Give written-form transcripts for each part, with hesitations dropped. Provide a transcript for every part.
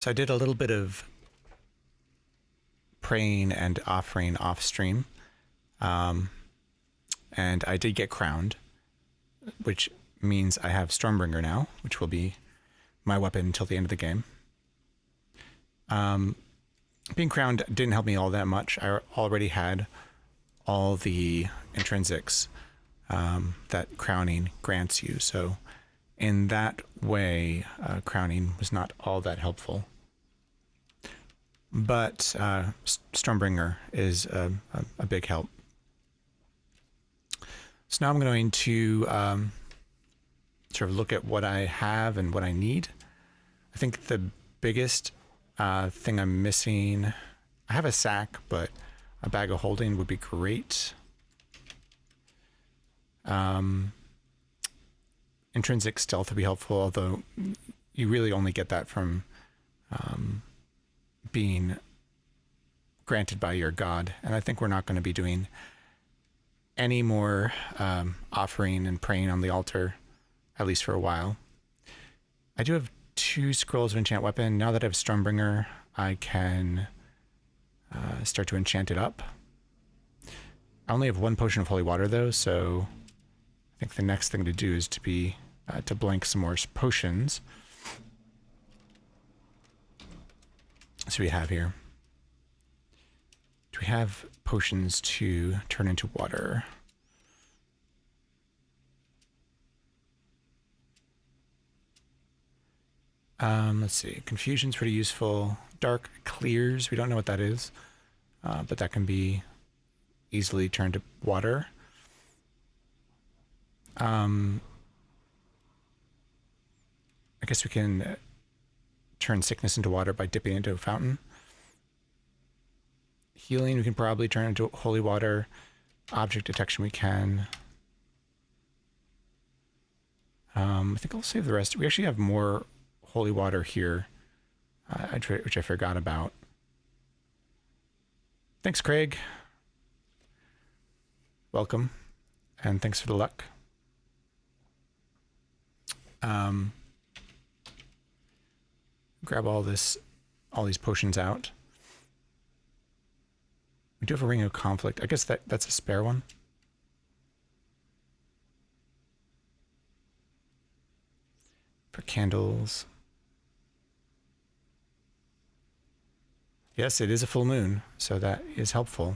So I did a little bit of praying and offering off stream. And I did get crowned, which means I have Stormbringer now, which will be my weapon until the end of the game. Being crowned didn't help me all that much. I already had all the intrinsics that crowning grants you. So in that way, crowning was not all that helpful. But Stormbringer is a big help. So now I'm going to sort of look at what I have and what I need. I think the biggest thing I'm missing, I have a sack, but a bag of holding would be great. Intrinsic stealth would be helpful, although you really only get that from being granted by your god. And I think we're not going to be doing any more offering and praying on the altar, at least for a while. I do have 2 scrolls of enchant weapon. Now that I have Stormbringer, I can start to enchant it up. I only have 1 potion of holy water though, so I think the next thing to do is to blank some more potions. So we have here. Do we have potions to turn into water? Let's see. Confusion's pretty useful. Dark clears. We don't know what that is, but that can be easily turned to water. I guess we can turn sickness into water by dipping into a fountain. Healing, we can probably turn into holy water. Object detection, we can. I think I'll save the rest. We actually have more holy water here, which I forgot about. Thanks, Craig. Welcome, and thanks for the luck. Grab all these potions out. We do have a ring of conflict. I guess that's a spare one. For candles. Yes, it is a full moon, so that is helpful.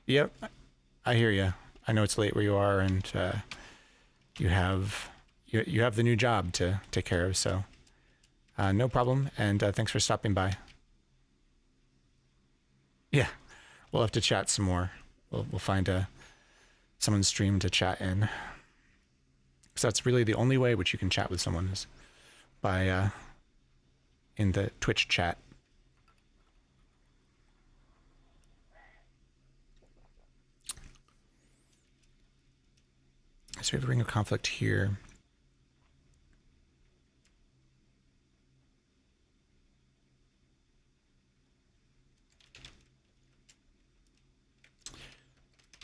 Yep, I hear you. I know it's late where you are, and you have the new job to take care of. So no problem, and thanks for stopping by. Yeah, we'll have to chat some more. We'll find someone's stream to chat in. So that's really the only way which you can chat with someone is by in the Twitch chat. So we have a ring of conflict here.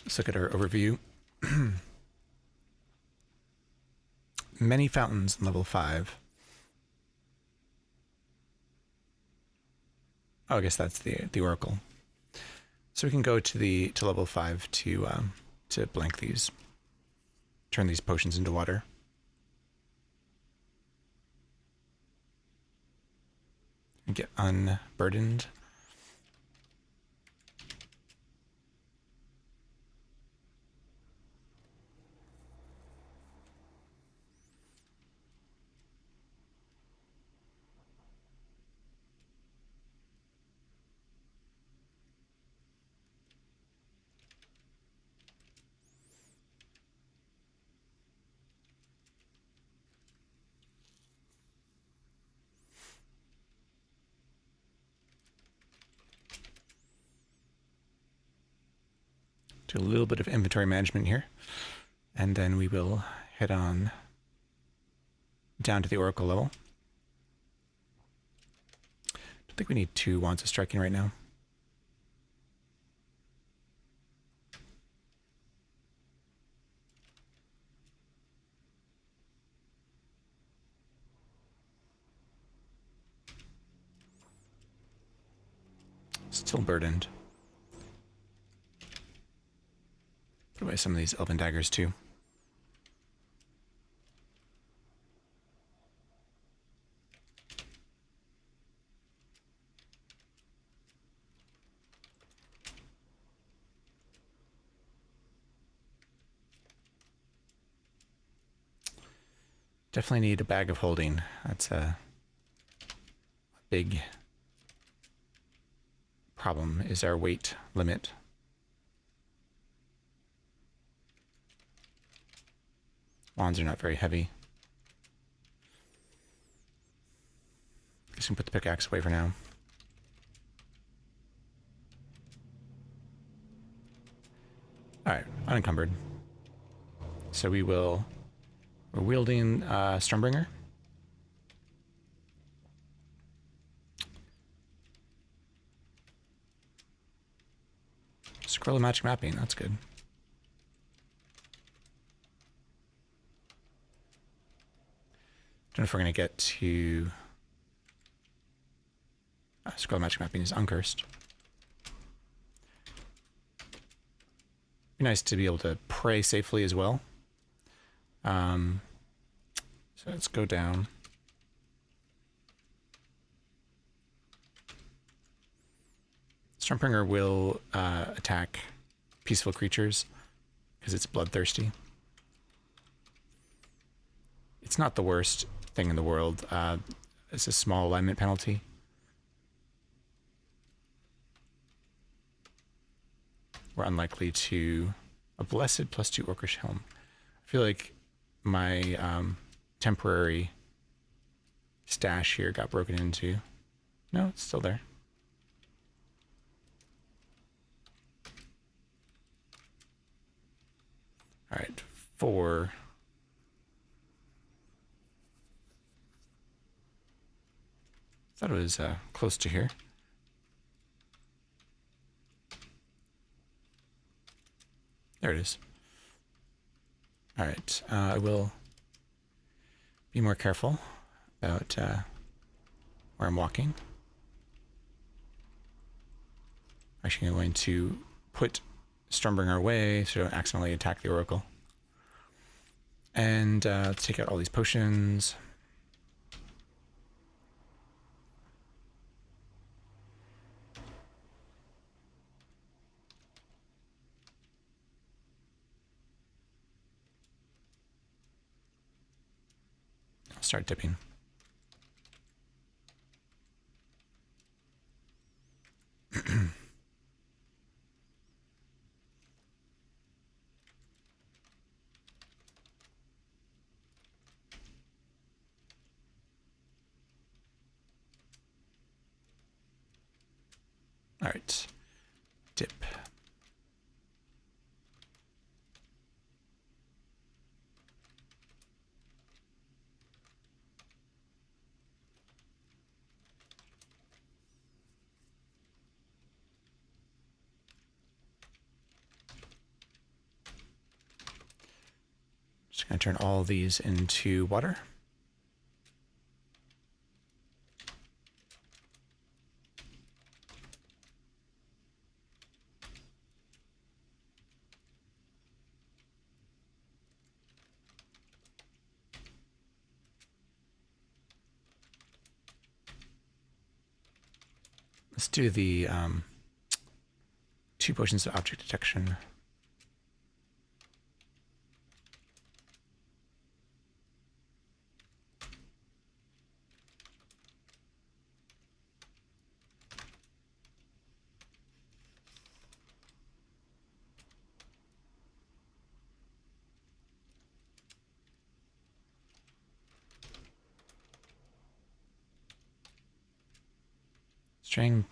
Let's look at our overview. Many fountains in level 5. Oh, I guess that's the oracle. So we can go to level 5 to blank these, turn these potions into water. And get unburdened. Do a little bit of inventory management here, and then we will head on down to the oracle level. I think we need 2 wands of striking right now. Still burdened. Put away some of these elven daggers too. Definitely need a bag of holding. That's a big problem, is our weight limit. Wands are not very heavy. Guess we can put the pickaxe away for now. Alright, unencumbered. So we're wielding Stormbringer. Scroll of Magic Mapping, that's good. Don't know if we're going to get to... Scroll of Magic Mapping is uncursed. Be nice to be able to pray safely as well. So let's go down. Stormbringer will attack peaceful creatures because it's bloodthirsty. It's not the worst thing in the world. It's a small alignment penalty. We're unlikely to... A blessed +2 Orcish Helm. I feel like my temporary stash here got broken into. No, it's still there. All right, 4. Thought it was close to here. There it is. All right, I will be more careful about where I'm walking. Actually, I'm going to put Stormbringer away so I don't accidentally attack the Oracle. And let's take out all these potions. I'll start dipping. All right, dip. Just gonna turn all these into water. Let's do the 2 potions of object detection.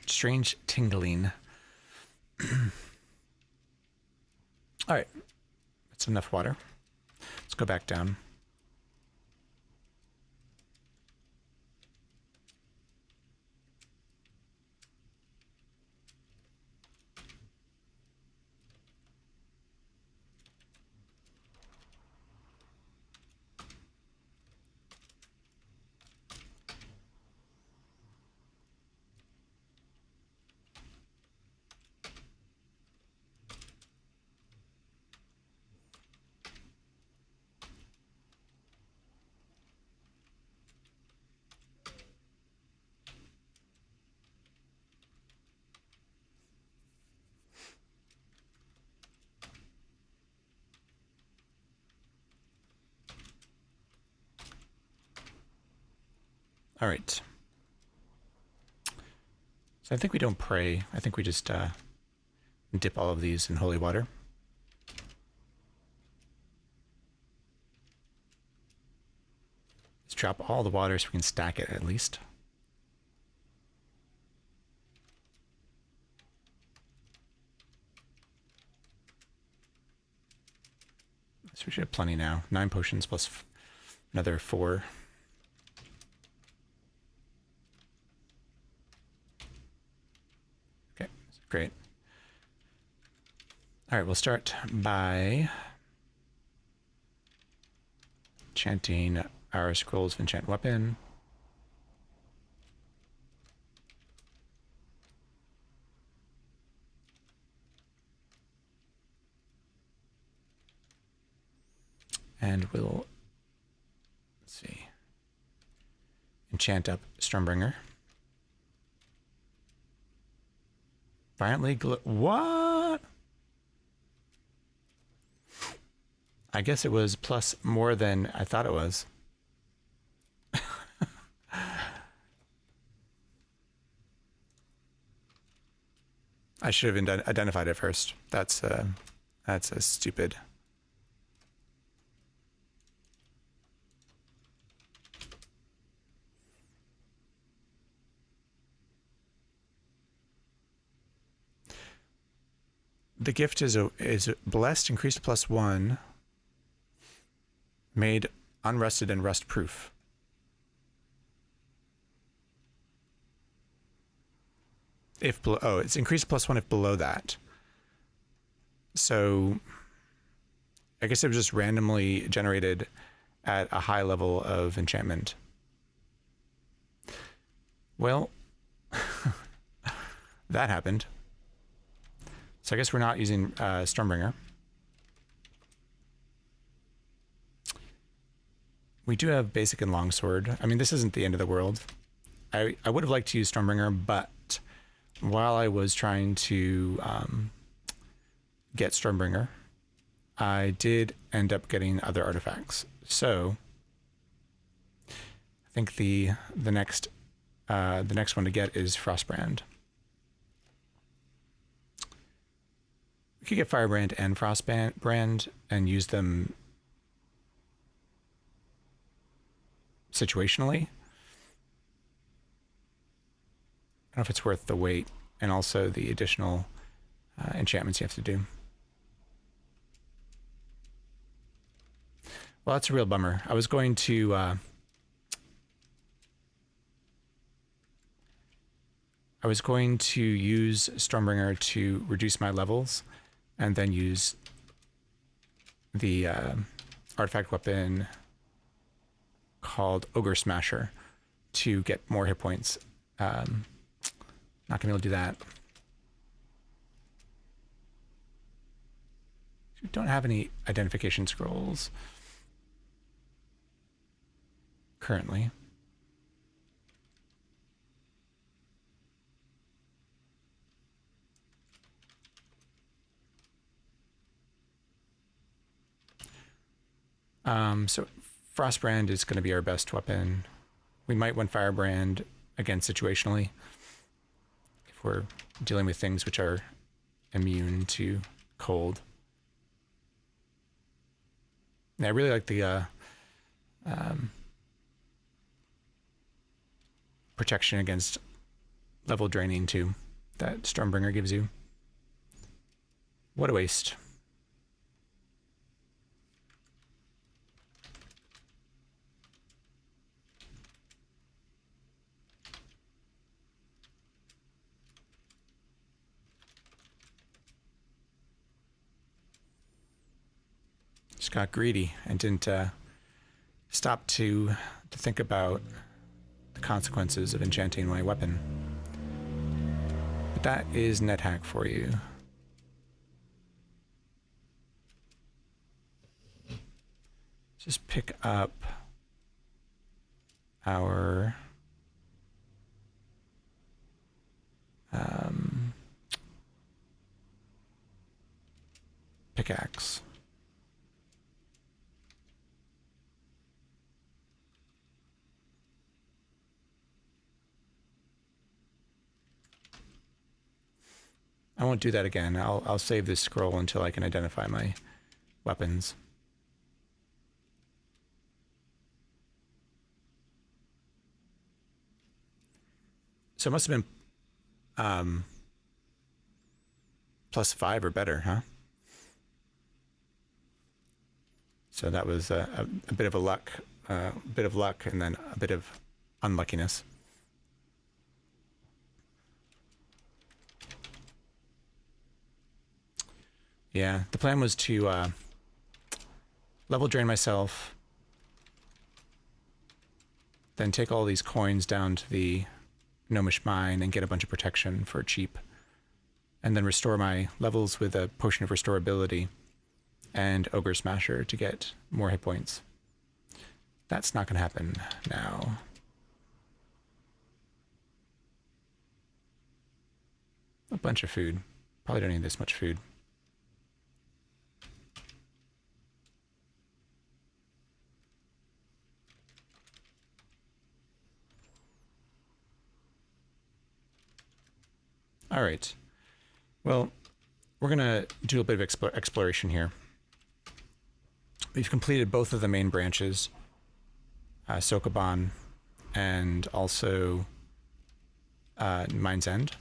Strange tingling. All right, that's enough water. Let's go back down. All right. So I think we don't pray. I think we just dip all of these in holy water. Let's drop all the water so we can stack it at least. So we should have plenty now. 9 potions plus another 4. Okay, great. All right, we'll start by chanting our scrolls of enchant weapon. And we'll, let's see, enchant up Stormbringer. Violently what? I guess it was plus more than I thought it was. I should have identified it first. That's a stupid. The gift is blessed, increased +1, made unrusted and rust proof. If below, it's increased +1 if below that. So I guess it was just randomly generated at a high level of enchantment. Well, that happened. So I guess we're not using Stormbringer. We do have basic and longsword. I mean, this isn't the end of the world. I would have liked to use Stormbringer, but while I was trying to get Stormbringer, I did end up getting other artifacts. So I think the next one to get is Frostbrand. We could get Firebrand and Frostbrand and use them situationally. I don't know if it's worth the wait and also the additional enchantments you have to do. Well, that's a real bummer. I was going to use Stormbringer to reduce my levels and then use the artifact weapon called Ogre Smasher to get more hit points. Not gonna be able to do that. We don't have any identification scrolls currently. So Frostbrand is going to be our best weapon. We might want Firebrand, again, situationally, if we're dealing with things which are immune to cold. And I really like the protection against level draining too, that Stormbringer gives you. What a waste. Just got greedy and didn't stop to think about the consequences of enchanting my weapon. But that is Nethack for you. Just pick up our pickaxe. I won't do that again. I'll save this scroll until I can identify my weapons. So it must have been +5 or better, huh? So that was a bit of luck, and then a bit of unluckiness. Yeah, the plan was to level drain myself, then take all these coins down to the Gnomish mine and get a bunch of protection for cheap, and then restore my levels with a potion of restorability and Ogre Smasher to get more hit points. That's not going to happen now. A bunch of food. Probably don't need this much food. All right. Well, we're going to do a bit of exploration here. We've completed both of the main branches, Sokoban and also Mind's End.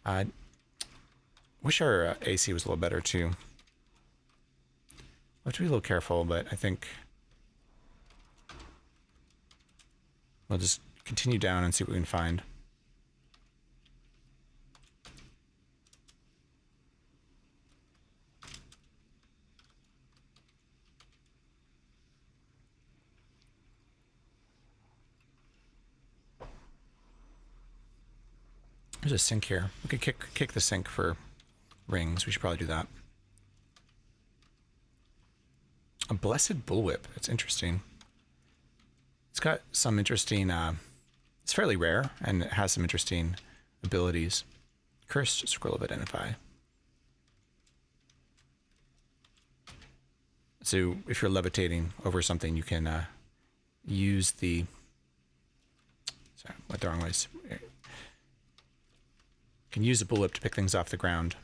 I wish our AC was a little better too. We'll have to be a little careful, but I think we'll just continue down and see what we can find. There's a sink here. We could kick the sink for rings. We should probably do that. A blessed bullwhip. That's interesting. It's got some interesting. It's fairly rare, and it has some interesting abilities. Cursed scroll of identify. So if you're levitating over something, you can use the. Sorry, went the wrong ways. Can use a bullwhip to pick things off the ground.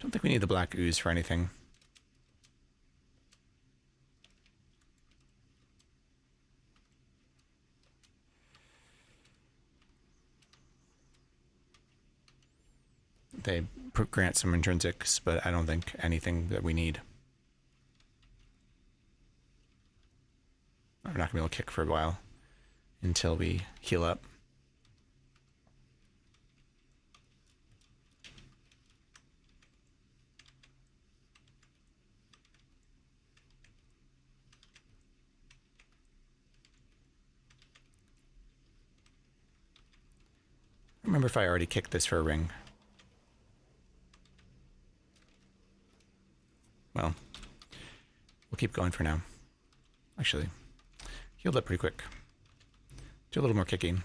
Don't think we need the black ooze for anything. They grant some intrinsics, but I don't think anything that we need. We're not going to be able to kick for a while until we heal up. I remember if I already kicked this for a ring. Well, we'll keep going for now. Actually, healed up pretty quick. Do a little more kicking.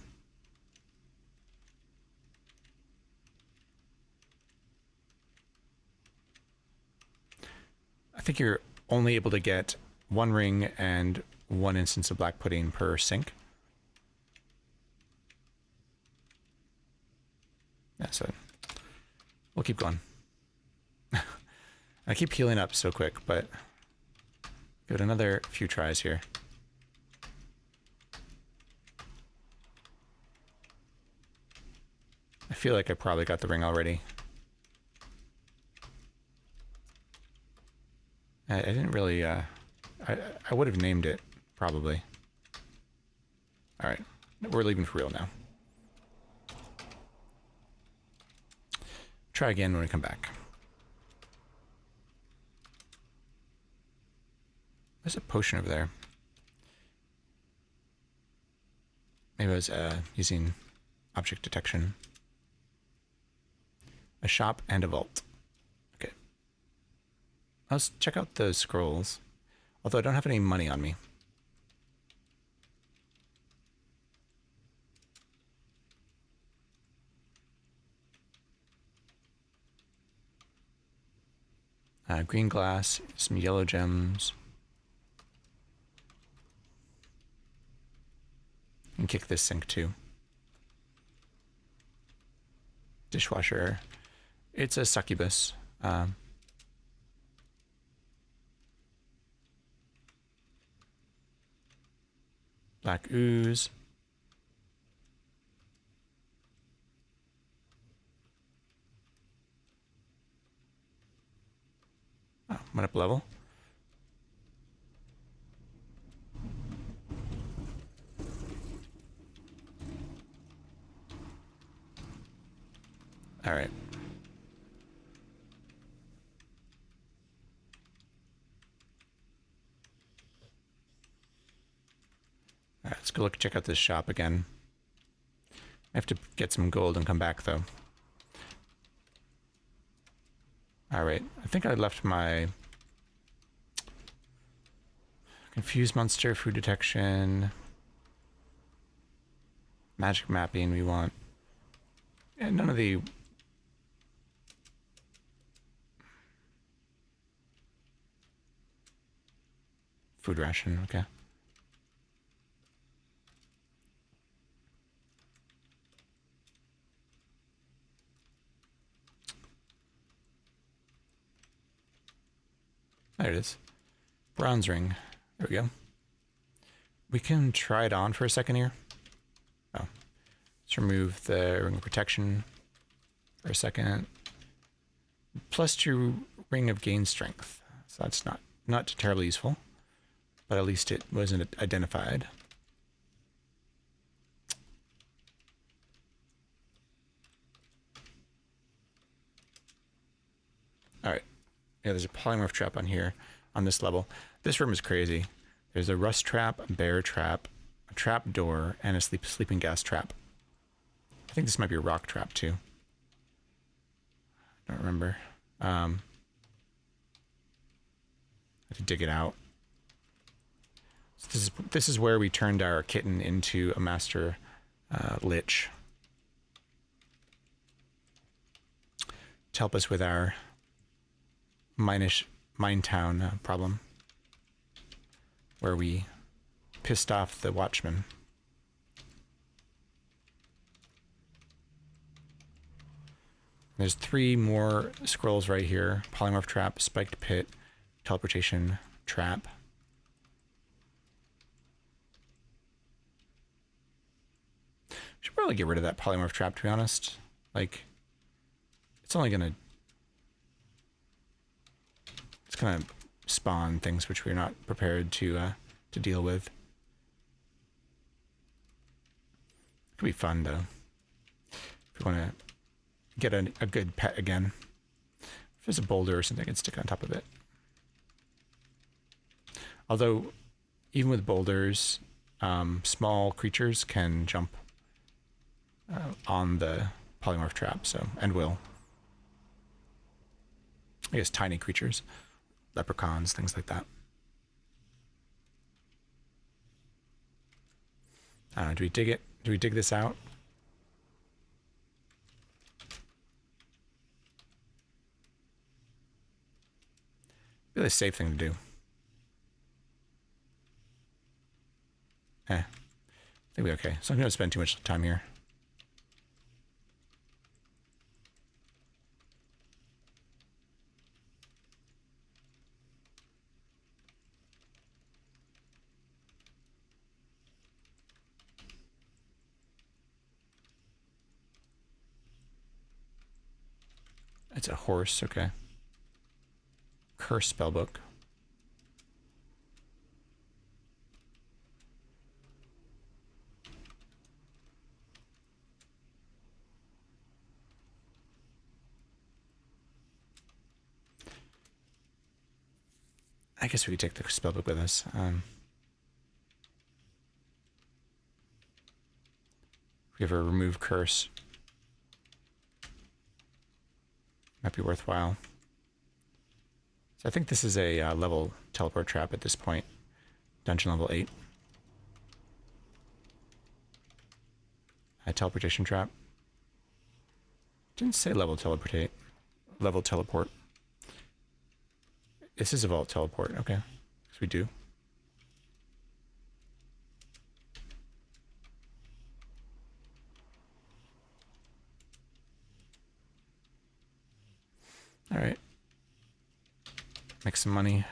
I think you're only able to get 1 ring and 1 instance of black pudding per sink. Yeah, so we'll keep going. I keep healing up so quick, but give it another few tries here. I feel like I probably got the ring already. I didn't really, I would have named it, probably. All right, we're leaving for real now. Try again when we come back. There's a potion over there. Maybe I was using object detection. A shop and a vault. Okay. Let's check out those scrolls. Although I don't have any money on me. Green glass, some yellow gems. And kick this sink too. Dishwasher. It's a succubus. Black ooze. Oh, went up level. All right. All right, let's go check out this shop again. I have to get some gold and come back though. All right, I think I left my confused monster, food detection, magic mapping we want. And none of the food ration, okay. There it is. Bronze ring. There we go. We can try it on for a second here. Oh. Let's remove the ring of protection for a second. +2 ring of gain strength. So that's not terribly useful. But at least it wasn't identified. Alright. Yeah, there's a polymorph trap on here, on this level. This room is crazy. There's a rust trap, a bear trap, a trap door, and a sleeping gas trap. I think this might be a rock trap too. I don't remember. I have to dig it out. So this is where we turned our kitten into a master lich. To help us with our mine town problem, where we pissed off the watchman. There's 3 more scrolls right here. Polymorph trap, spiked pit, teleportation trap. Should probably get rid of that polymorph trap, to be honest. Like, it's gonna spawn things which we're not prepared to deal with. Could be fun though, if we want to get a good pet again. If there's a boulder or something, I can stick on top of it. Although, even with boulders, small creatures can jump on the polymorph trap, so, and will. I guess tiny creatures, leprechauns, things like that. I don't know, do we dig it? Do we dig this out? Really safe thing to do. I think we'll be okay. So I'm going to spend too much time here. It's a horse, okay. Curse spellbook. I guess we could take the spellbook with us. We have a remove curse. Might be worthwhile. So I think this is a level teleport trap at this point. Dungeon level 8. A teleportation trap. Didn't say level teleportate. Level teleport. This is a vault teleport, okay. So we do. All right. Make some money.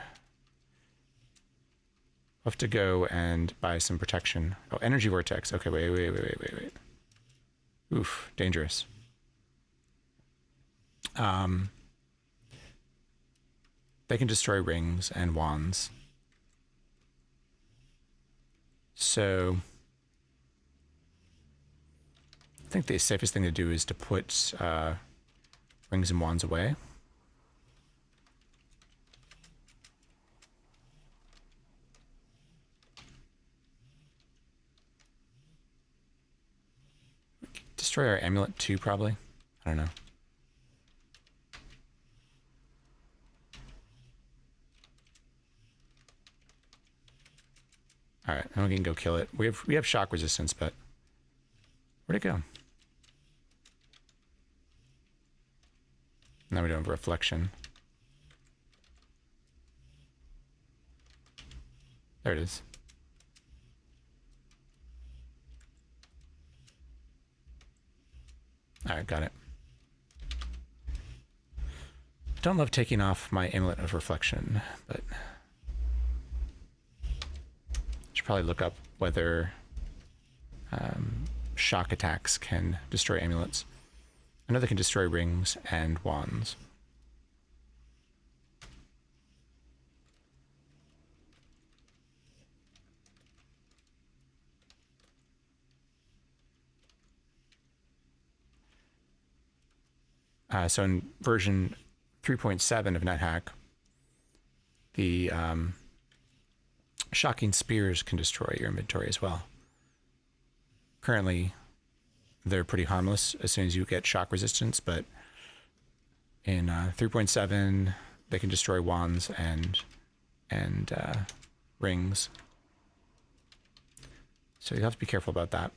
We'll have to go and buy some protection. Oh, energy vortex. Okay, wait. Oof, dangerous. They can destroy rings and wands. So I think the safest thing to do is to put rings and wands away. Destroy our amulet too, probably. I don't know. All right, now we can go kill it. We have shock resistance, but where'd it go? Now we don't have reflection. There it is. All right, got it. Don't love taking off my amulet of reflection, but should probably look up whether shock attacks can destroy amulets. I know they can destroy rings and wands. So in version 3.7 of Nethack, the shocking spears can destroy your inventory as well. Currently, they're pretty harmless as soon as you get shock resistance, but in 3.7, they can destroy wands and rings. So you have to be careful about that.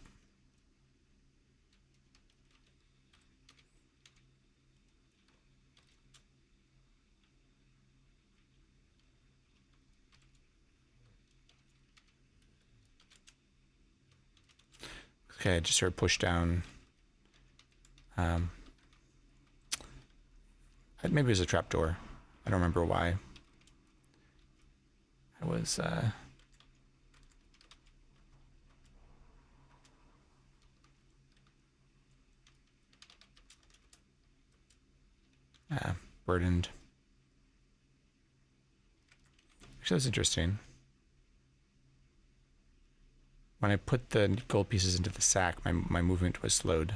Okay, I just sort of pushed down. Maybe it was a trapdoor. I don't remember why. I was burdened. Actually, that's interesting. When I put the gold pieces into the sack, my movement was slowed.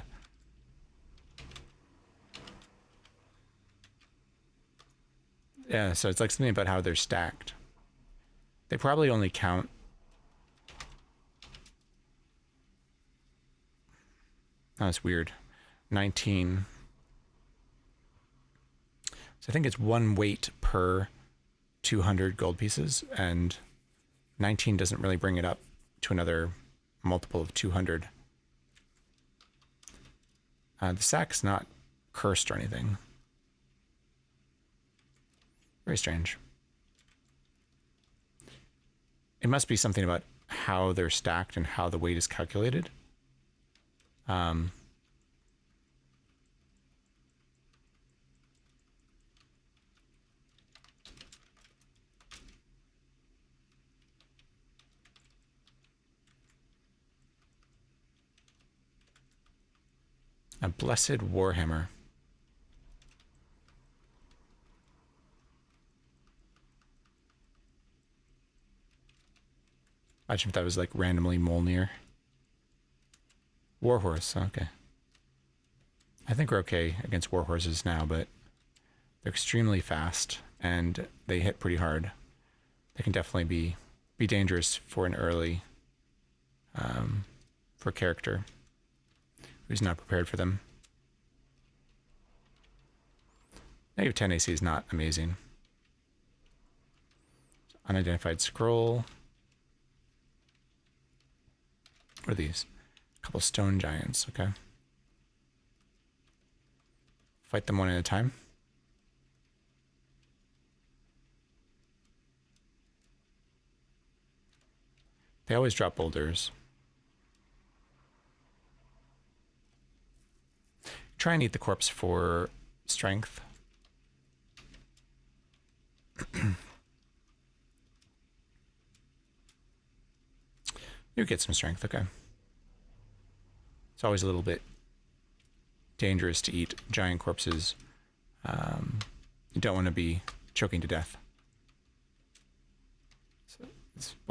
Yeah, so it's like something about how they're stacked. They probably only count. Oh, that's weird. 19. So I think it's one weight per 200 gold pieces, and 19 doesn't really bring it up to another multiple of 200. The sack's not cursed or anything. Very strange. It must be something about how they're stacked and how the weight is calculated. A blessed warhammer. Imagine if that was like randomly Mjolnir. Warhorse, okay. I think we're okay against warhorses now, but they're extremely fast and they hit pretty hard. They can definitely be dangerous for an early for a character who's not prepared for them. Negative 10 AC is not amazing. Unidentified scroll. What are these? A couple stone giants, okay. Fight them one at a time. They always drop boulders. Try and eat the corpse for strength. You get some strength, okay. It's always a little bit dangerous to eat giant corpses. You don't want to be choking to death. So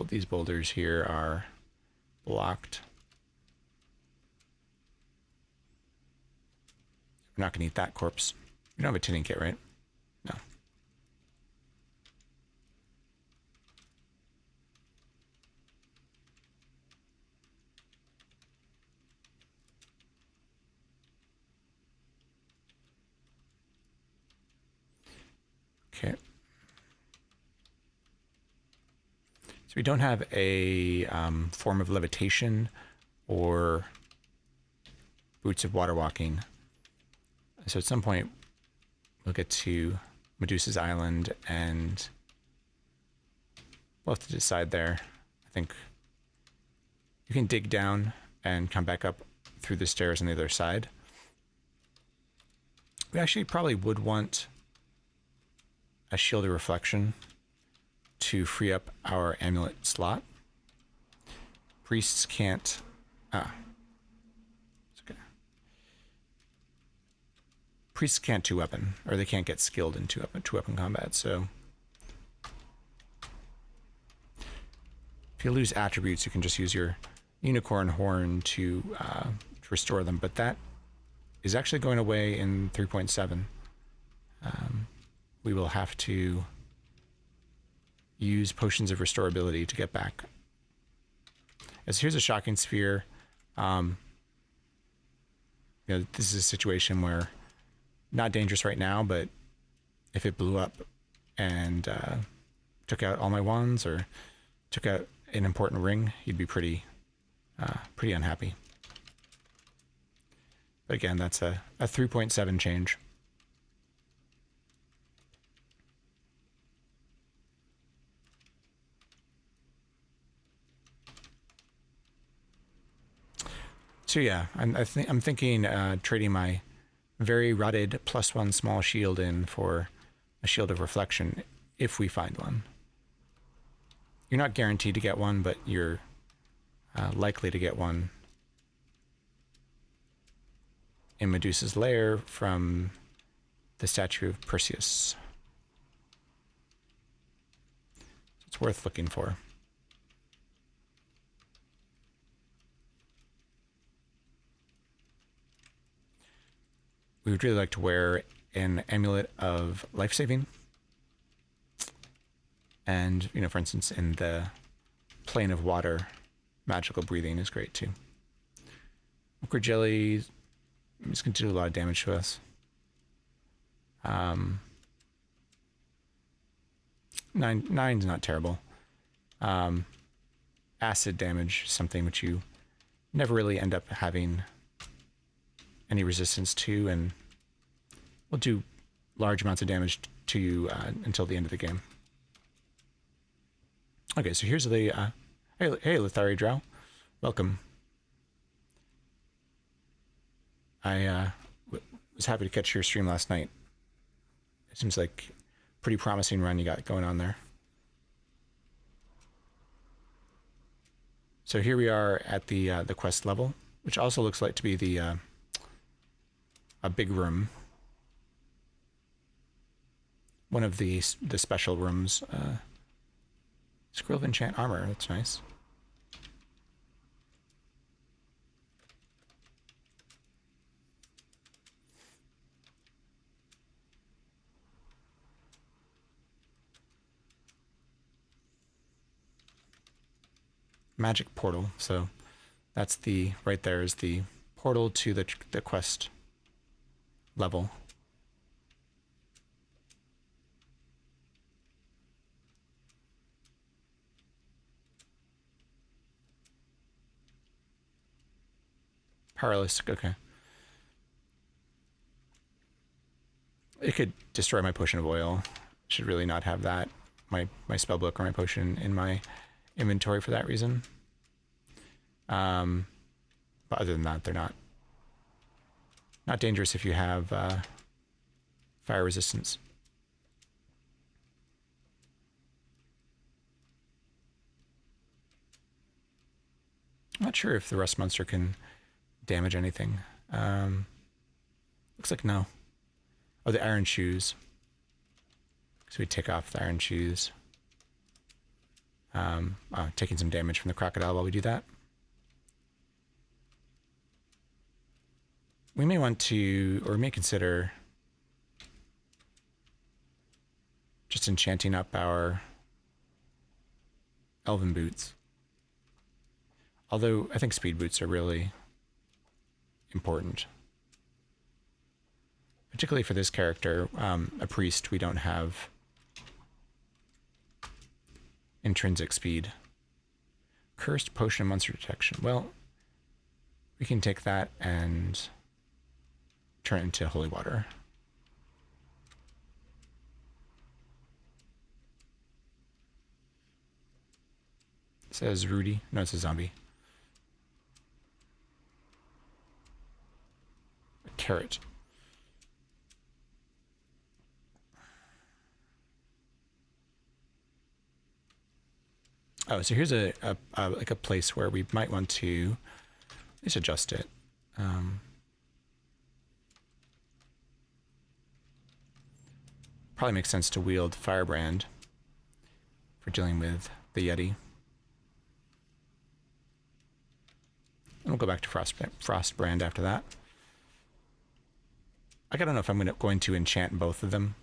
these boulders here are blocked. We're not going to eat that corpse. You don't have a tinning kit, right? No. Okay. So we don't have a form of levitation or boots of water walking. So at some point, we'll get to Medusa's Island, and we'll have to decide there. I think you can dig down and come back up through the stairs on the other side. We actually probably would want a shield of reflection to free up our amulet slot. Priests can't... it's okay. Priests can't two-weapon, or they can't get skilled in two-weapon combat, so... If you lose attributes, you can just use your unicorn horn to restore them, but that is actually going away in 3.7. We will have to use potions of restorability to get back. As here's a shocking sphere. You know, this is a situation where not dangerous right now, but if it blew up and took out all my wands or took out an important ring, you'd be pretty unhappy. But again, that's a 3.7 change. So yeah, I'm thinking trading my very rotted +1 small shield in for a shield of reflection if we find one. You're not guaranteed to get one, but you're likely to get one in Medusa's lair from the statue of Perseus. It's worth looking for. We would really like to wear an amulet of life-saving. And, you know, for instance, in the plane of water, magical breathing is great too. Ochre jelly is going to do a lot of damage to us. Nine's not terrible. Acid damage, something which you never really end up having any resistance to, and will do large amounts of damage to you until the end of the game. Okay, so here's the hey Lithari Drow, welcome. I was happy to catch your stream last night. It seems like a pretty promising run you got going on there. So here we are at the quest level, which also looks like to be the a big room. One of the special rooms. Scroll of Enchant Armor, that's nice. Magic portal, so that's the, right there is the portal to the quest level. Paralytic, okay. It could destroy my potion of oil. Should really not have that. My spell book or my potion in my inventory for that reason. But other than that, they're not dangerous if you have fire resistance. not sure if the Rust Monster can damage anything. Looks like no. Oh, the Iron Shoes. So we take off the Iron Shoes. Taking some damage from the Crocodile while we do that. We may want to, or we may consider just enchanting up our Elven Boots. Although I think Speed Boots are really important. Particularly for this character, a priest, we don't have intrinsic speed. Cursed Potion of Monster Detection. Well, we can take that and turn it into holy water. It says Rudy. No, it's a zombie. A carrot. Oh, so here's a like a place where we might want to at least adjust it. Probably makes sense to wield Firebrand for dealing with the Yeti. And we'll go back to Frostbrand after that. I don't know if I'm going to enchant both of them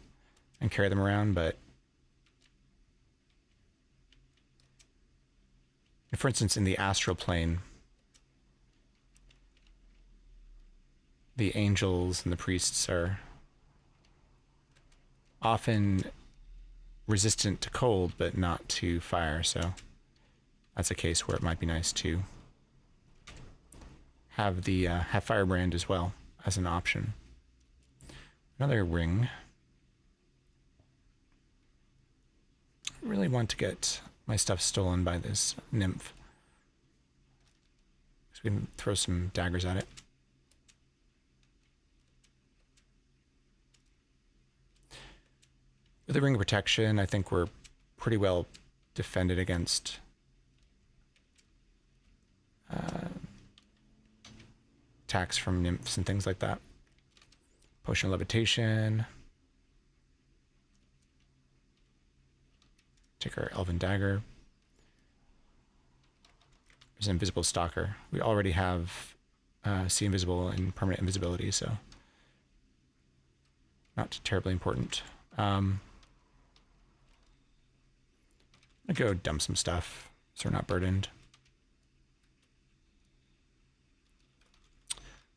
and carry them around, but for instance, in the astral plane, the angels and the priests are often resistant to cold, but not to fire, so that's a case where it might be nice to have the have Firebrand as well as an option. Another ring. I really want to get my stuff stolen by this nymph, so we can throw some daggers at it. With the Ring of Protection, I think we're pretty well defended against attacks from nymphs and things like that. Potion of Levitation. Take our Elven Dagger. There's an Invisible Stalker. We already have See Invisible and Permanent Invisibility, so not terribly important. I'm gonna go dump some stuff so we're not burdened.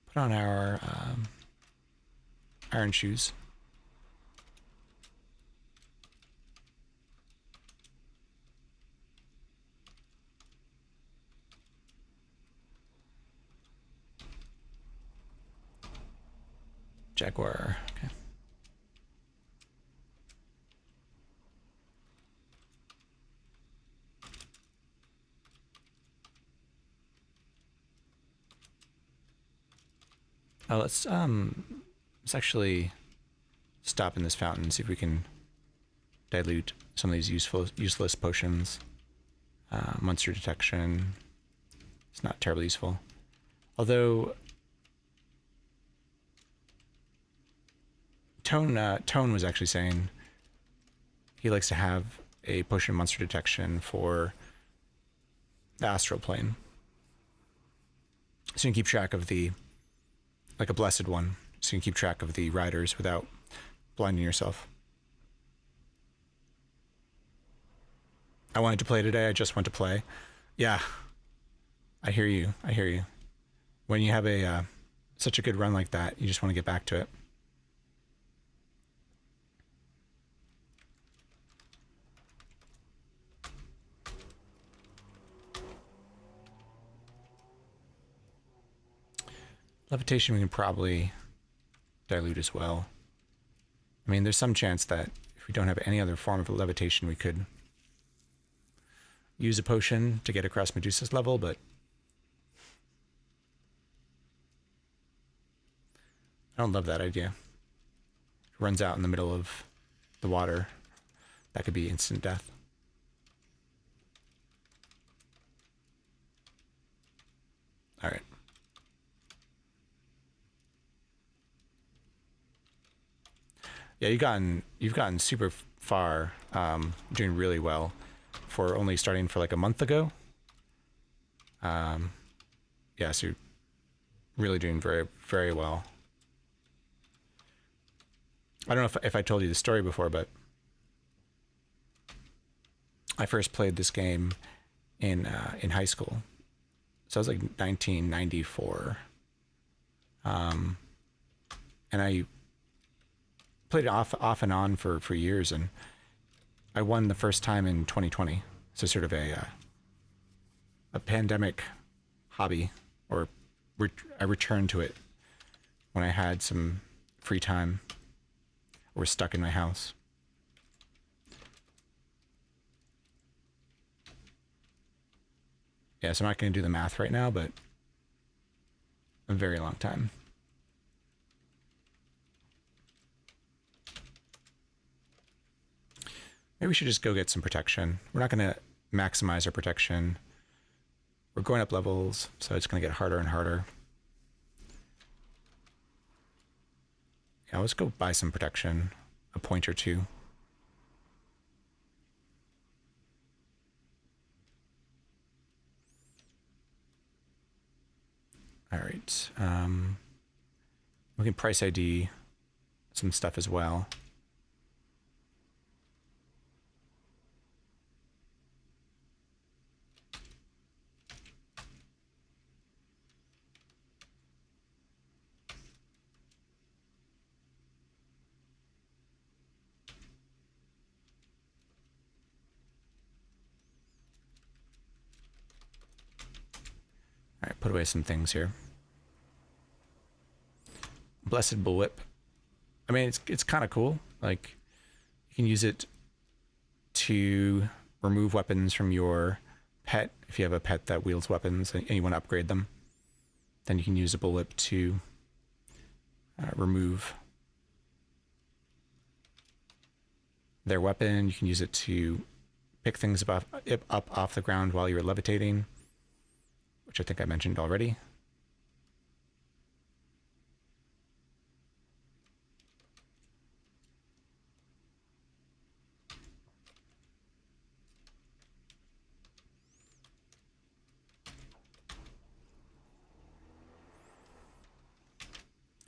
Put on our Iron Shoes. Jaguar. Okay. Oh, let's actually stop in this fountain and see if we can dilute some of these useless potions. Monster detection. It's not terribly useful. Although Tone was actually saying he likes to have a potion of monster detection for the astral plane, so you can keep track of the, like a blessed one, so you can keep track of the riders without blinding yourself. I wanted to play today. I just want to play. Yeah, I hear you. I hear you. When you have a such a good run like that, you just want to get back to it. Levitation we can probably dilute as well. I mean, there's some chance that if we don't have any other form of levitation, we could use a potion to get across Medusa's level, but I don't love that idea. It runs out in the middle of the water. That could be instant death. Yeah, you've gotten super far, doing really well for only starting for like a month ago. Yeah, so you're really doing very, very well. I don't know if I told you the story before, but I first played this game in high school. So it was like 1994, and I played it off and on for years, and I won the first time in 2020. So sort of a pandemic hobby, or I returned to it when I had some free time or stuck in my house. Yeah, so I'm not going to do the math right now, but a very long time. Maybe we should just go get some protection. We're not going to maximize our protection. We're going up levels, so it's going to get harder and harder. Yeah, let's go buy some protection, a point or two. All right. We can price ID some stuff as well. All right, put away some things here. Blessed Bullwhip. I mean, it's kind of cool. Like, you can use it to remove weapons from your pet. If you have a pet that wields weapons and you want to upgrade them, then you can use a bullwhip to remove their weapon. You can use it to pick things up off the ground while you're levitating, which I think I mentioned already.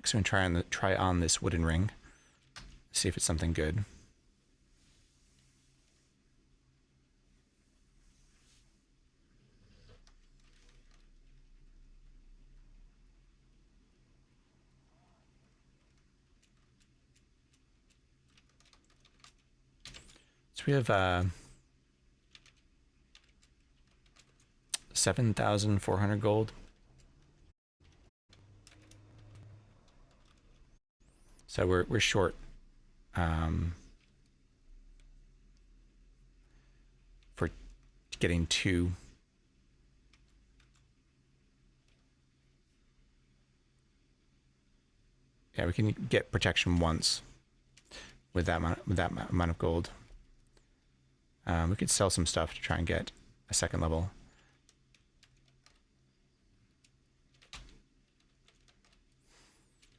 So I'm going to try on this wooden ring, see if it's something good. So we have 7,400 gold. So we're short for getting two. Yeah, we can get protection once with that amount of gold. We could sell some stuff to try and get a second level.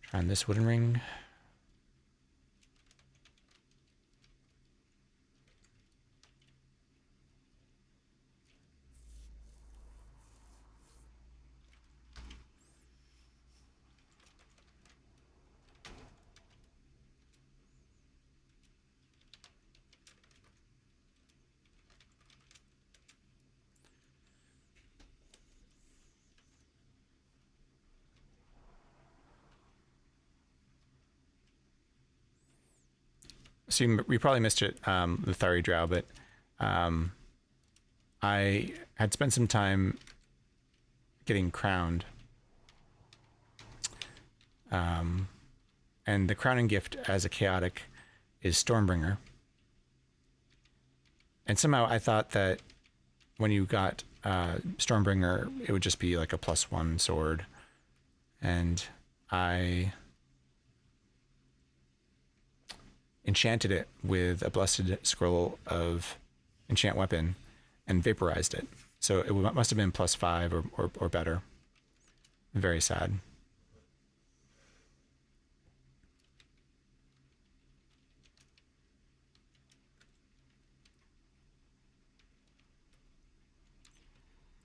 Try on this wooden ring. So we probably missed it, the Thari Drow, but I had spent some time getting crowned. And the crowning gift as a chaotic is Stormbringer. And somehow I thought that when you got Stormbringer, it would just be like a +1 sword. And I enchanted it with a blessed scroll of enchant weapon and vaporized it. So it must have been +5 or better. Very sad.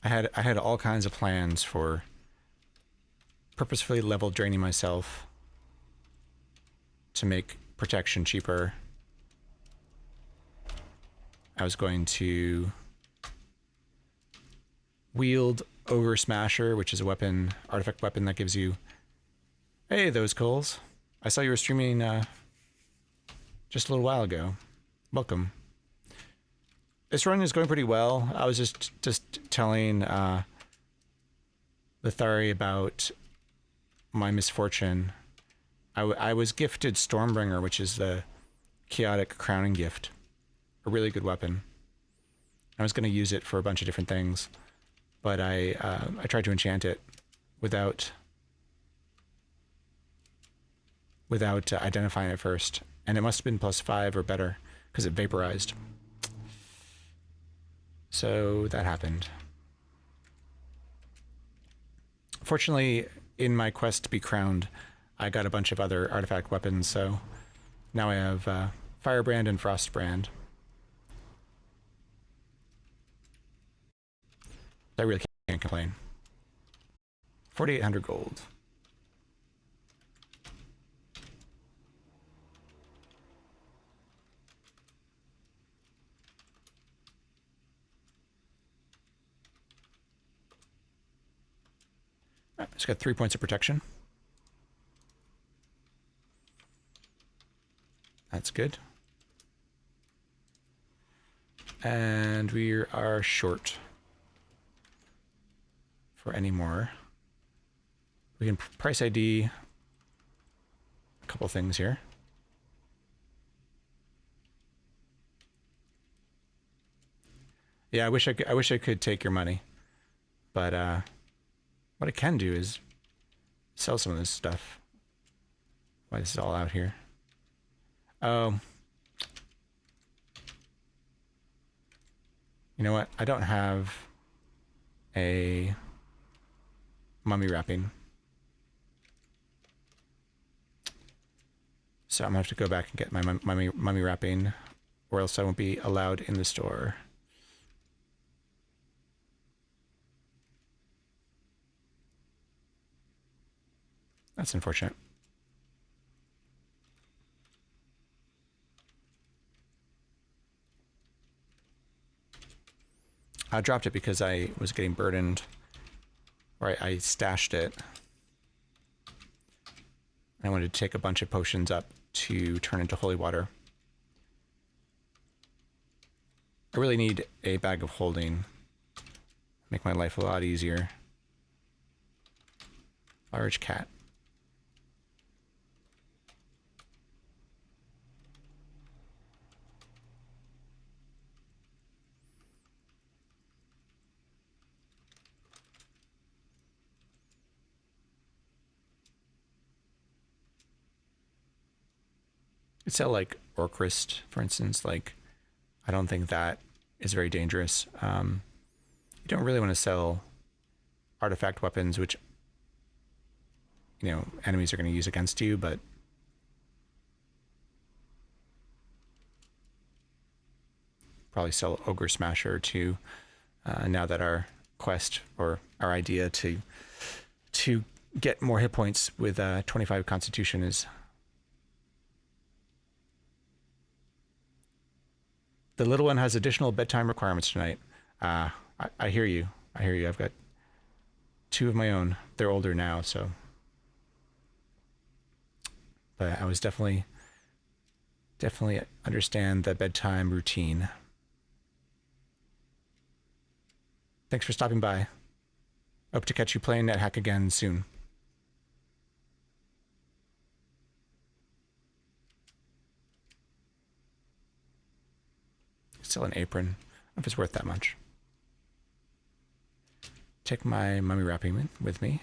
I had all kinds of plans for purposefully level draining myself to make protection cheaper. I was going to wield Ogre Smasher, which is a weapon, artifact weapon that gives you... Hey, those Coles. I saw you were streaming just a little while ago. Welcome. This run is going pretty well. I was just telling Lithari about my misfortune. I was gifted Stormbringer, which is the chaotic crowning gift. A really good weapon. I was going to use it for a bunch of different things, but I tried to enchant it without identifying it first, and it must have been +5 or better because it vaporized. So that happened. Fortunately, in my quest to be crowned, I got a bunch of other artifact weapons, so now I have Firebrand and Frostbrand. I really can't complain. 4,800 gold. It's got 3 points of protection. That's good. And we are short for any more. We can price ID a couple things here. Yeah, I wish I could take your money, but what I can do is sell some of this stuff. Why this is all out here? Oh, you know what? I don't have a mummy wrapping, so I'm gonna have to go back and get my mummy wrapping, or else I won't be allowed in the store. That's unfortunate. I dropped it because I was getting burdened, or I stashed it. I wanted to take a bunch of potions up to turn into holy water. I really need a bag of holding. Make my life a lot easier. Large cat. It's sell like Orcrist, for instance. Like, I don't think that is very dangerous. You don't really want to sell artifact weapons, which, you know, enemies are going to use against you, but probably sell Ogre Smasher too. Now that our quest, or our idea to get more hit points with 25 Constitution is... The little one has additional bedtime requirements tonight. I hear you. I hear you. I've got 2 of my own. They're older now, so... But I was definitely understand the bedtime routine. Thanks for stopping by. Hope to catch you playing Nethack again soon. Still an apron. I don't know if it's worth that much. Take my mummy wrapping with me.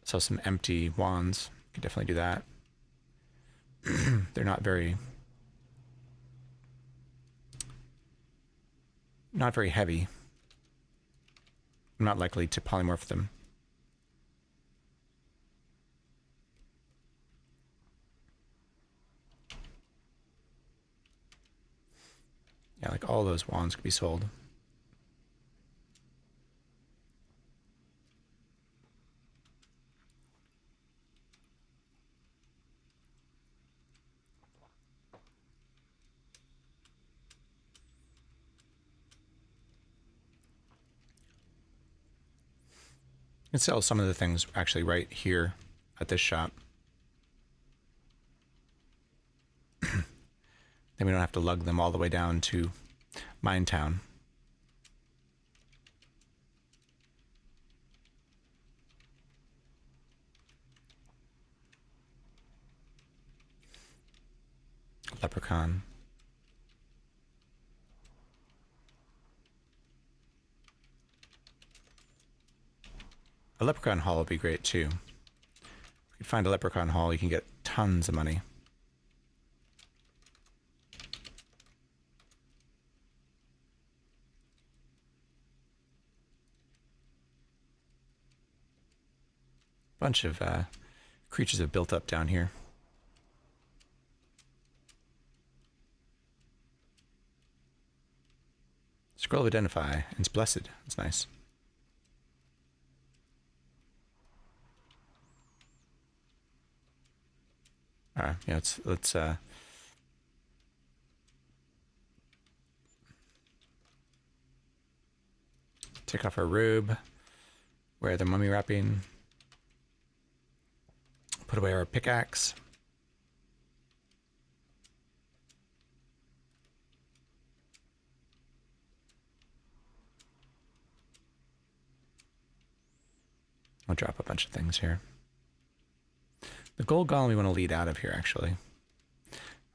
Sell some empty wands. Could definitely do that. They're not very heavy. I'm not likely to polymorph them. Yeah, like all those wands could be sold. You can sell some of the things actually right here at this shop. Then we don't have to lug them all the way down to Minetown. Leprechaun. A leprechaun haul would be great too. If you find a leprechaun haul, you can get tons of money. Bunch of creatures have built up down here. Scroll of Identify. It's blessed. It's nice. All right, yeah, let's take off our robe, wear the mummy wrapping, put away our pickaxe. I'll drop a bunch of things here. The gold golem we want to lead out of here, actually.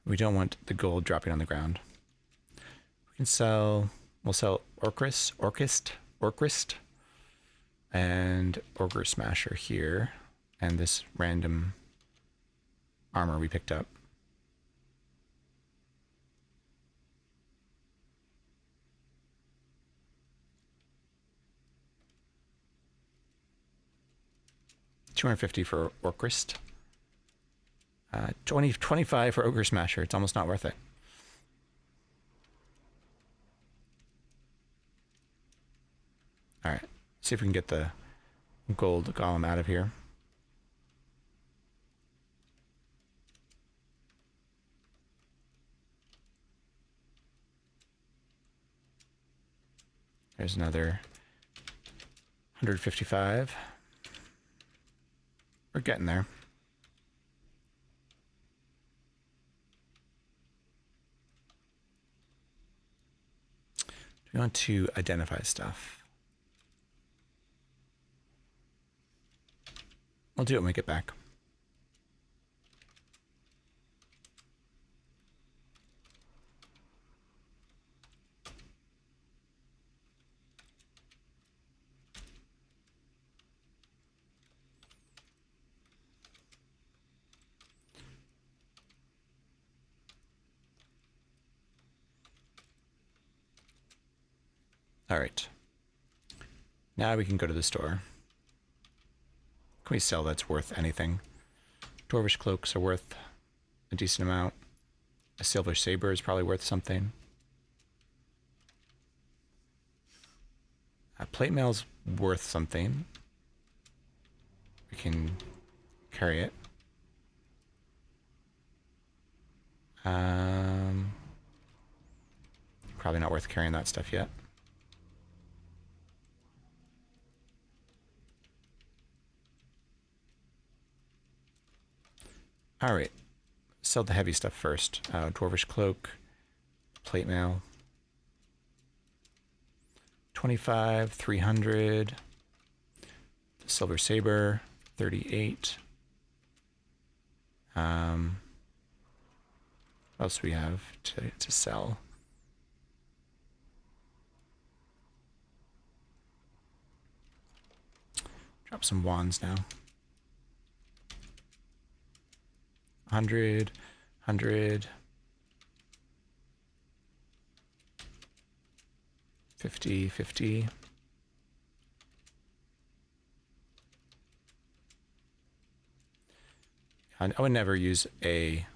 We don't want the gold dropping on the ground. We can sell... We'll sell Orcrist, and Ogre Smasher here, and this random armor we picked up. $250 for Orcrist. 25 for Ogre Smasher. It's almost not worth it. All right, see if we can get the gold golem out of here. There's another 155. We're getting there. Do we want to identify stuff? We'll do it when we get back. All right. Now we can go to the store. Can we sell that's worth anything? Dwarvish cloaks are worth a decent amount. A silver saber is probably worth something. Plate mail's worth something. We can carry it. Probably not worth carrying that stuff yet. All right, sell the heavy stuff first. Dwarvish cloak, plate mail. 25, 300. The silver saber, 38. What else do we have to sell? Drop some wands now. 100, 100, 50, 50. I would never use a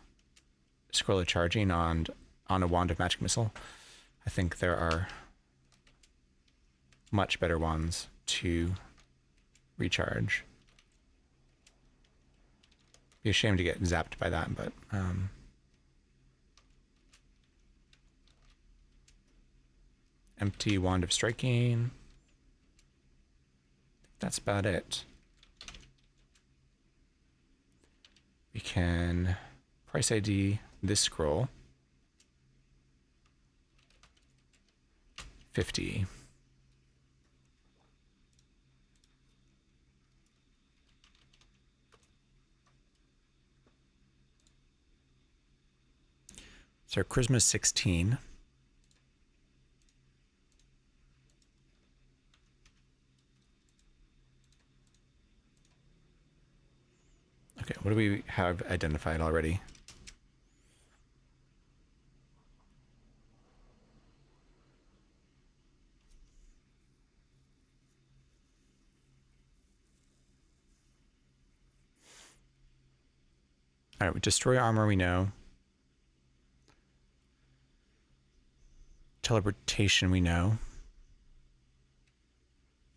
scroll of charging on a wand of magic missile. I think there are much better ones to recharge. Be a shame to get zapped by that, but empty wand of striking. That's about it. We can price ID this scroll. 50. So charisma 16. Okay, what do we have identified already? All right, we destroy armor, we know. Teleportation, we know.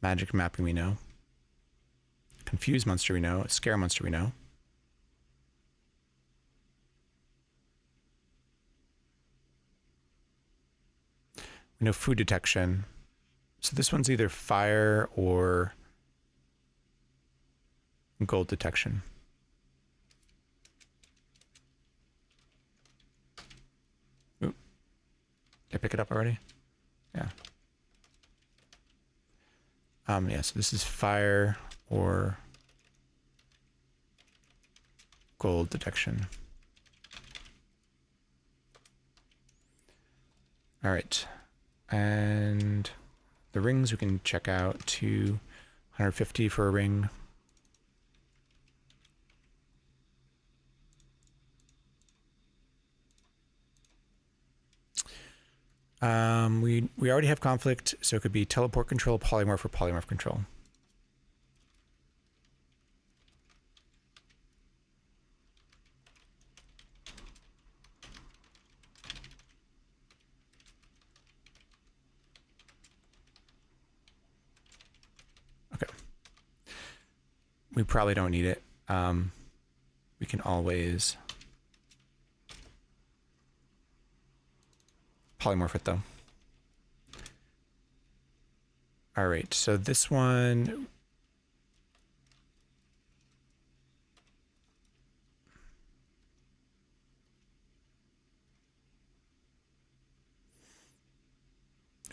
Magic mapping, we know. Confuse monster, we know. Scare monster, we know. We know food detection. So this one's either fire or gold detection. Oop. Did I pick it up already? Yeah. Yeah, so this is fire or gold detection. All right. And the rings we can check out to 150 for a ring. We already have conflict, so it could be teleport control, polymorph, or polymorph control. Okay. We probably don't need it. We can always polymorph it though. All right, so this one,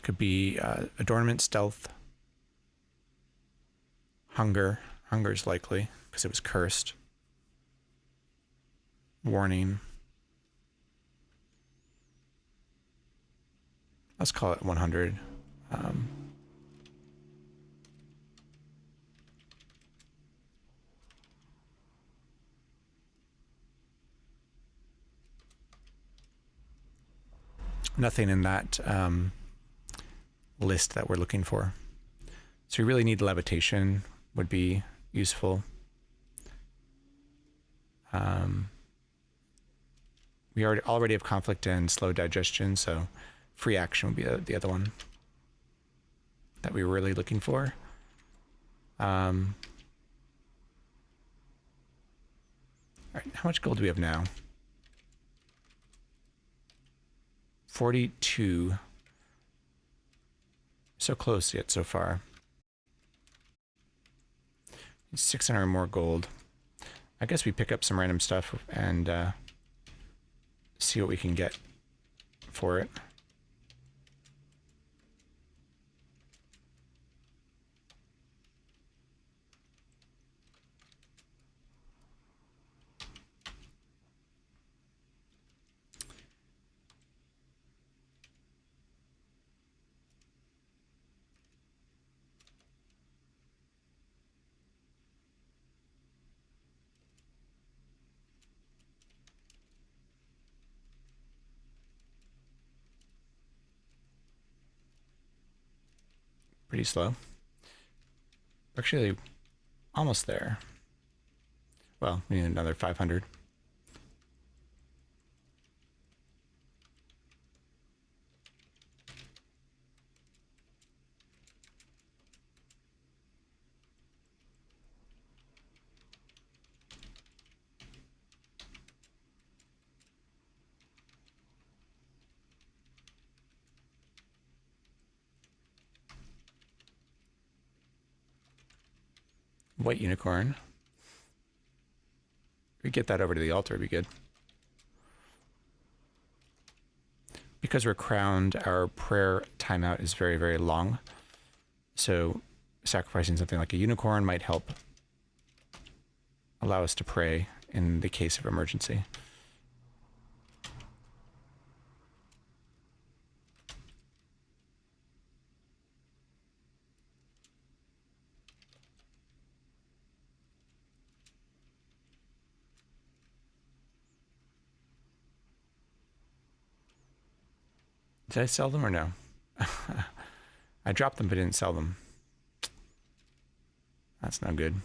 could be adornment, stealth, hunger. Hunger is likely because it was cursed. Warning. Let's call it 100. Nothing in that list that we're looking for. So we really need levitation would be useful. We already have conflict and slow digestion, so free action would be the other one that we were really looking for. All right, how much gold do we have now? 42. So close yet so far. 600 more gold. I guess we pick up some random stuff and see what we can get for it. Pretty slow. Actually, almost there. Well, we need another 500. White unicorn. If we get that over to the altar, it'd be good. Because we're crowned, our prayer timeout is very, very long. So sacrificing something like a unicorn might help allow us to pray in the case of emergency. Did I sell them or no? I dropped them but didn't sell them. That's not good.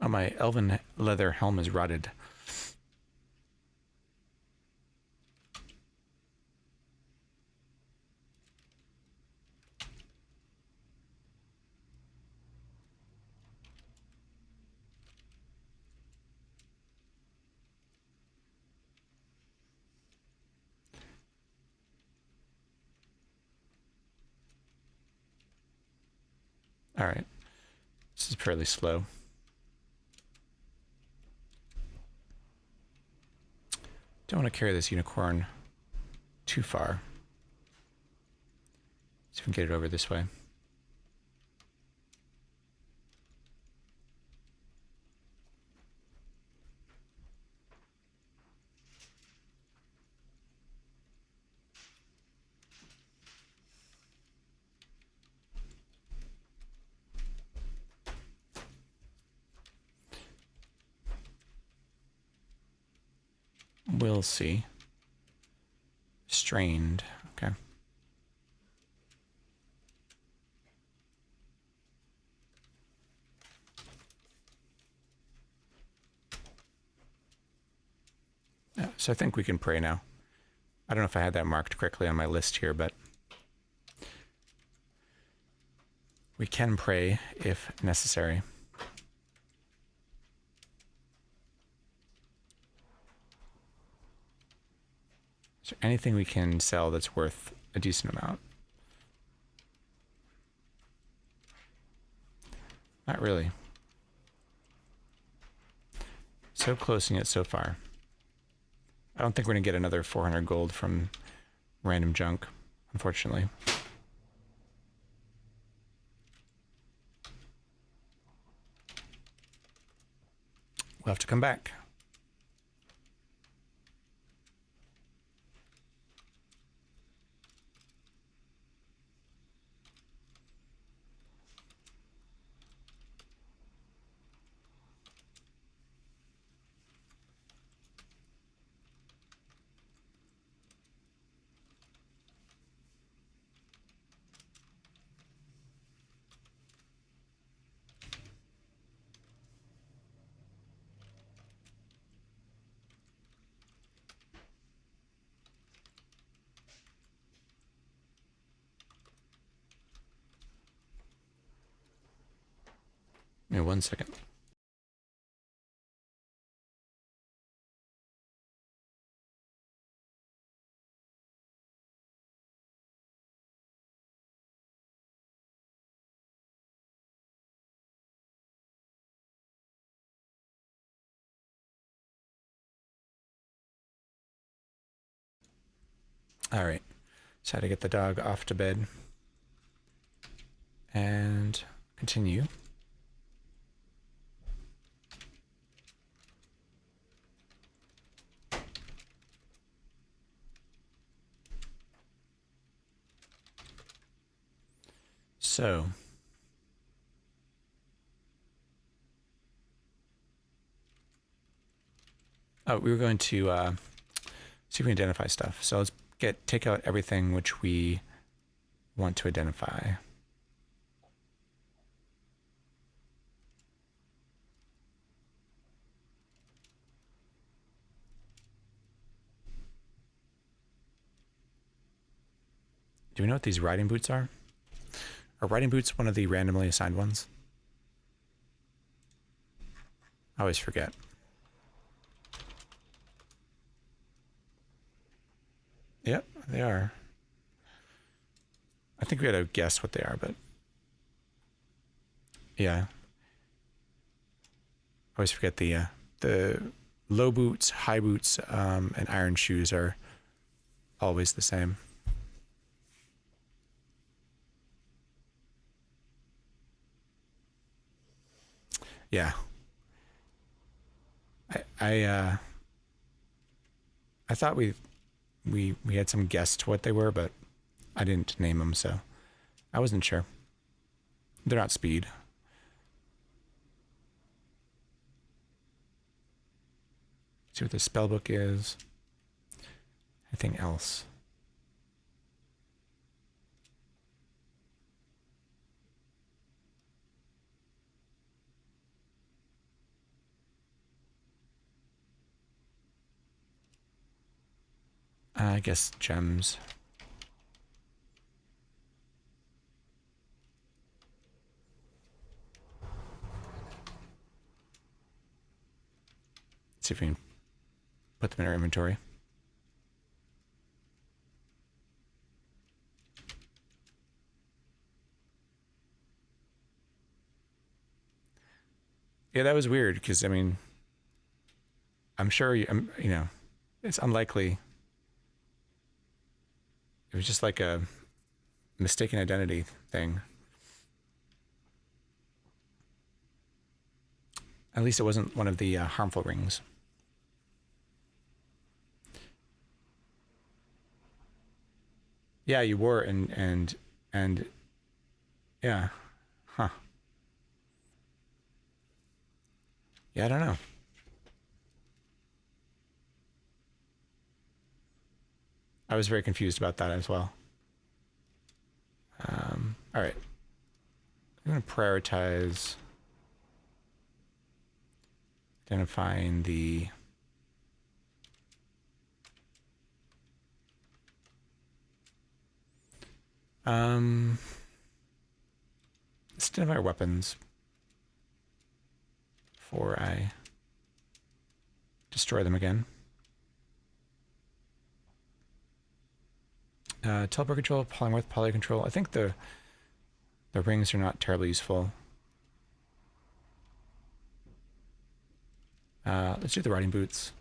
Oh, my elven leather helm is rotted. All right. This is fairly slow. Don't want to carry this unicorn too far. See if we can get it over this way. We'll see. Strained. Okay. Yeah, so I think we can pray now. I don't know if I had that marked correctly on my list here, but we can pray if necessary. Is there anything we can sell that's worth a decent amount? Not really. So close and yet so far. I don't think we're going to get another 400 gold from random junk, unfortunately. We'll have to come back. Give me 1 second. All right. So I had to get the dog off to bed and continue. So we were going to see if we can identify stuff. So let's take out everything which we want to identify. we know what these riding boots are? Are riding boots one of the randomly assigned ones? I always forget. Yep, they are. I think we had to guess what they are, but yeah. I always forget the low boots, high boots, and iron shoes are always the same. Yeah. I thought we had some guess to what they were, but I didn't name them, so I wasn't sure. They're not speed. See what the spell book is. Anything else? I guess gems. Let's see if we can put them in our inventory. Yeah, that was weird because I mean, I'm sure you know, it's unlikely. It was just like a mistaken identity thing. At least it wasn't one of the harmful rings. Yeah, you were, and yeah, huh? Yeah, I don't know. I was very confused about that as well. All right, I'm going to prioritize identifying the let's identify our weapons before I destroy them again. Teleport control, polymorph, poly control. I think the rings are not terribly useful. Let's do the riding boots.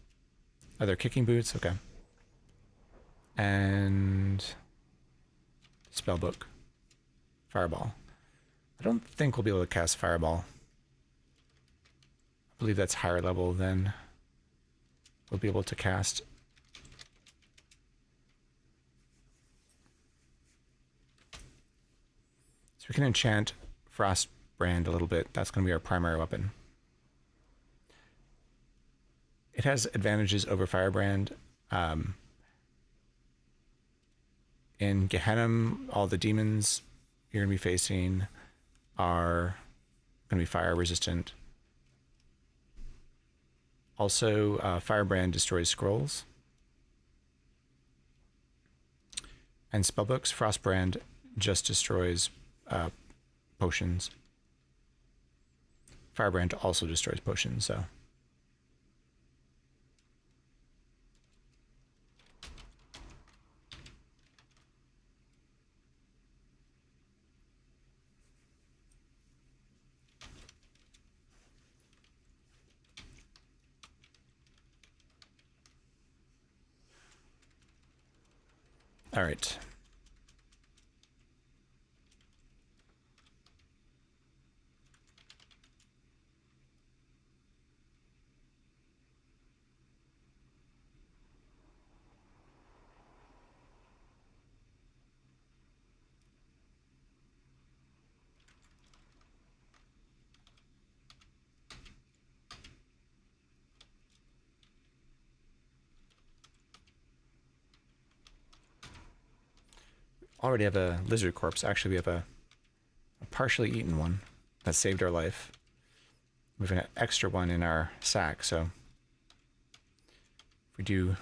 Are there kicking boots? Okay. And spellbook. Fireball. I don't think we'll be able to cast Fireball. I believe that's higher level than we'll be able to cast. So we can enchant Frostbrand a little bit. That's going to be our primary weapon. It has advantages over Firebrand. In Gehenna, all the demons you're going to be facing are going to be fire resistant. Also, Firebrand destroys scrolls. And spellbooks, Frostbrand just destroys potions. Firebrand also destroys potions, so. All right. Already have a lizard corpse. Actually, we have a partially eaten one that saved our life. We have an extra one in our sack, so if we do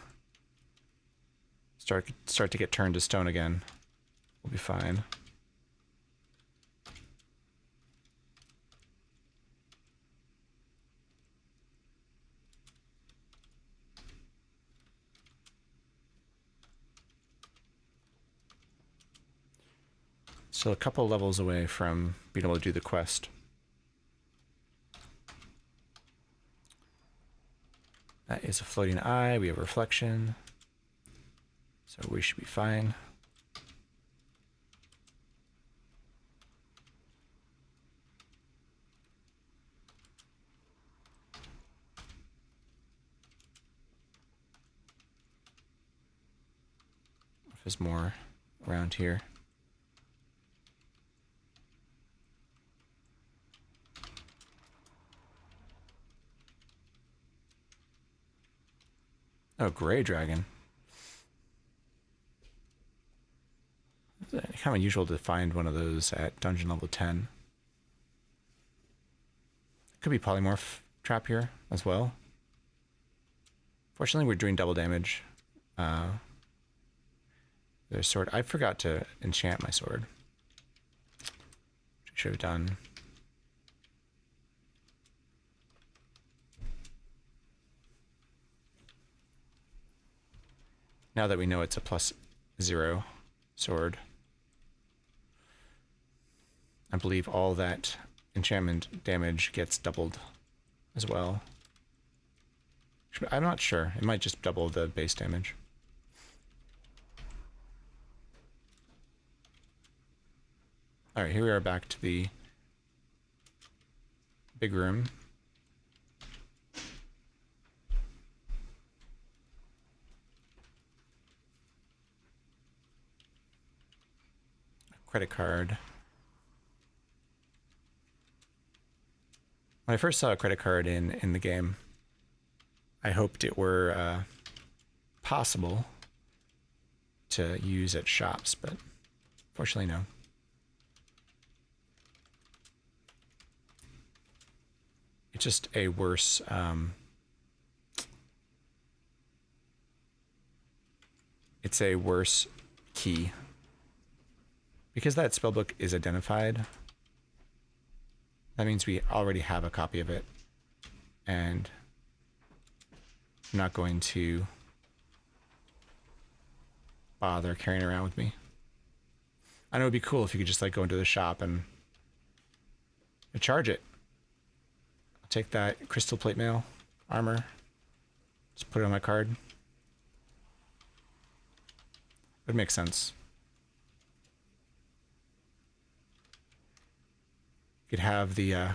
start to get turned to stone again, We'll be fine. So a couple levels away from being able to do the quest. That is a floating eye. We have reflection. So we should be fine. If there's more around here. Oh, gray dragon. It's kind of unusual to find one of those at dungeon level 10. Could be polymorph trap here as well. Fortunately, we're doing double damage. There's sword. I forgot to enchant my sword. Which I should have done. Now that we know it's a +0 sword, I believe all that enchantment damage gets doubled as well. I'm not sure. It might just double the base damage. Alright, here we are back to the big room. Credit card. When I first saw a credit card in the game, I hoped it were possible to use at shops, but fortunately no. It's just a worse it's a worse key. Because that spellbook is identified, that means we already have a copy of it, and I'm not going to bother carrying it around with me. I know it'd be cool if you could just like go into the shop and charge it. I'll take that crystal plate mail armor, just put it on my card. Would make sense. You could have the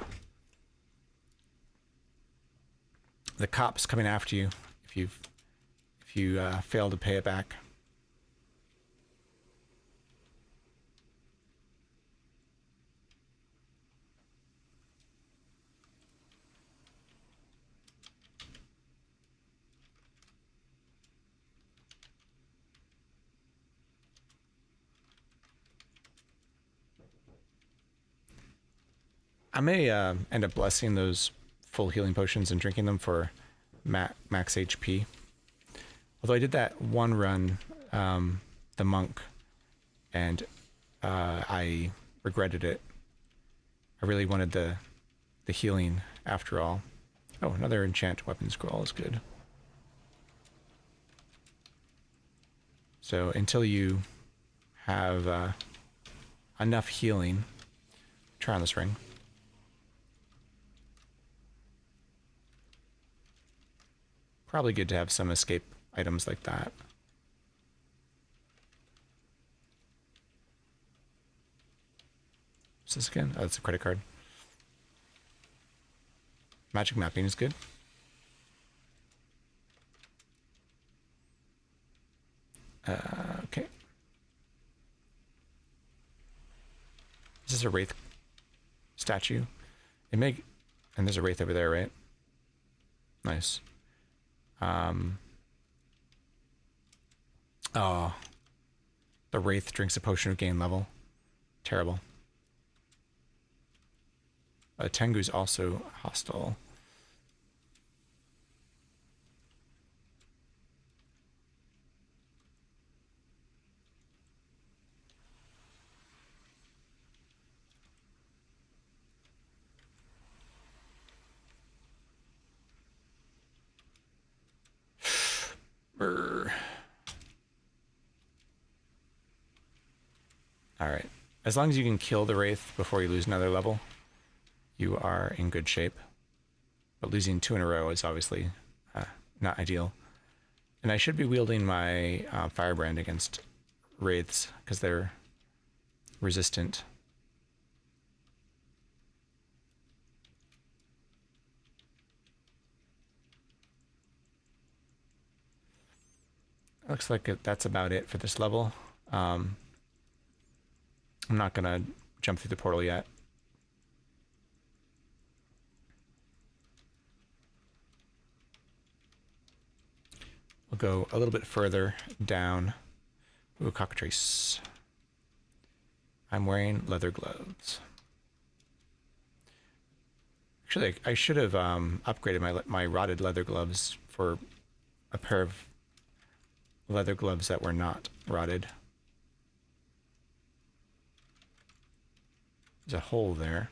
cops coming after you if you fail to pay it back. I may end up blessing those full healing potions and drinking them for max HP. Although I did that one run, the monk, and I regretted it. I really wanted the healing after all. Oh, another enchant weapon scroll is good. So until you have enough healing, try on this ring. Probably good to have some escape items like that. What's this again? Oh, it's a credit card. Magic mapping is good. Okay. Is this a wraith statue? It may, and there's a wraith over there, right? Nice. Oh, the wraith drinks a potion of gain level. Terrible. Tengu's also hostile. All right. As long as you can kill the Wraith before you lose another level, you are in good shape. But losing 2 in a row is obviously not ideal. And I should be wielding my Firebrand against Wraiths because they're resistant. Looks like that's about it for this level. I'm not going to jump through the portal yet. We'll go a little bit further down. Ooh, cockatrice. I'm wearing leather gloves. Actually, I should have upgraded my rotted leather gloves for a pair of leather gloves that were not rotted. There's a hole there.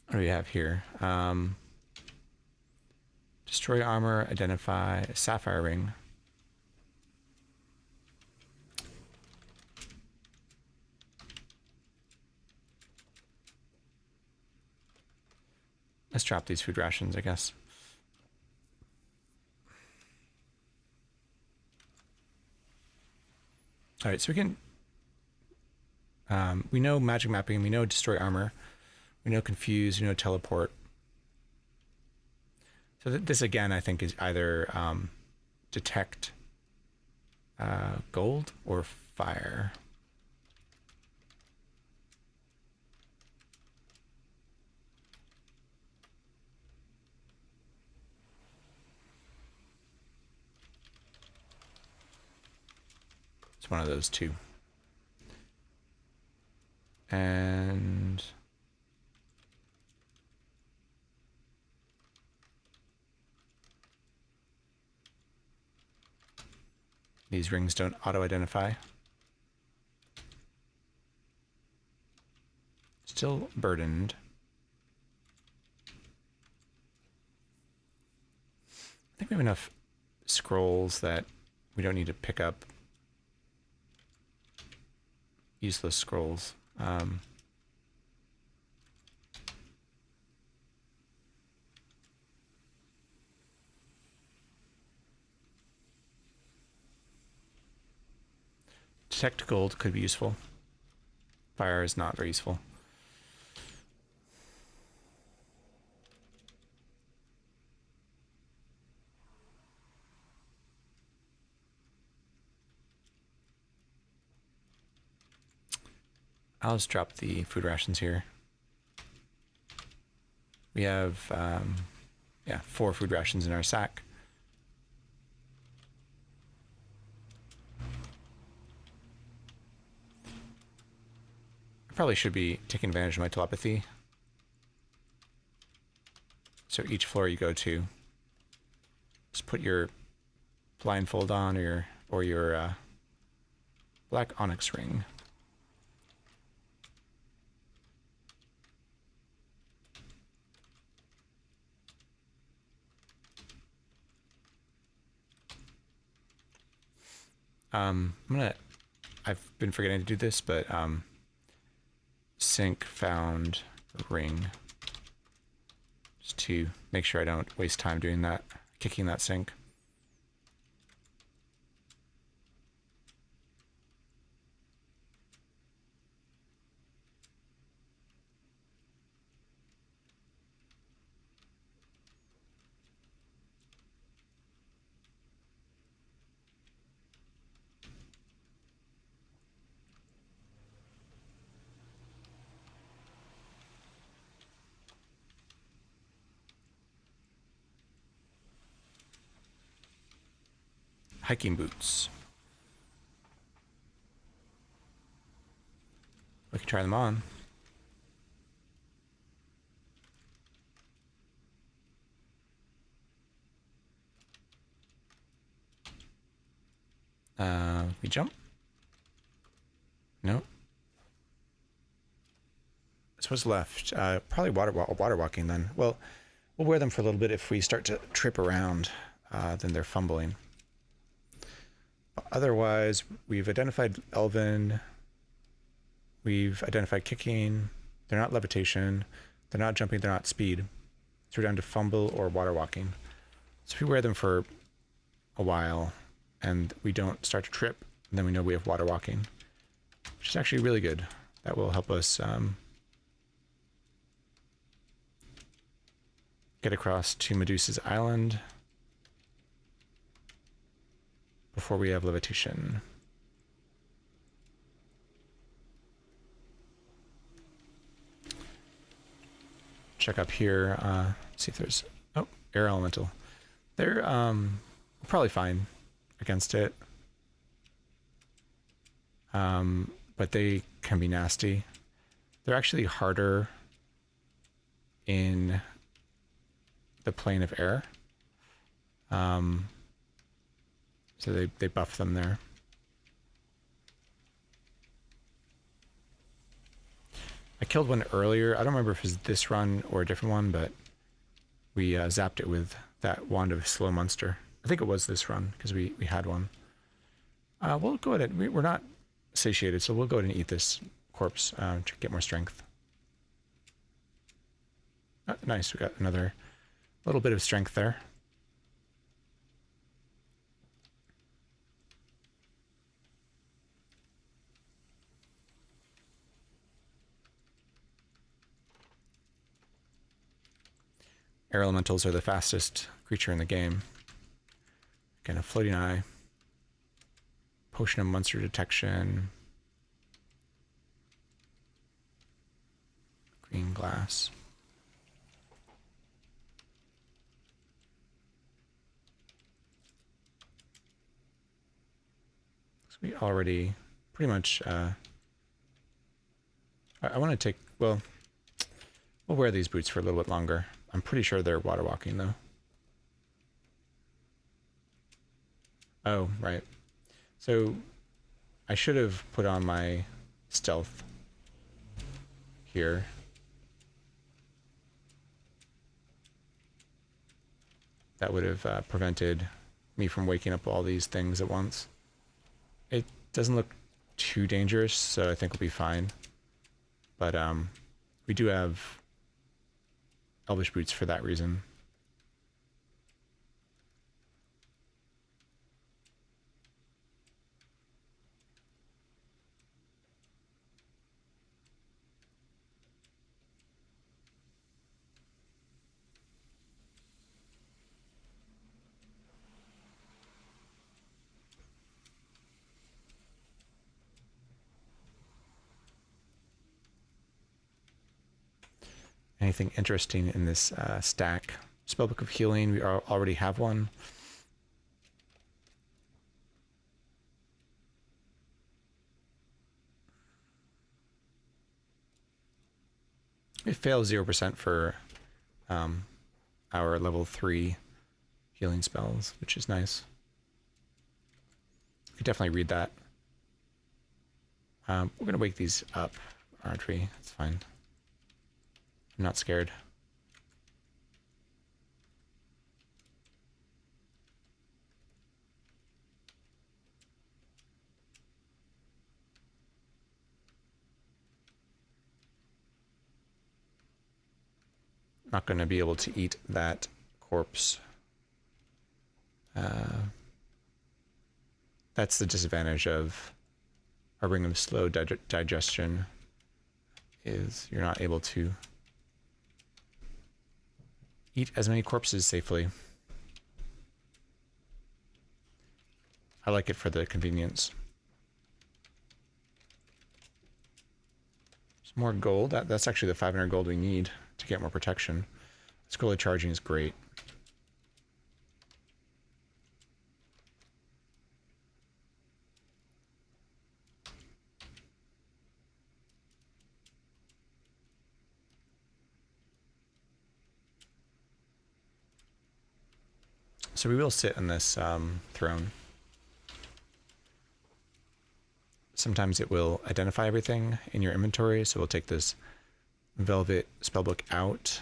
What do we have here? Destroy armor, identify a sapphire ring. Let's drop these food rations, I guess. All right, so we can... we know magic mapping, we know destroy armor, we know confuse, we know teleport. So this, again, I think is either detect gold or fire. It's one of those two. And these rings don't auto-identify. Still burdened. I think we have enough scrolls that we don't need to pick up useless scrolls. Detect gold could be useful. Fire is not very useful. I'll just drop the food rations here. We have, yeah, 4 food rations in our sack. I probably should be taking advantage of my telepathy. So each floor you go to, just put your blindfold on or your black onyx ring. I've been forgetting to do this, but sync found ring, just to make sure I don't waste time doing that, kicking that sync. Hiking boots. We can try them on. We jump? No. So what's left? Probably water walking then. Well, we'll wear them for a little bit. If we start to trip around, then they're fumbling. Otherwise, we've identified Elven. We've identified kicking. They're not levitation. They're not jumping. They're not speed. So we're down to fumble or water walking. So if we wear them for a while and we don't start to trip, then we know we have water walking, which is actually really good. That will help us get across to Medusa's Island before we have levitation. Check up here, see if there's, oh, air elemental. They're probably fine against it. But they can be nasty. They're actually harder in the plane of air. So they buff them there. I killed one earlier. I don't remember if it was this run or a different one, but we zapped it with that Wand of Slow Monster. I think it was this run because we had one. We'll go ahead. We're not satiated, so we'll go ahead and eat this corpse to get more strength. Nice, we got another little bit of strength there. Air elementals are the fastest creature in the game. Again, a floating eye. Potion of monster detection. Green glass. So we already pretty much I want to take, well, we'll wear these boots for a little bit longer. I'm pretty sure they're water walking though. Oh, right. So I should have put on my stealth here. That would have prevented me from waking up all these things at once. It doesn't look too dangerous, so I think we'll be fine. But we do have Elvish boots for that reason. Anything interesting in this stack? Spellbook of Healing, we already have one. It fails 0% for our level 3 healing spells, which is nice. We could definitely read that. We're going to wake these up, aren't we? That's fine. I'm not scared. Not going to be able to eat that corpse. That's the disadvantage of a ring of slow digestion, is you're not able to eat as many corpses safely. I like it for the convenience. Some more gold. That's actually the 500 gold we need to get more protection. Scroll of charging is great. So we will sit on this throne. sometimes it will identify everything in your inventory. So we'll take this velvet spellbook out,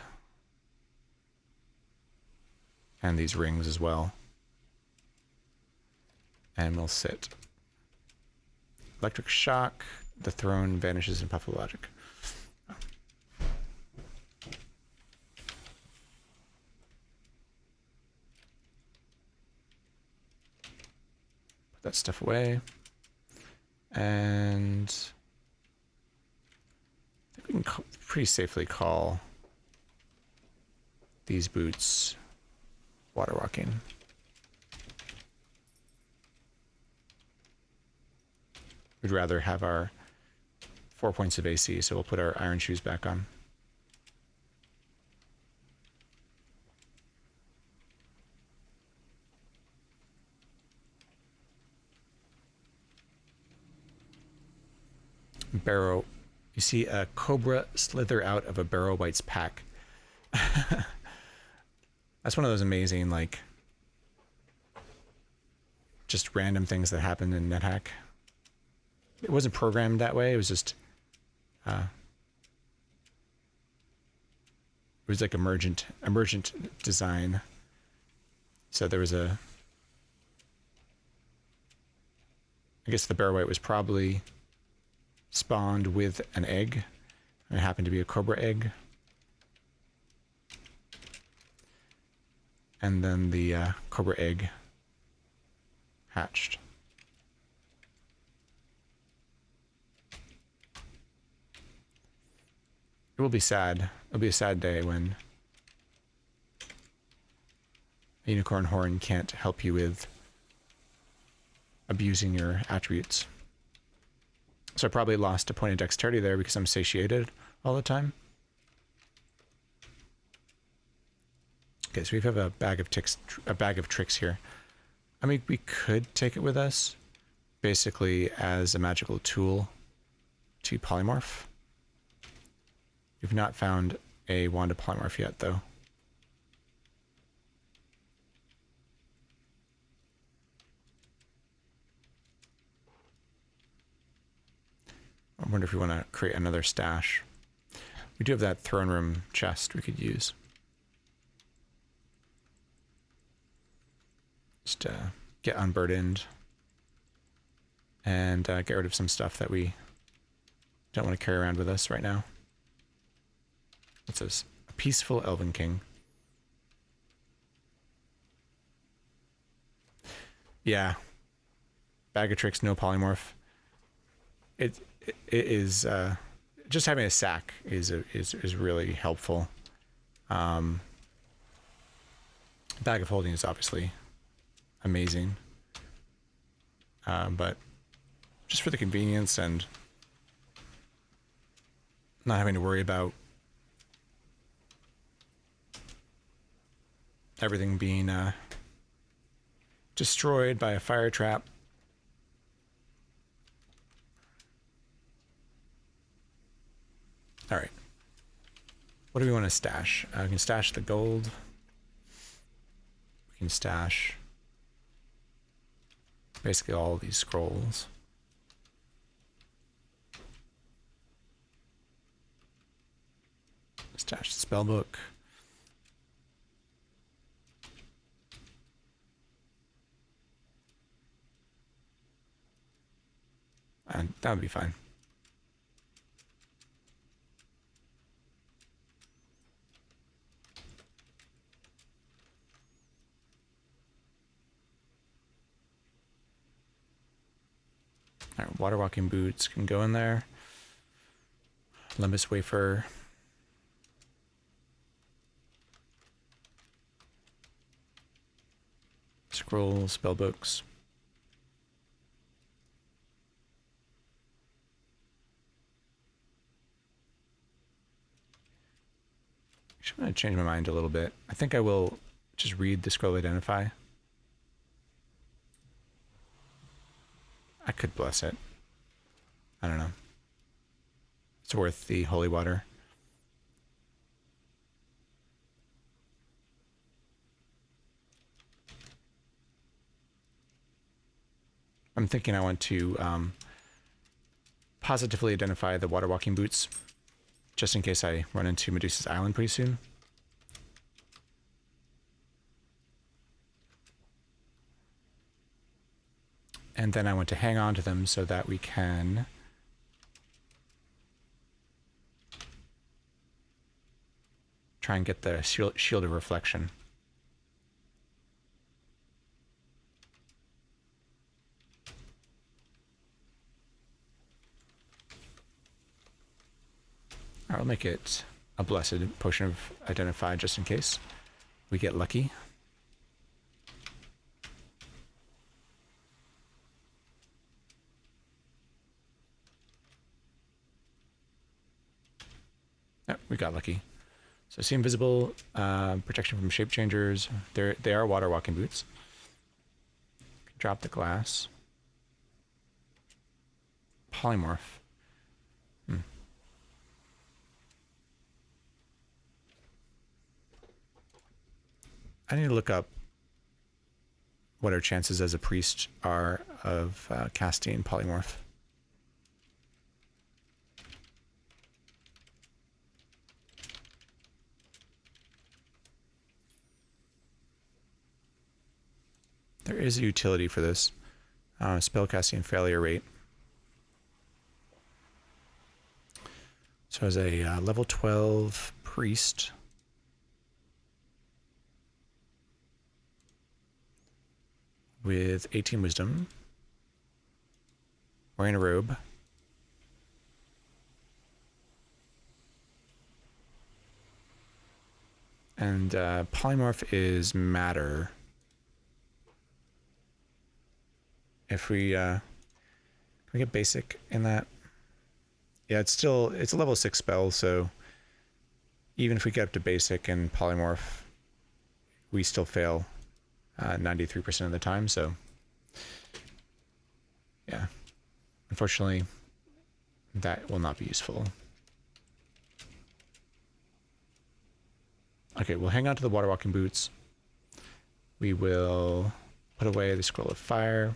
and these rings as well. And we'll sit. Electric shock. The throne vanishes in puff of logic. Put that stuff away. And I think we can pretty safely call these boots water walking. We'd rather have our 4 points of AC, so we'll put our iron shoes back on. Barrow. You see a cobra slither out of a Barrow Wight's pack. That's one of those amazing, like, just random things that happened in Nethack. It wasn't programmed that way. It was just, it was like emergent design. So there was I guess the Barrow Wight was probably spawned with an egg, and it happened to be a cobra egg. And then the cobra egg hatched. It will be sad. It'll be a sad day when a unicorn horn can't help you with abusing your attributes. So I probably lost a point of dexterity there because I'm satiated all the time. Okay, so we have a bag of tricks here. I mean, we could take it with us, basically as a magical tool to polymorph. We've not found a wand of polymorph yet, though. I wonder if we want to create another stash. We do have that throne room chest we could use. Just get unburdened and get rid of some stuff that we don't want to carry around with us right now. What's this? A peaceful Elven King. Yeah. Bag of tricks, no polymorph. It is just having a sack is really helpful. Bag of holding is obviously amazing, but just for the convenience and not having to worry about everything being destroyed by a fire trap. All right. What do we want to stash? We can stash the gold. We can stash basically all these scrolls. Stash the spellbook. And that would be fine. All right, water walking boots can go in there. Limbus wafer. Scrolls, spellbooks. I'm going to change my mind a little bit. I think I will just read the scroll identify. I could bless it. I don't know. It's worth the holy water. I'm thinking I want to positively identify the water walking boots, just in case I run into Medusa's Island pretty soon. And then I want to hang on to them so that we can try and get the shield of reflection. I'll make it a blessed potion of identify just in case we get lucky. Oh, we got lucky. So see invisible, protection from shape changers. They are water walking boots. Drop the glass. Polymorph. I need to look up what our chances as a priest are of casting polymorph. There is a utility for this. Spellcasting failure rate. So as a level 12 priest, with 18 wisdom, wearing a robe, and polymorph is matter. If we can we get basic in that? Yeah, it's a level 6 spell, so even if we get up to basic and polymorph, we still fail 93% of the time, so yeah, unfortunately that will not be useful. Okay, we'll hang on to the water walking boots. We will put away the scroll of fire,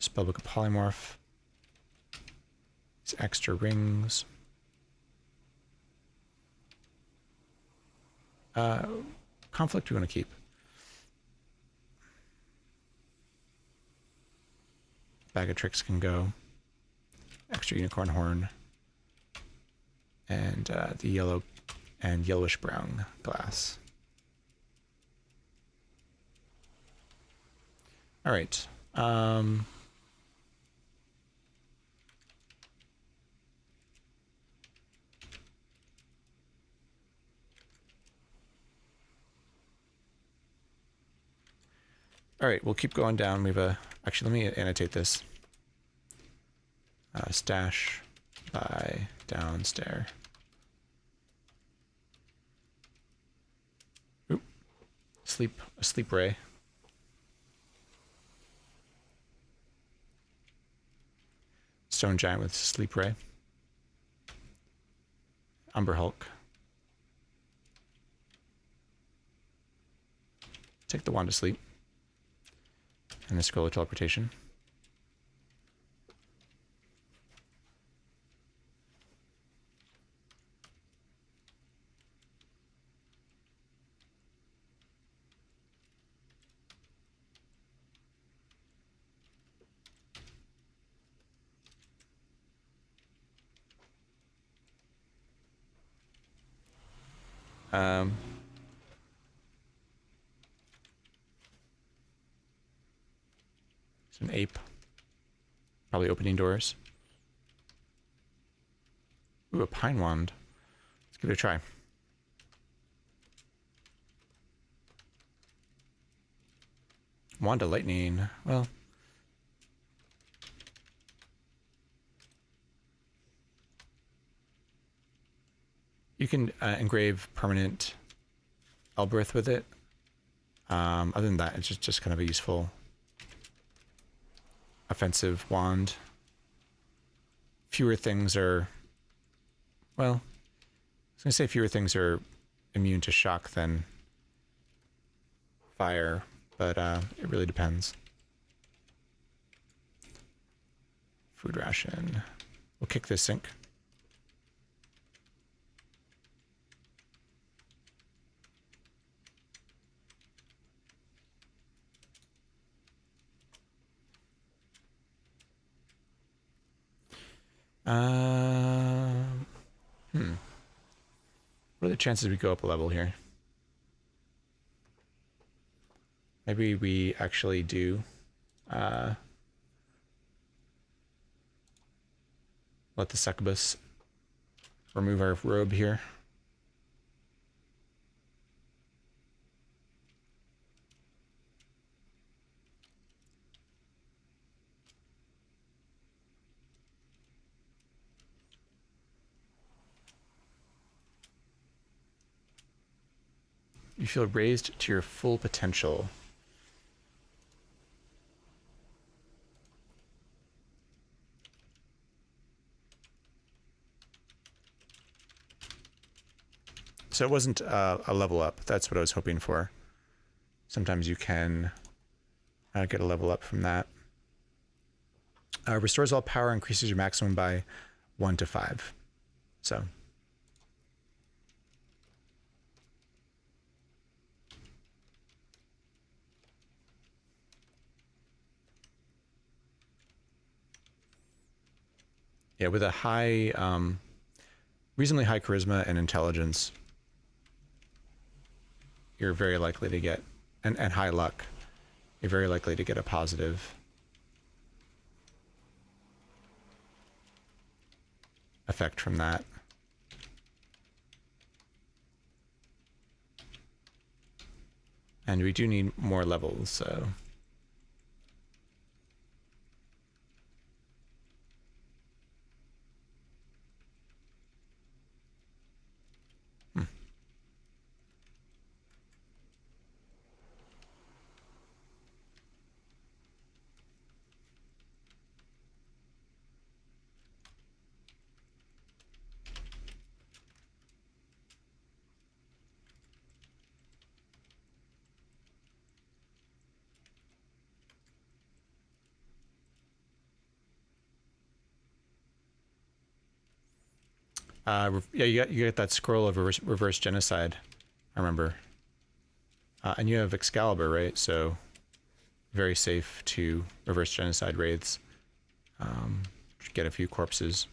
spellbook of polymorph, these extra rings. Conflict we want to keep. Bag of tricks can go. Extra unicorn horn. And the yellow and yellowish brown glass. All right. All right, we'll keep going down. We have a... Actually, let me annotate this. Stash by downstairs. Oop. A sleep ray. Stone giant with sleep ray. Umber Hulk. Take the wand to sleep. And the scroll of teleportation. It's an ape. Probably opening doors. Ooh, a pine wand. Let's give it a try. Wand of lightning. Well, you can engrave permanent Elbereth with it. Other than that, it's just kind of a useful offensive wand. Fewer things are, well, I was going to say fewer things are immune to shock than fire, but it really depends. Food ration. We'll kick this sink. What are the chances we go up a level here? Maybe we actually do let the succubus remove our robe here. You feel raised to your full potential. So it wasn't a level up. That's what I was hoping for. Sometimes you can get a level up from that. Restores all power, increases your maximum by 1 to 5. So. Yeah, with a high, reasonably high charisma and intelligence, you're very likely to get, and high luck, you're very likely to get a positive effect from that. And we do need more levels, so. Yeah, you get that scroll of reverse genocide, I remember. And you have Excalibur, right? So very safe to reverse genocide raids. Get a few corpses.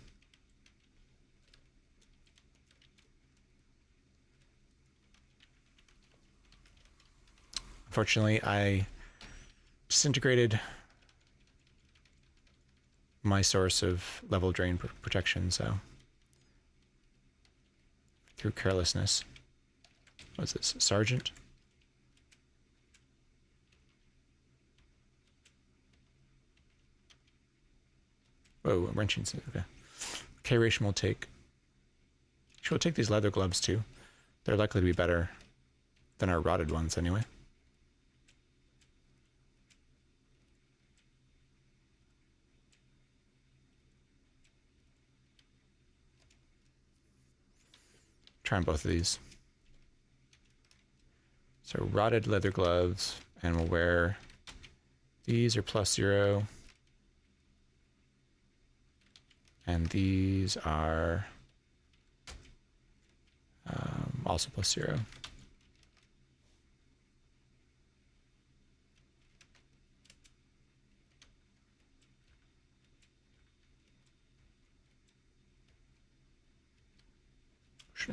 Unfortunately, I disintegrated my source of level drain protection, so through carelessness. What's this? Sergeant? Whoa, wrenching. Okay. K-ration will take. She'll take these leather gloves too. They're likely to be better than our rotted ones anyway. Trying both of these. So rotted leather gloves, and we'll wear these are +0. And these are also +0.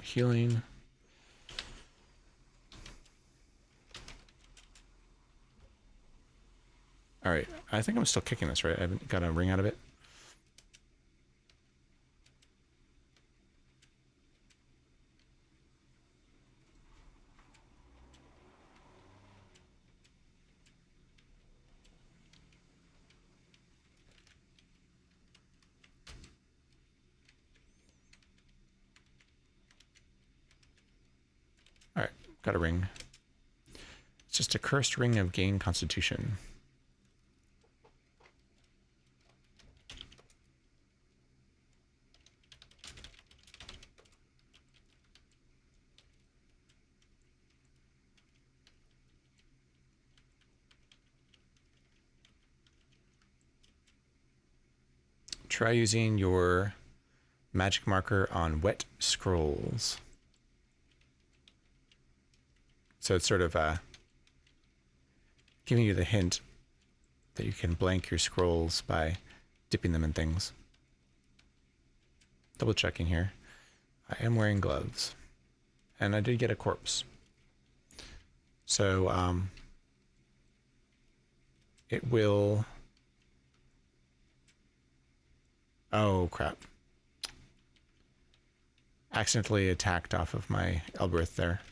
Healing. All right, I think I'm still kicking this, right? I haven't got a ring out of it. All right, got a ring. It's just a cursed ring of gain constitution. Try using your magic marker on wet scrolls. So it's sort of giving you the hint that you can blank your scrolls by dipping them in things. Double checking here. I am wearing gloves. And I did get a corpse. So it will... Oh, crap. Accidentally attacked off of my Elbereth there.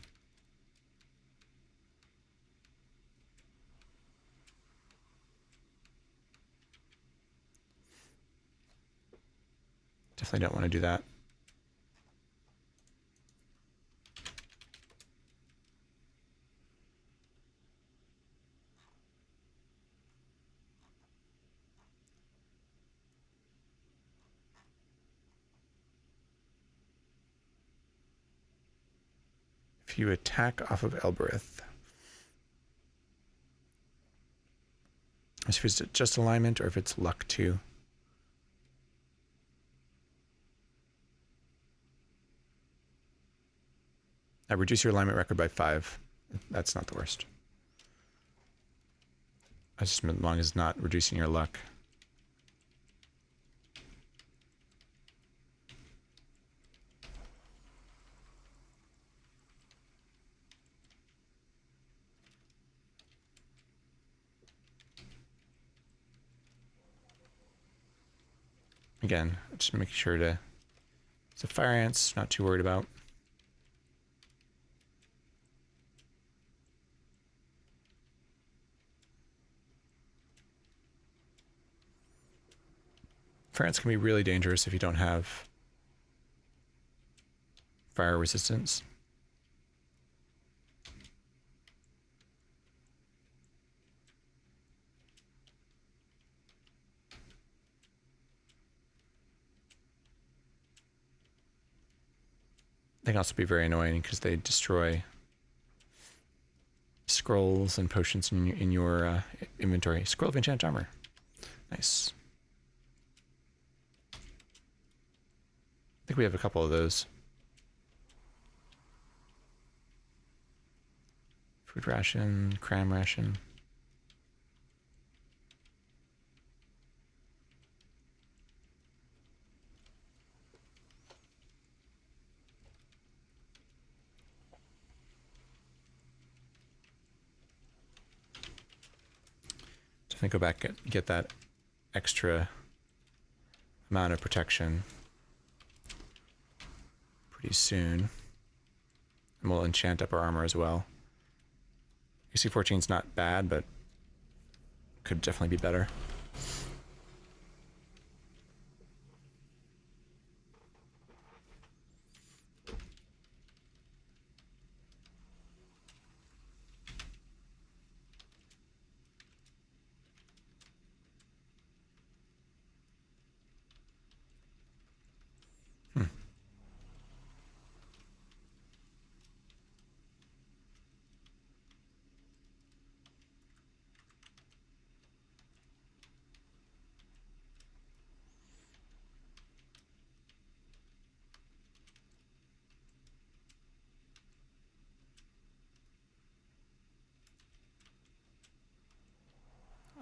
Definitely don't want to do that. If you attack off of Elbereth, if it's just alignment or if it's luck too. Reduce your alignment record by 5. That's not the worst. As long as it's not reducing your luck. Again, just make sure to... It's a fire ants, not too worried about. Fire ants can be really dangerous if you don't have fire resistance. They can also be very annoying because they destroy scrolls and potions in your inventory. Scroll of enchant armor. Nice. I think we have a couple of those. Food ration, cram ration. Definitely go back and get that extra amount of protection pretty soon. And we'll enchant up our armor as well. AC 14 is not bad, but could definitely be better.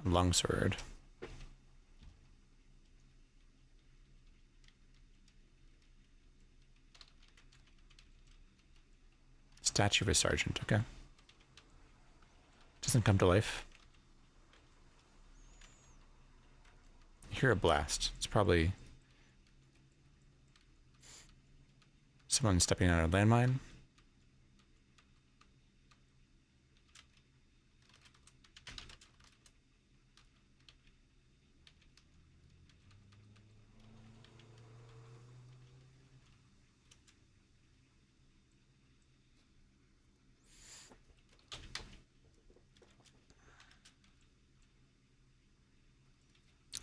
Longsword. Statue of a sergeant, okay. Doesn't come to life. You hear a blast. It's probably someone stepping on a landmine.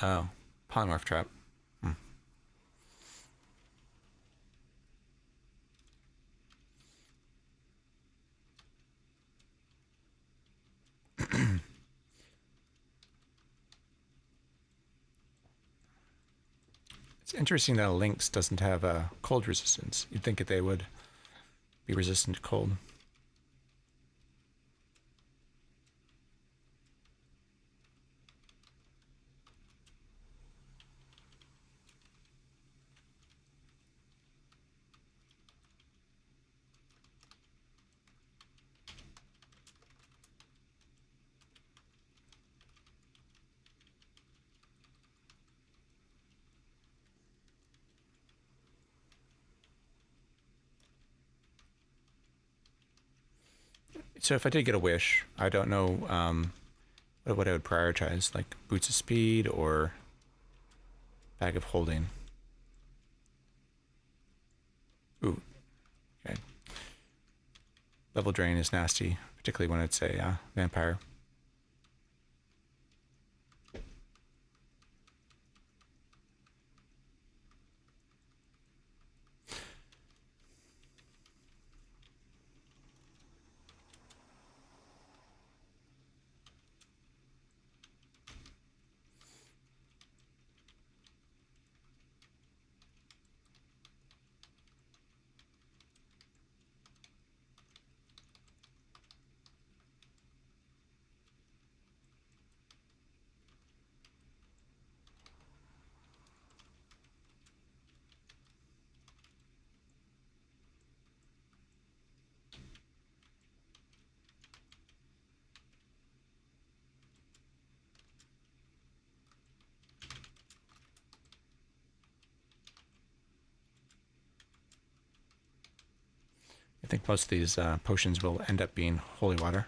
Oh, polymorph trap. It's interesting that a lynx doesn't have a cold resistance. You'd think that they would be resistant to cold. So if I did get a wish, I don't know what I would prioritize, like Boots of Speed or Bag of Holding. Ooh, okay. Level Drain is nasty, particularly when it's a vampire. I think most of these potions will end up being holy water.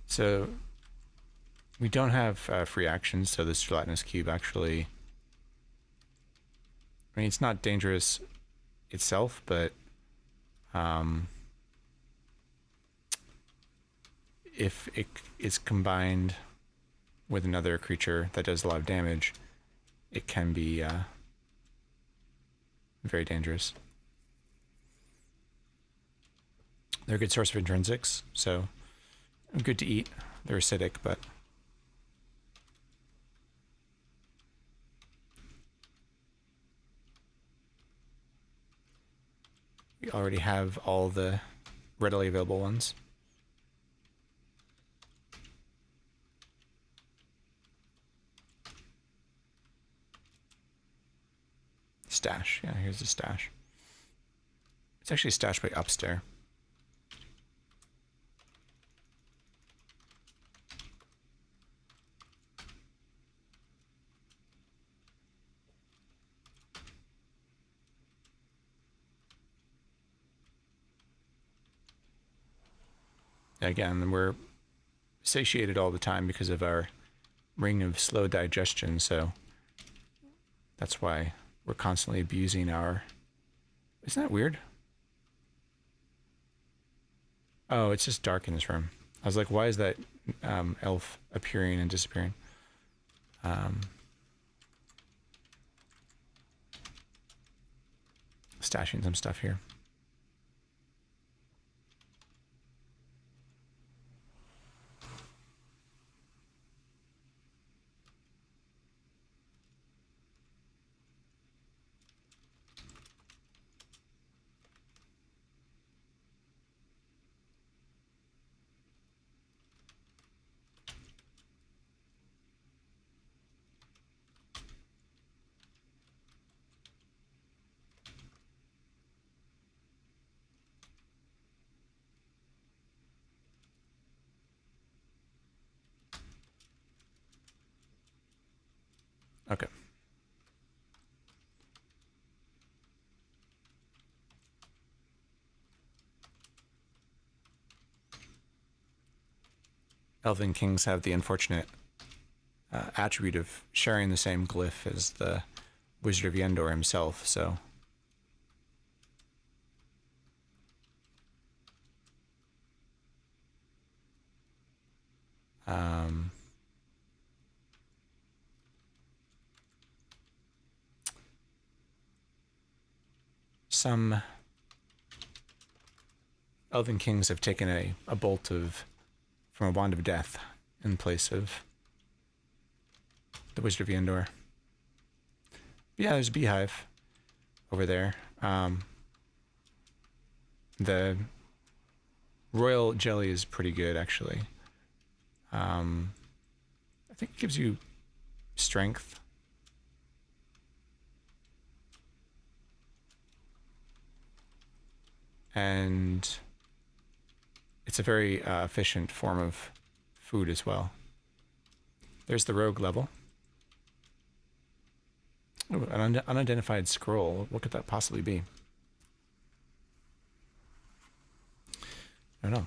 So we don't have free actions, so this gelatinous cube actually, I mean, it's not dangerous itself, but if it is combined with another creature that does a lot of damage, it can be very dangerous. They're a good source of intrinsics, so good to eat. They're acidic, but we already have all the readily available ones. Stash. Yeah, here's the stash. It's actually stashed by upstairs. Again, we're satiated all the time because of our ring of slow digestion, so that's why we're constantly abusing our... Isn't that weird? Oh, it's just dark in this room. I was like, why is that elf appearing and disappearing? Stashing some stuff here. Okay. Elven kings have the unfortunate attribute of sharing the same glyph as the Wizard of Yendor himself, so... some Elven kings have taken a bolt from a wand of death in place of the Wizard of Yendor. Yeah, there's a beehive over there. The royal jelly is pretty good, actually. I think it gives you strength. And it's a very efficient form of food as well. There's the rogue level. Ooh, an unidentified scroll. What could that possibly be? I don't know.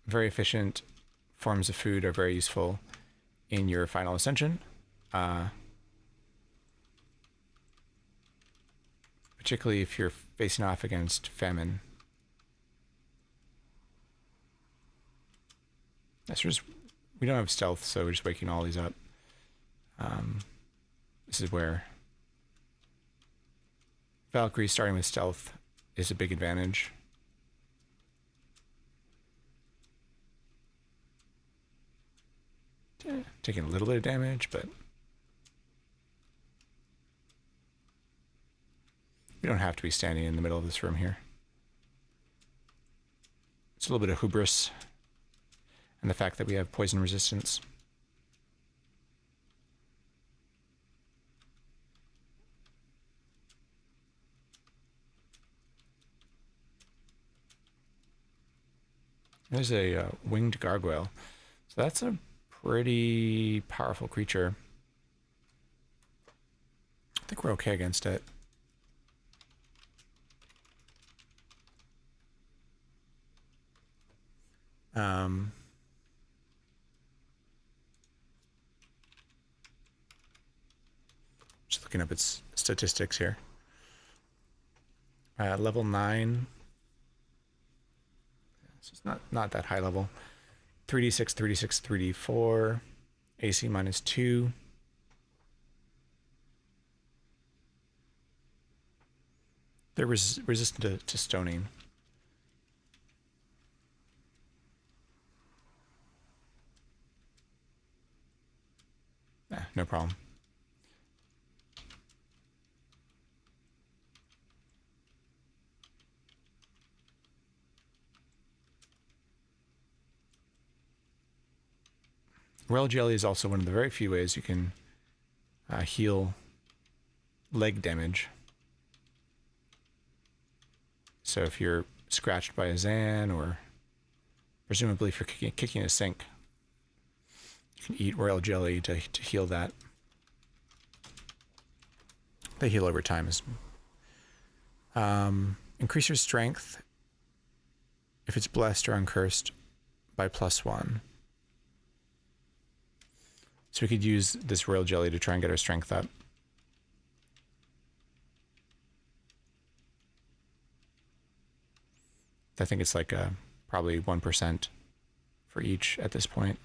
Very efficient forms of food are very useful in your final ascension. Particularly if you're facing off against famine. We don't have stealth, so we're just waking all these up. This is where Valkyrie starting with stealth is a big advantage. Taking a little bit of damage, but we don't have to be standing in the middle of this room here. It's a little bit of hubris and the fact that we have poison resistance. There's a winged gargoyle. So that's a pretty powerful creature. I think we're okay against it. Just looking up its statistics here. Level 9. So it's not that high level. 3d6, 3d6, 3d4. AC -2. They're resistant to stoning. No problem. Royal Jelly is also one of the very few ways you can heal leg damage. So if you're scratched by a Zan, or presumably if you're kicking a sink, you can eat Royal Jelly to heal that. They heal over time. Increase your strength if it's blessed or uncursed by +1. So we could use this Royal Jelly to try and get our strength up. I think it's like probably 1% for each at this point.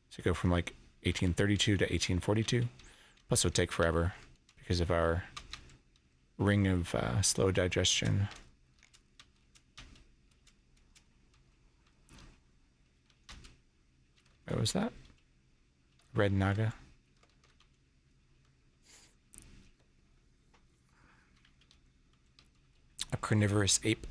So go from like 1832 to 1842. Plus it would take forever because of our ring of slow digestion. What was that? Red Naga. A carnivorous ape.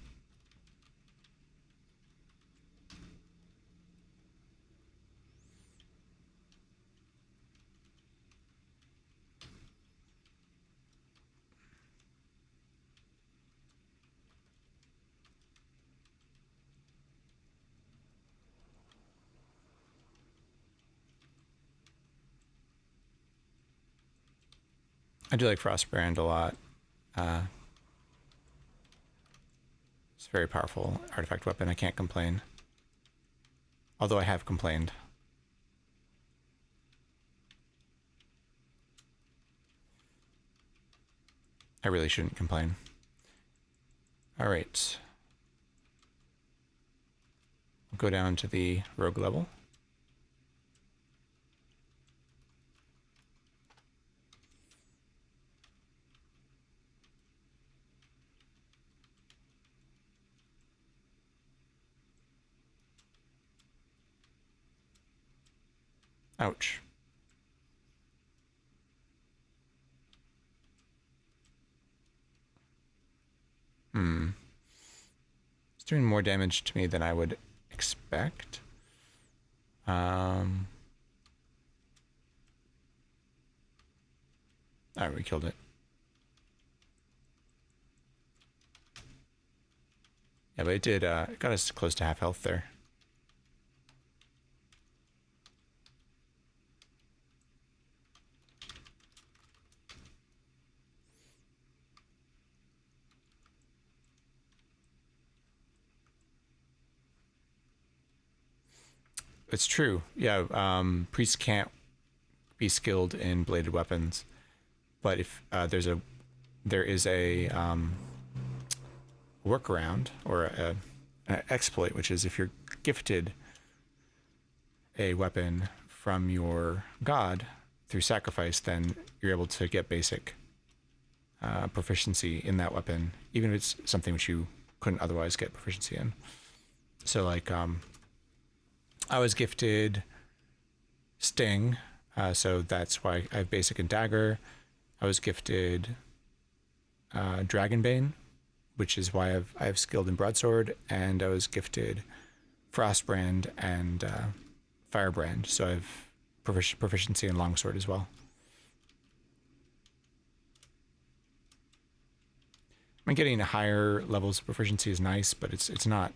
I do like Frostbrand a lot. It's a very powerful artifact weapon. I can't complain. Although I have complained. I really shouldn't complain. All right. We'll go down to the rogue level. Ouch. It's doing more damage to me than I would expect. Alright, we killed it. Yeah, but it did, it got us close to half health there. It's true. Yeah, priests can't be skilled in bladed weapons, but if there is a workaround or an exploit, which is if you're gifted a weapon from your god through sacrifice, then you're able to get basic proficiency in that weapon, even if it's something which you couldn't otherwise get proficiency in. So like I was gifted Sting, so that's why I have basic in Dagger. I was gifted Dragonbane, which is why I have skilled in Broadsword, and I was gifted Frostbrand and Firebrand, so I have proficiency in Longsword as well. I mean, getting higher levels of proficiency is nice, but it's not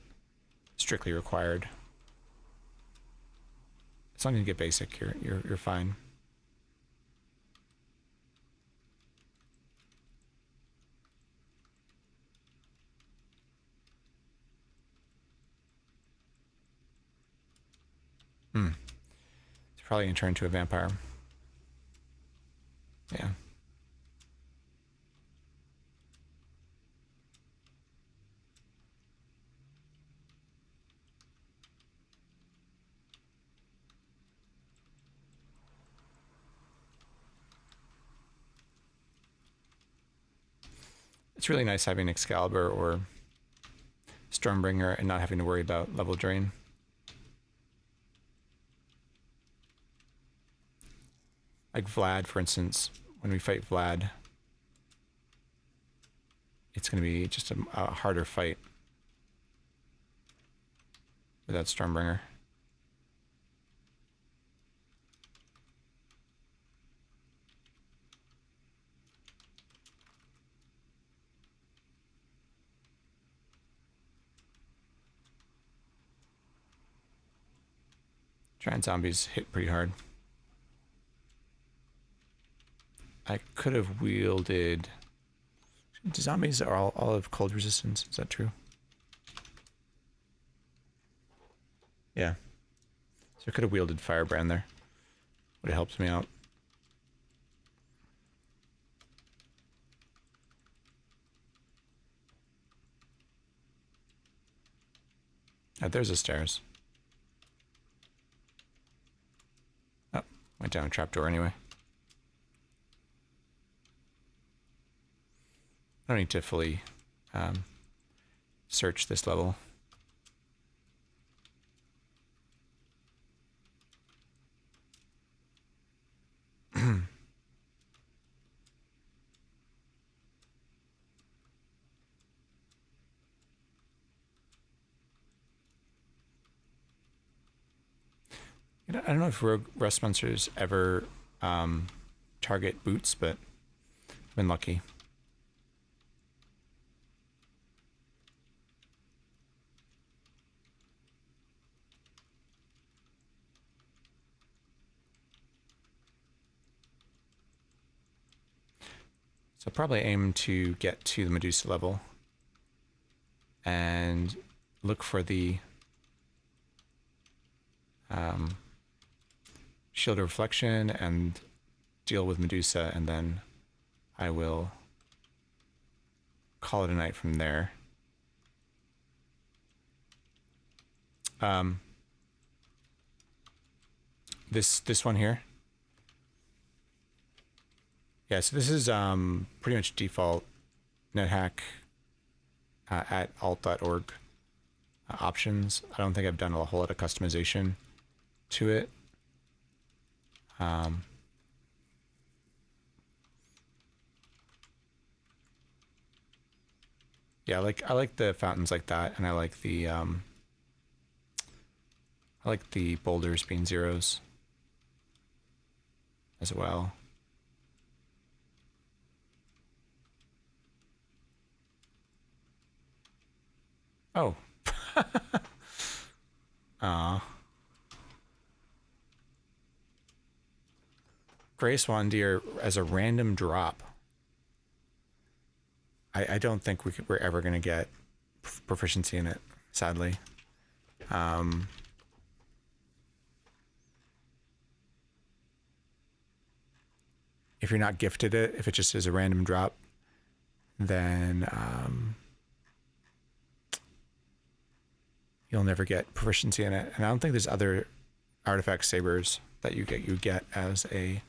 strictly required. As long as you get basic, you're fine. It's probably gonna turn into a vampire. Yeah. It's really nice having Excalibur or Stormbringer and not having to worry about level drain. Like Vlad, for instance, when we fight Vlad, it's going to be just a harder fight without Stormbringer. Giant zombies hit pretty hard. I could have wielded... Zombies are all have cold resistance. Is that true? Yeah. So I could have wielded Firebrand there. Would have helped me out. Oh, there's the stairs. Oh, went down a trapdoor anyway. I don't need to fully search this level. I don't know if rogue rust monsters ever target boots, but I've been lucky. So I'll probably aim to get to the Medusa level and look for the Shield of Reflection and deal with Medusa, and then I will call it a night from there. This one here. Yeah, so this is pretty much default Nethack at alt.org options. I don't think I've done a whole lot of customization to it. Yeah, I like the fountains like that, and I like the boulders being zeros as well. Oh. Gray Swan Deer as a random drop. I don't think we're ever going to get proficiency in it, sadly. If you're not gifted it, if it just is a random drop, then you'll never get proficiency in it. And I don't think there's other artifact sabers that you get as a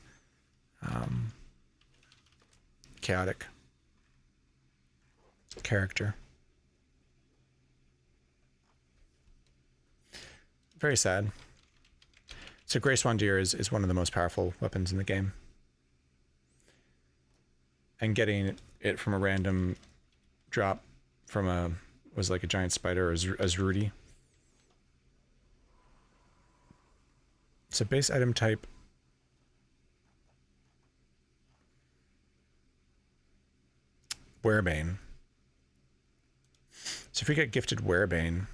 chaotic character. Very sad. So Gray Swan Deer is one of the most powerful weapons in the game. And getting it from a random drop from was like a giant spider as Rudy. So base item type. Werebane. So if we get gifted Werebane,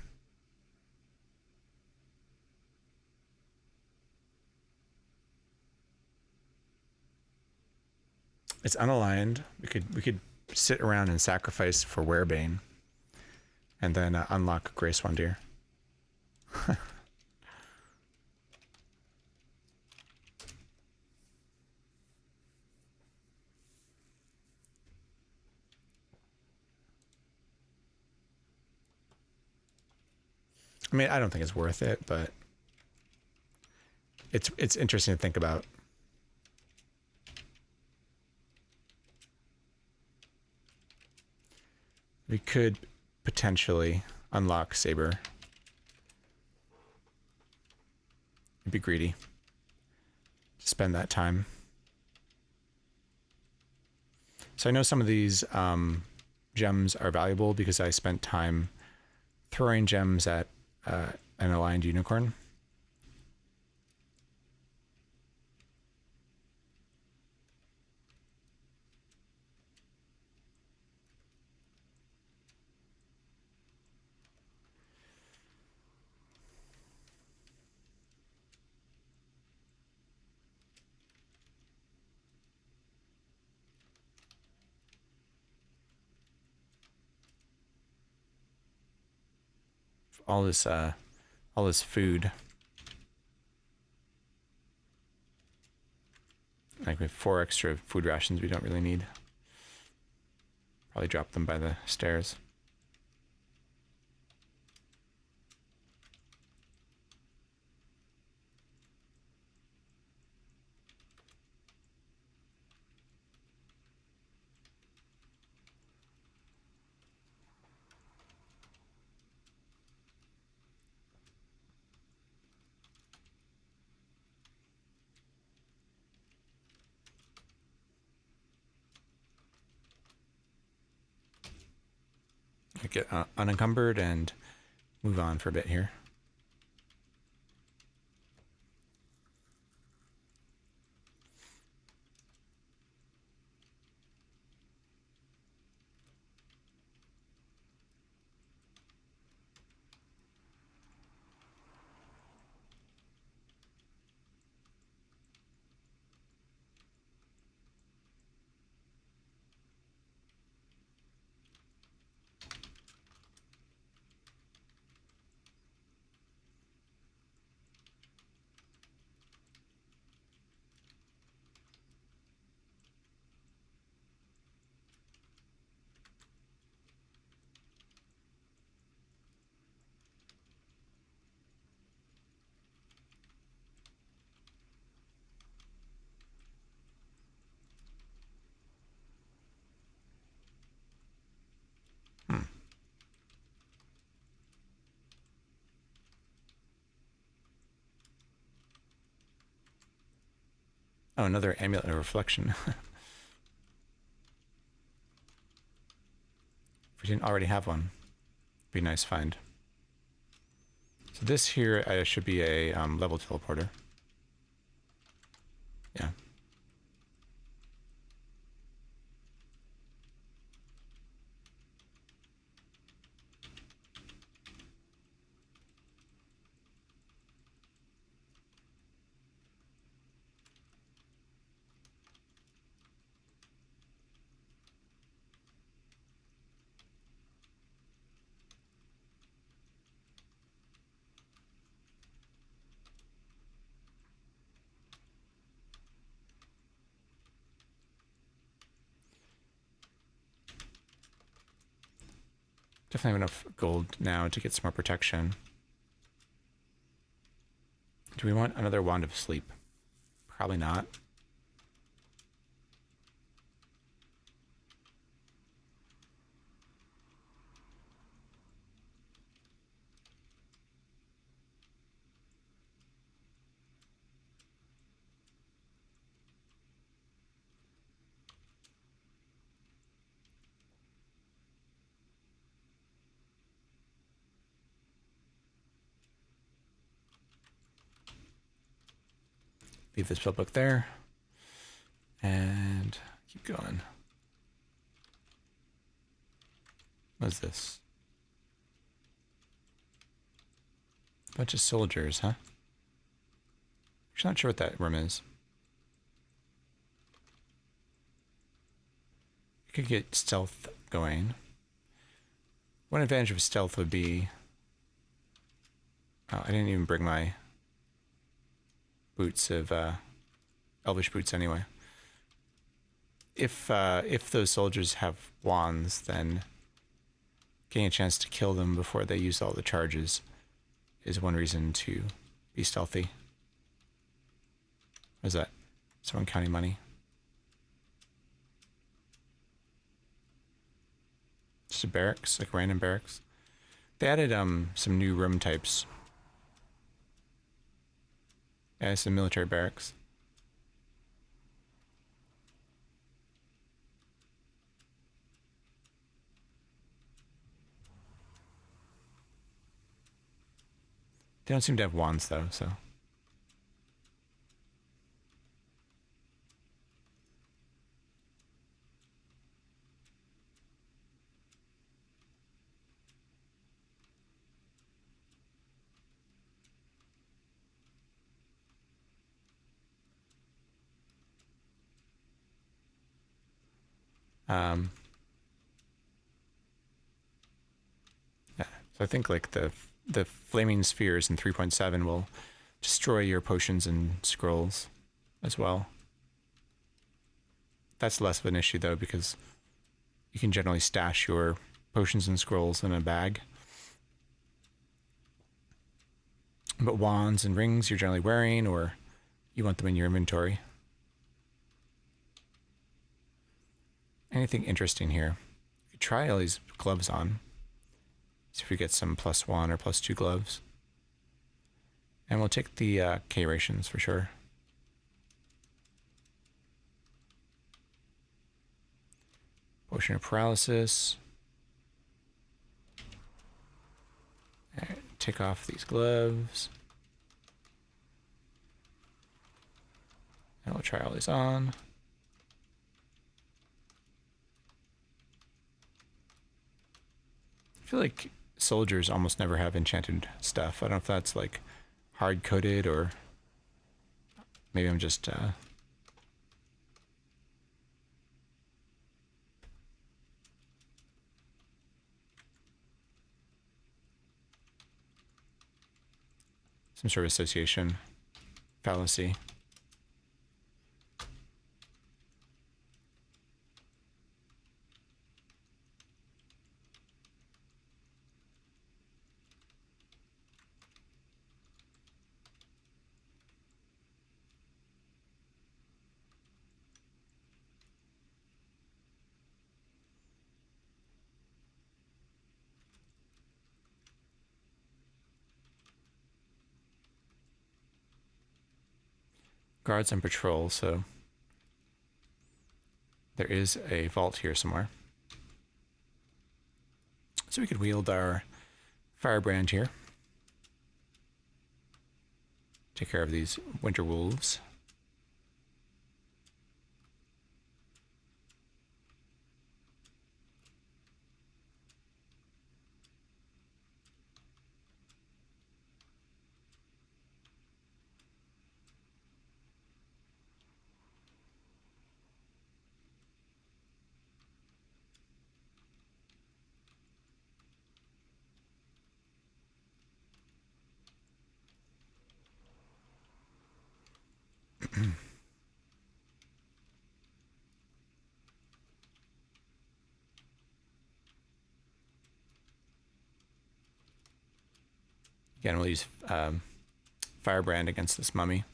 it's unaligned. We could sit around and sacrifice for Werebane, and then unlock Gray Swan Deer. I mean, I don't think it's worth it, but it's interesting to think about. We could potentially unlock Saber. It'd be greedy to spend that time. So I know some of these gems are valuable because I spent time throwing gems at an aligned unicorn. All this food. Like we have 4 extra food rations we don't really need. Probably drop them by the stairs. Get unencumbered and move on for a bit here. Oh, another amulet of reflection. If we didn't already have one, be a nice find. So this here should be a level teleporter. Yeah. Definitely have enough gold now to get some more protection. Do we want another Wand of Sleep? Probably not. Leave this spellbook there. And keep going. What's this? Bunch of soldiers, huh? Actually, not sure what that room is. You could get stealth going. One advantage of stealth would be... Oh, I didn't even bring my boots of elvish boots anyway. If those soldiers have wands, then getting a chance to kill them before they use all the charges is one reason to be stealthy. What is that? Someone counting money. Just a barracks, like random barracks. They added some new room types. Yeah, some military barracks. They don't seem to have wands though, so. Yeah. So I think like the flaming spheres in 3.7 will destroy your potions and scrolls as well. That's less of an issue though, because you can generally stash your potions and scrolls in a bag. But wands and rings you're generally wearing, or you want them in your inventory. Anything interesting here? You could try all these gloves on. See if we get some +1 or +2 gloves. And we'll take the K rations for sure. Potion of paralysis. Right, take off these gloves. And we'll try all these on. I feel like soldiers almost never have enchanted stuff. I don't know if that's like hard-coded or maybe I'm just some sort of association fallacy. guards on patrol, so there is a vault here somewhere. So we could wield our firebrand here. Take care of these winter wolves. Again, we'll use firebrand against this mummy.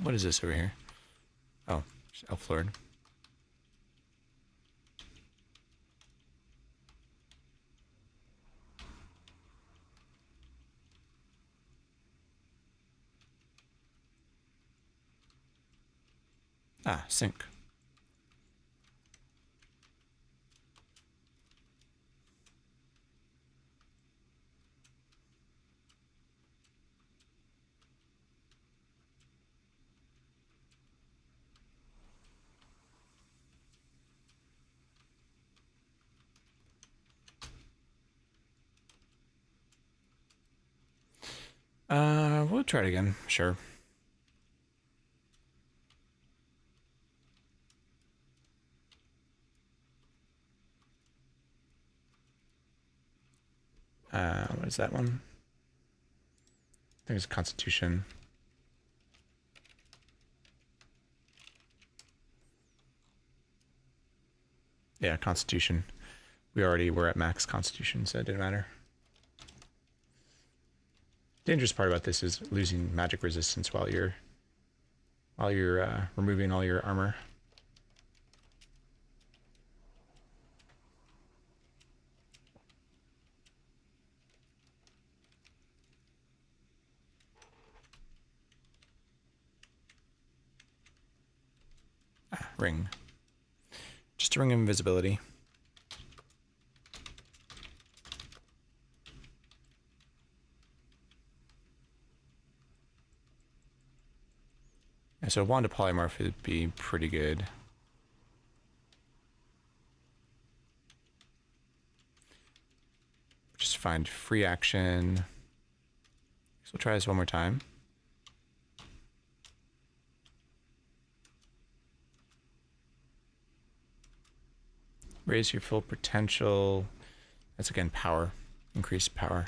What is this over here? Oh, Elf Lord. Ah, sink. We'll try it again. Sure. What is that one? I think it's Constitution. Yeah, Constitution. We already were at max Constitution, so it didn't matter. Dangerous part about this is losing magic resistance while you're removing all your armor. Ah, ring. Just a ring of invisibility. Yeah, so wand of polymorph would be pretty good. Just find free action. So we'll try this one more time. Raise your full potential. That's again power. Increased power.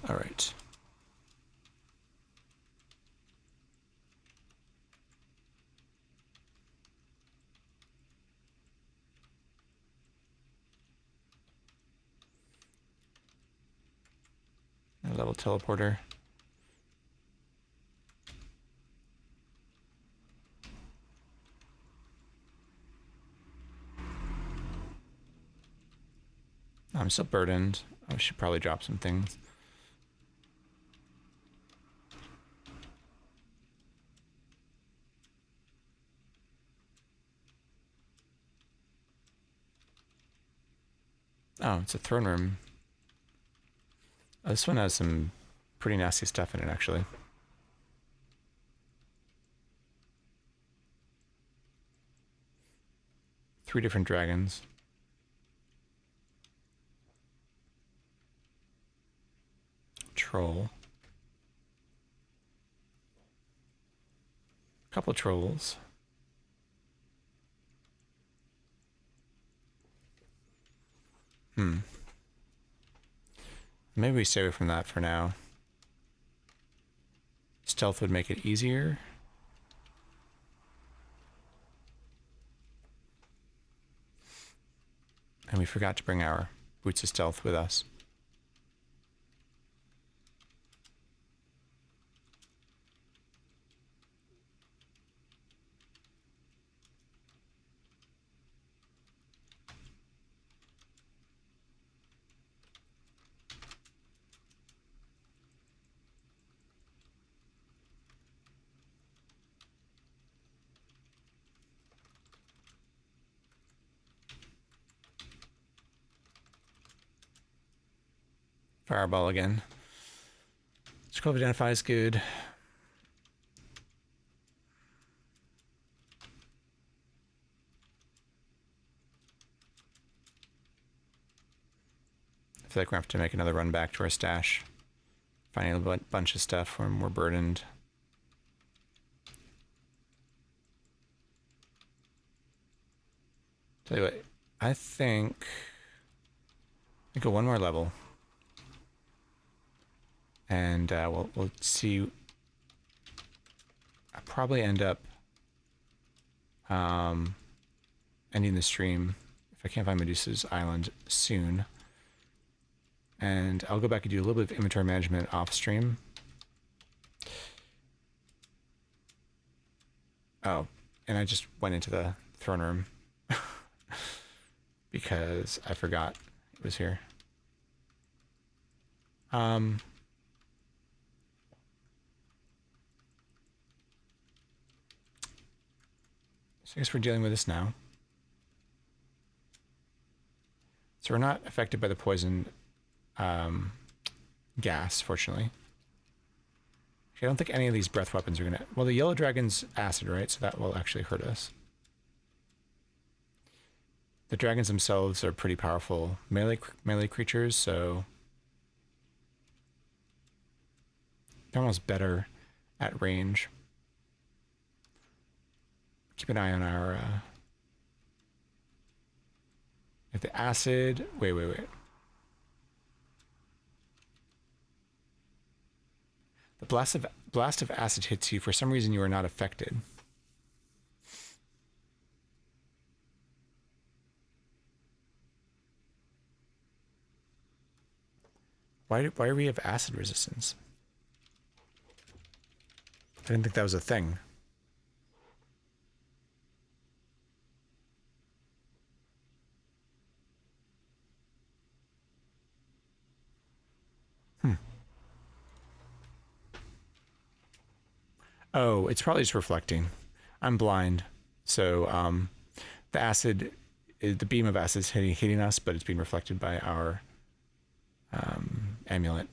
All right. A level teleporter. I'm still burdened. I should probably drop some things. Oh, it's a throne room. Oh, this one has some pretty nasty stuff in it, actually. 3 different dragons. Troll. Couple trolls. Maybe we stay away from that for now. Stealth would make it easier. And we forgot to bring our boots of stealth with us. Fireball again. Scroll of Identify is good. I feel like we're going to have to make another run back to our stash. Finding a bunch of stuff when we're burdened. Tell you what, I think I go one more level. And we'll see. I'll probably end up ending the stream if I can't find Medusa's Island soon. And I'll go back and do a little bit of inventory management off stream. Oh, and I just went into the throne room because I forgot it was here. So I guess we're dealing with this now. So we're not affected by the poison gas, fortunately. Okay, I don't think any of these breath weapons are gonna... Well, the yellow dragon's acid, right? So that will actually hurt us. The dragons themselves are pretty powerful melee creatures, so... they're almost better at range. Keep an eye on our... if the acid... Wait. The blast of acid hits you. For some reason, you are not affected. Why do we have acid resistance? I didn't think that was a thing. Oh, it's probably just reflecting. I'm blind. So the acid, the beam of acid is hitting us, but it's being reflected by our amulet.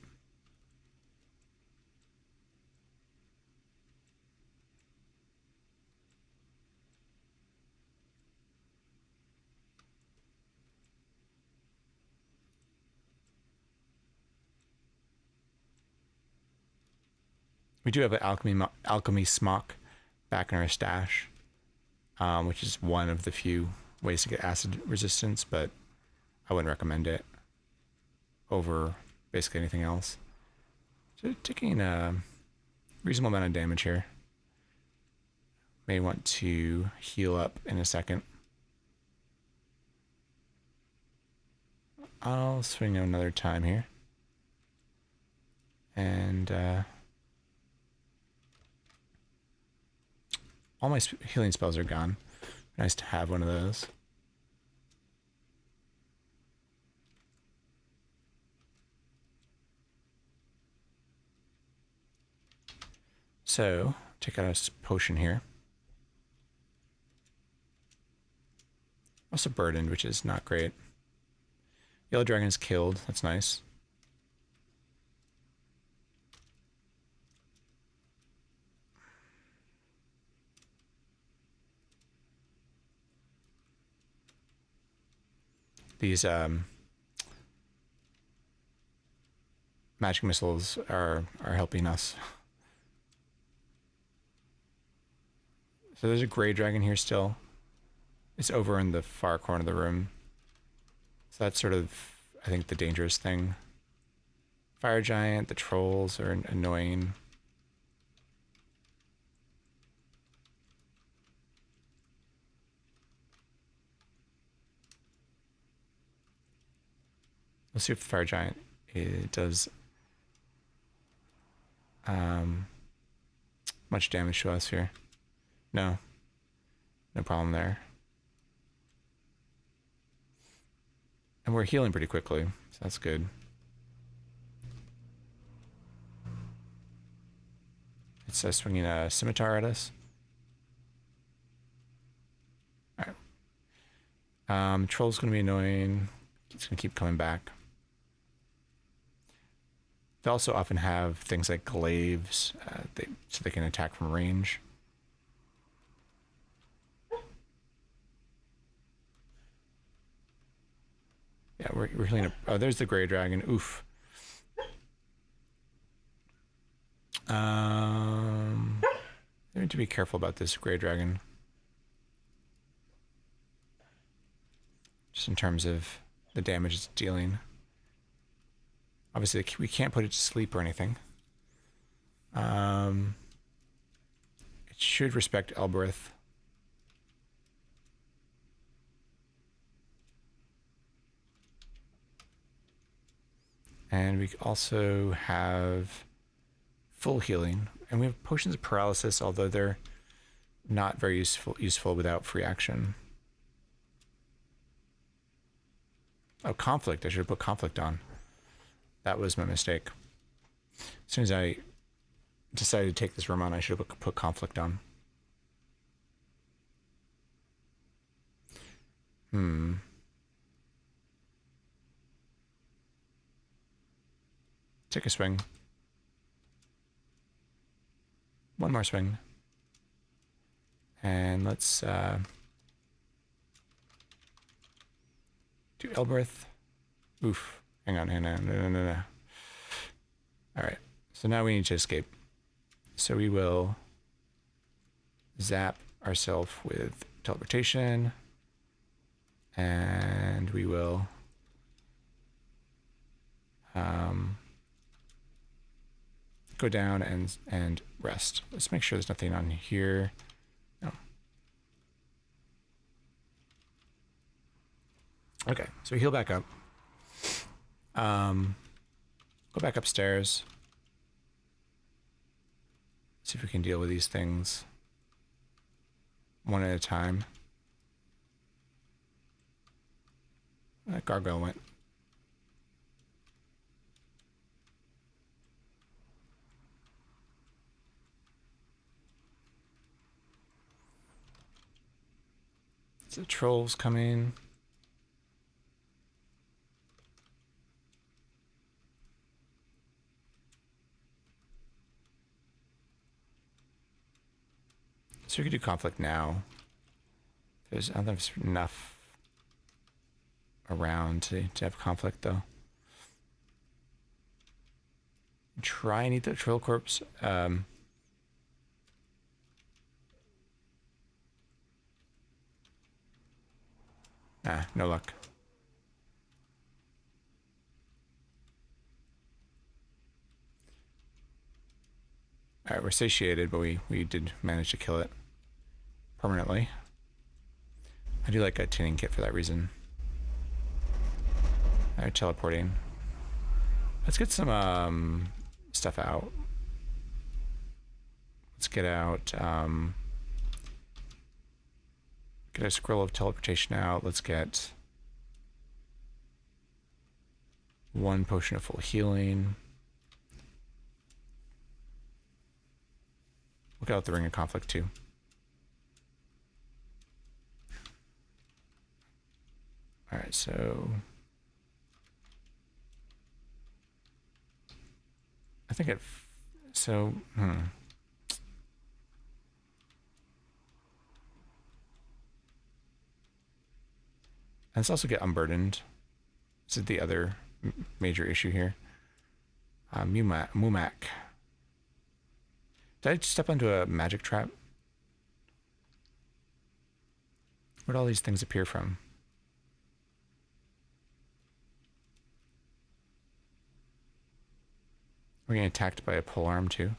We do have an alchemy smock back in our stash, which is one of the few ways to get acid resistance, but I wouldn't recommend it over basically anything else. So taking a reasonable amount of damage here. May want to heal up in a second. I'll swing another time here. And all my healing spells are gone. Nice to have one of those. So, take out a potion here. Also burdened, which is not great. Yellow dragon is killed. That's nice. these magic missiles are helping us. So there's a gray dragon here still. It's over in the far corner of the room. So that's sort of, I think, the dangerous thing. Fire giant, the trolls are annoying. Let's see if the fire giant does much damage to us here. No problem there. And we're healing pretty quickly, so that's good. It's swinging a scimitar at us. All right. Troll's gonna be annoying. It's gonna keep coming back. They also often have things like glaives, so they can attack from range. Yeah, we're healing up. Oh, there's the gray dragon. Oof. We need to be careful about this gray dragon. Just in terms of the damage it's dealing. Obviously, we can't put it to sleep or anything. It should respect Elbereth. And we also have full healing. And we have potions of paralysis, although they're not very useful without free action. Oh, conflict. I should have put conflict on. That was my mistake. As soon as I decided to take this room on, I should have put conflict on. Take a swing. One more swing. And let's do Elbereth. Oof. Hang on. No. Alright. So now we need to escape. So we will zap ourselves with teleportation. And we will go down and rest. Let's make sure there's nothing on here. No. Okay, so we heal back up. Go back upstairs. See if we can deal with these things one at a time. That gargoyle went. The trolls coming. So we could do conflict now. I don't know if there's enough around to have conflict though. Try and eat the troll corpse. No luck. Alright, we're satiated, but we did manage to kill it permanently. I do like a tuning kit for that reason. Alright, teleporting. Let's get some stuff out. Let's get out get a scroll of teleportation out. Let's get one potion of full healing. We'll get out the Ring of Conflict too. Alright, so I think it let's also get unburdened. This is the other major issue here. Mumak. Did I step onto a magic trap? Where'd all these things appear from? We're getting attacked by a polearm too.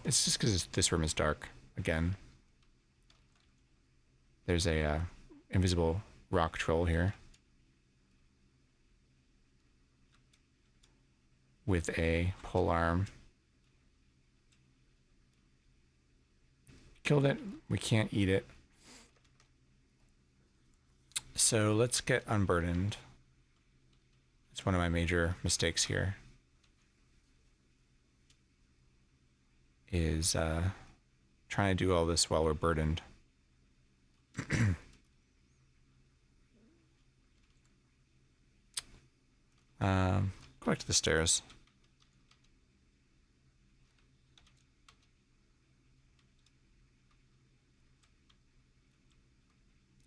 It's just because this room is dark. Again, there's a invisible rock troll here with a polearm. Killed it. We can't eat it. So let's get unburdened. It's one of my major mistakes here. Is trying to do all this while we're burdened. Go back to the stairs.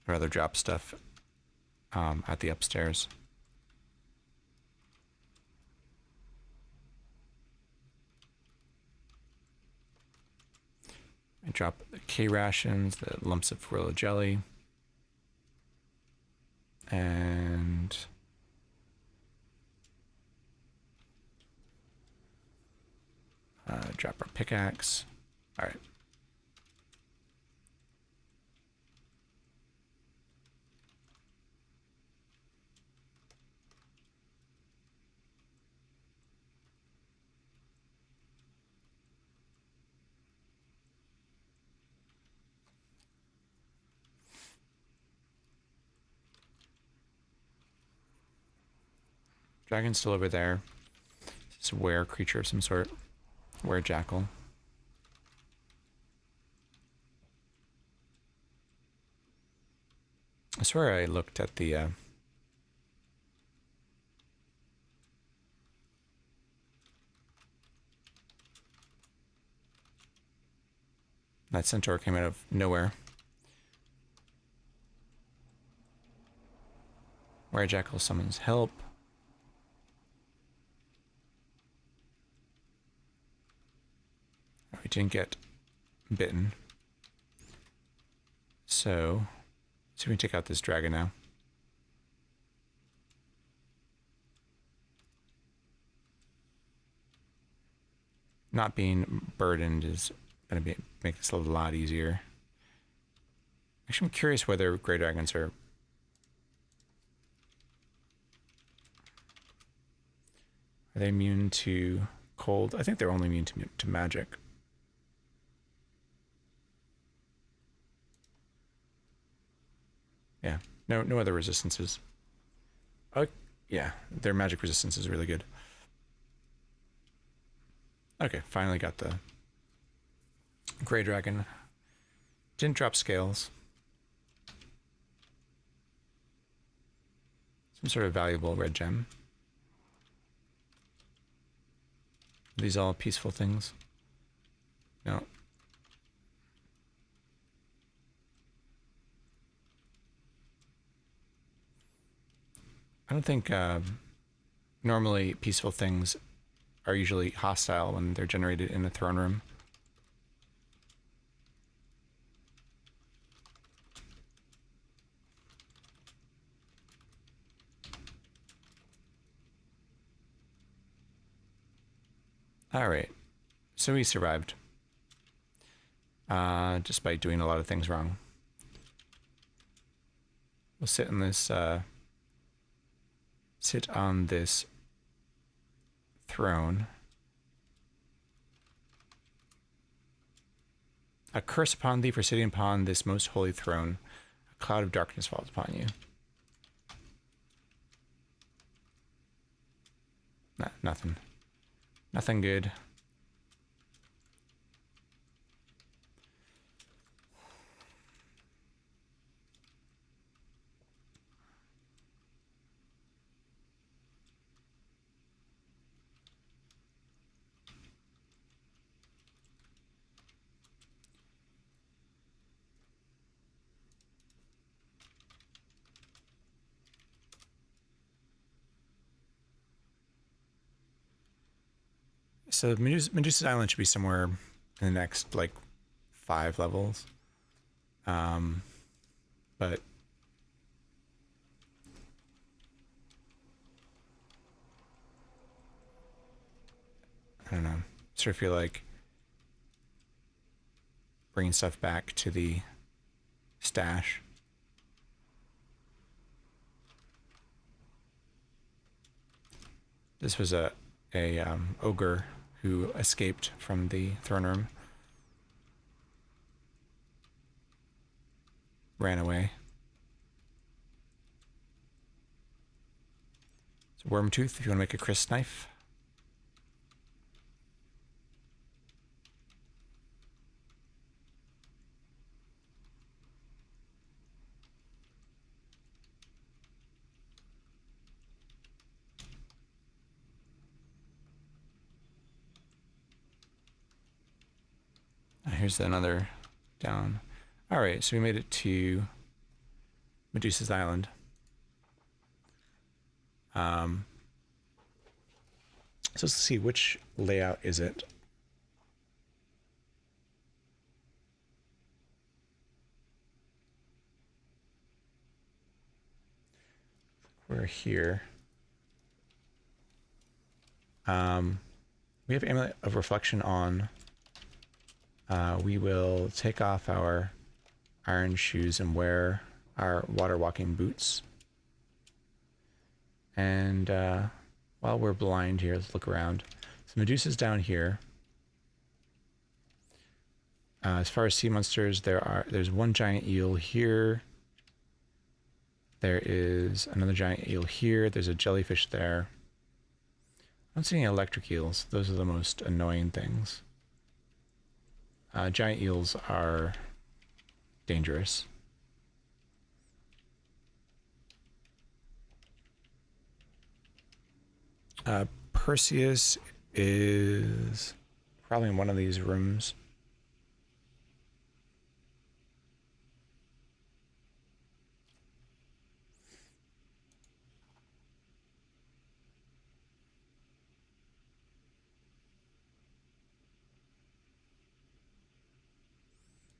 I'd rather drop stuff at the upstairs. I drop the K rations, the lumps of Gorilla jelly, and drop our pickaxe. All right. Dragon's still over there. It's a were creature of some sort. Were jackal. I swear I looked at the that centaur came out of nowhere. Were jackal summons help. We didn't get bitten. So see if we can take out this dragon now. Not being burdened is going to make this a lot easier. Actually, I'm curious whether gray dragons are they immune to cold? I think they're only immune to magic. Yeah, no other resistances. Oh, yeah, their magic resistance is really good. Okay, finally got the gray dragon. Didn't drop scales. Some sort of valuable red gem. Are these all peaceful things? No. I don't think normally peaceful things are usually hostile when they're generated in a throne room. All right, so we survived just by doing a lot of things wrong. We'll sit in this sit on this throne. A curse upon thee for sitting upon this most holy throne. A cloud of darkness falls upon you. Nah, nothing. Nothing good. So Medusa's Island should be somewhere in the next like 5 levels. But I don't know. Sort of feel like bringing stuff back to the stash. This was a ogre who escaped from the throne room. Ran away. So Wormtooth, if you want to make a Chris knife. Here's another down. All right, so we made it to Medusa's Island. So let's see, which layout is it? We're here. We have Amulet of Reflection on. We will take off our iron shoes and wear our water walking boots. And while we're blind here, let's look around. So Medusa's down here. As far as sea monsters, there's one giant eel here. There is another giant eel here. There's a jellyfish there. I don't see any electric eels. Those are the most annoying things. Giant eels are dangerous. Perseus is probably in one of these rooms.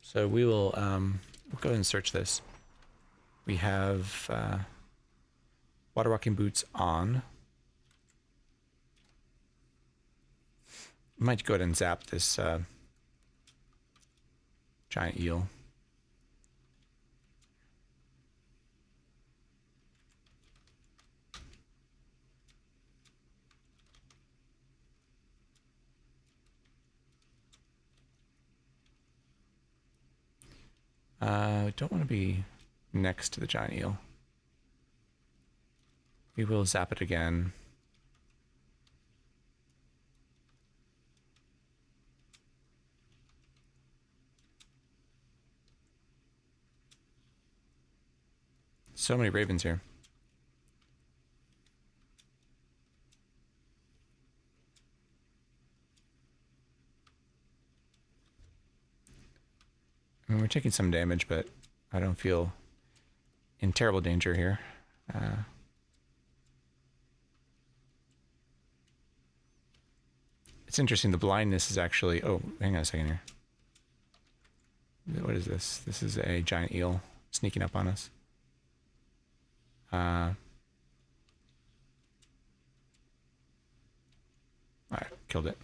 So we will we'll go ahead and search this. We have water walking boots on. Might go ahead and zap this giant eel. Don't want to be next to the giant eel. We will zap it again. So many ravens here. I mean, we're taking some damage, but I don't feel in terrible danger here. It's interesting, the blindness is actually... Oh, hang on a second here. What is this? This is a giant eel sneaking up on us. Alright, killed it.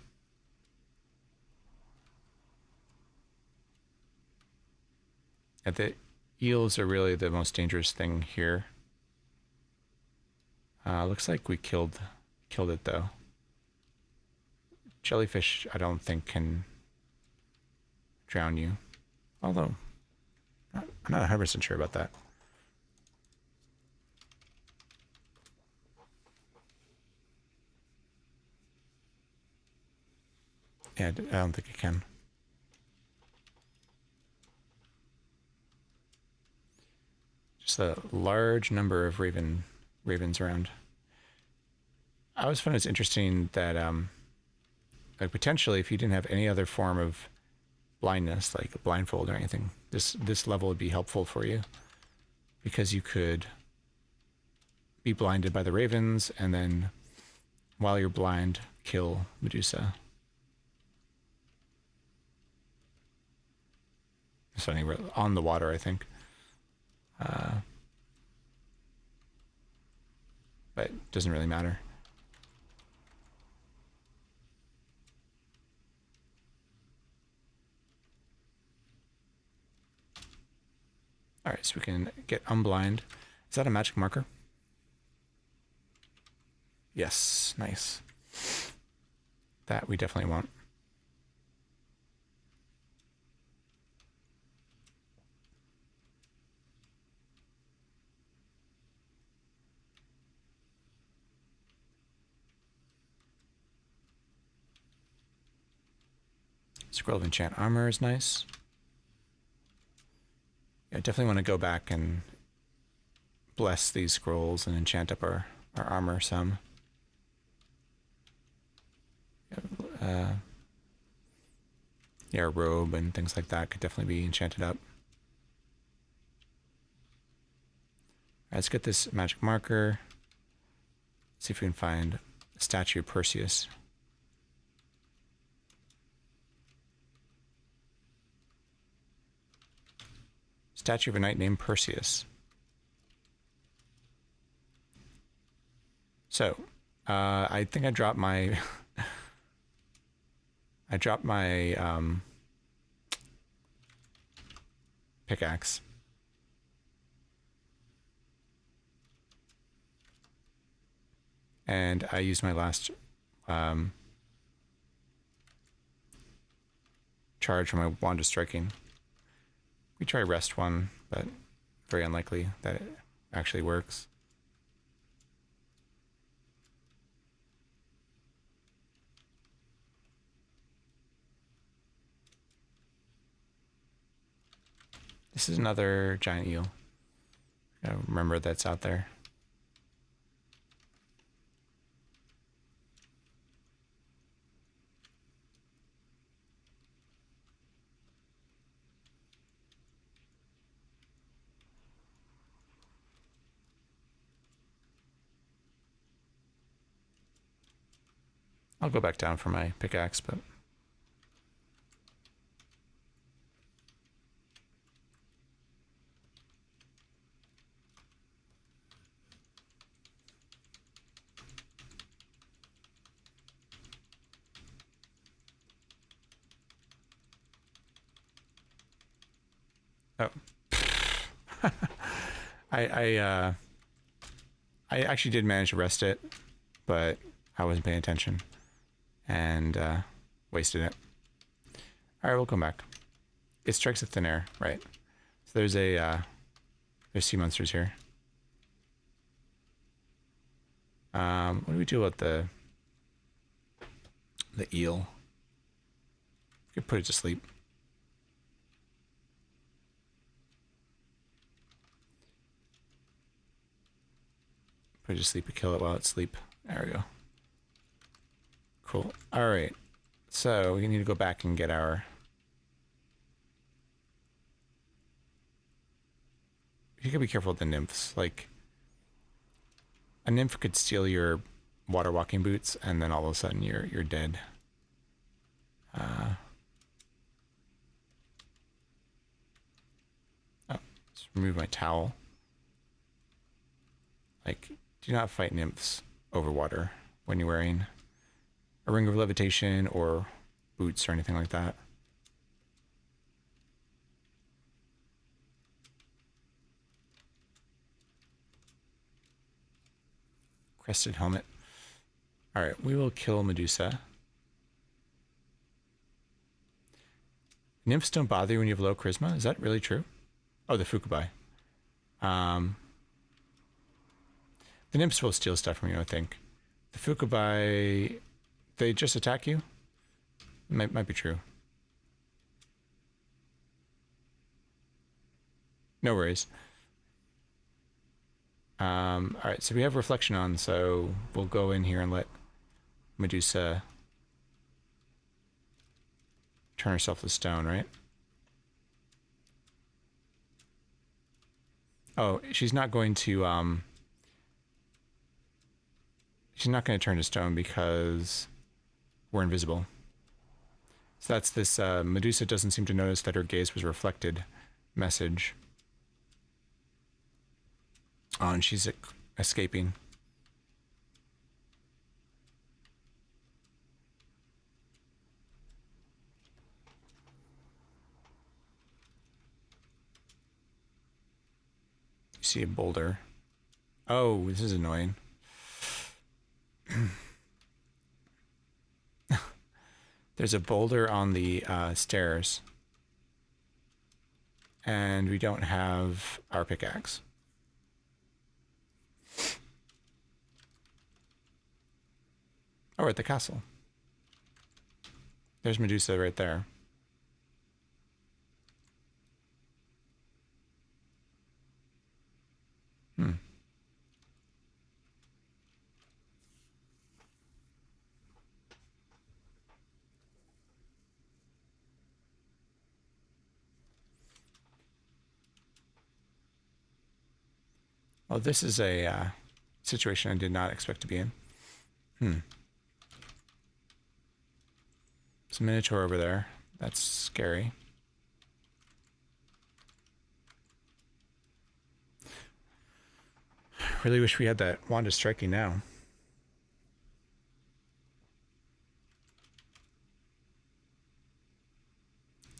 Yeah, the eels are really the most dangerous thing here. Looks like we killed it though. Jellyfish, I don't think can drown you. Although, I'm not 100% sure about that. Yeah, I don't think it can. Just a large number of ravens around. I always find it's interesting that like potentially if you didn't have any other form of blindness, like a blindfold or anything, this level would be helpful for you, because you could be blinded by the ravens and then while you're blind kill Medusa That's funny. We're on the water, I think. But it doesn't really matter. All right, so we can get unblind. Is that a magic marker? Yes, nice. That we definitely want. Scroll of Enchant Armor is nice. I definitely want to go back and bless these scrolls and enchant up our armor some. Yeah, our robe and things like that could definitely be enchanted up. Right, let's get this magic marker. See if we can find a statue of Perseus. Statue of a knight named Perseus. So, I think I dropped my pickaxe. And I used my last charge for my wand of striking. We try rest one, but very unlikely that it actually works. This is another giant eel. Gotta remember that's out there. I'll go back down for my pickaxe, but oh. I actually did manage to rest it, but I wasn't paying attention and wasted it. All right, we'll come back. It strikes at thin air, right? So there's there's sea monsters here. What do we do about the eel? We could put it to sleep. Put it to sleep and kill it while it's asleep. There we go. Cool. All right. So we need to go back and get our... You gotta be careful with the nymphs. Like, a nymph could steal your water walking boots, and then all of a sudden you're dead. Oh, let's remove my towel. Like, do not fight nymphs over water when you're wearing a ring of levitation or boots or anything like that. Crested helmet. All right, we will kill Medusa. Nymphs don't bother you when you have low charisma? Is that really true? Oh, the Fukubai. The nymphs will steal stuff from you, I think. The Fukubai, they just attack you? Might be true. No worries. All right, so we have reflection on, so we'll go in here and let Medusa turn herself to stone, right? Oh, she's not going to turn to stone because we're invisible. So that's this Medusa doesn't seem to notice that her gaze was reflected message. Oh, and she's escaping. You see a boulder. Oh, this is annoying. There's a boulder on the stairs. And we don't have our pickaxe. Oh, we're at the castle. There's Medusa right there. Oh, this is a situation I did not expect to be in. It's a minotaur over there. That's scary. Really wish we had that wand of striking now.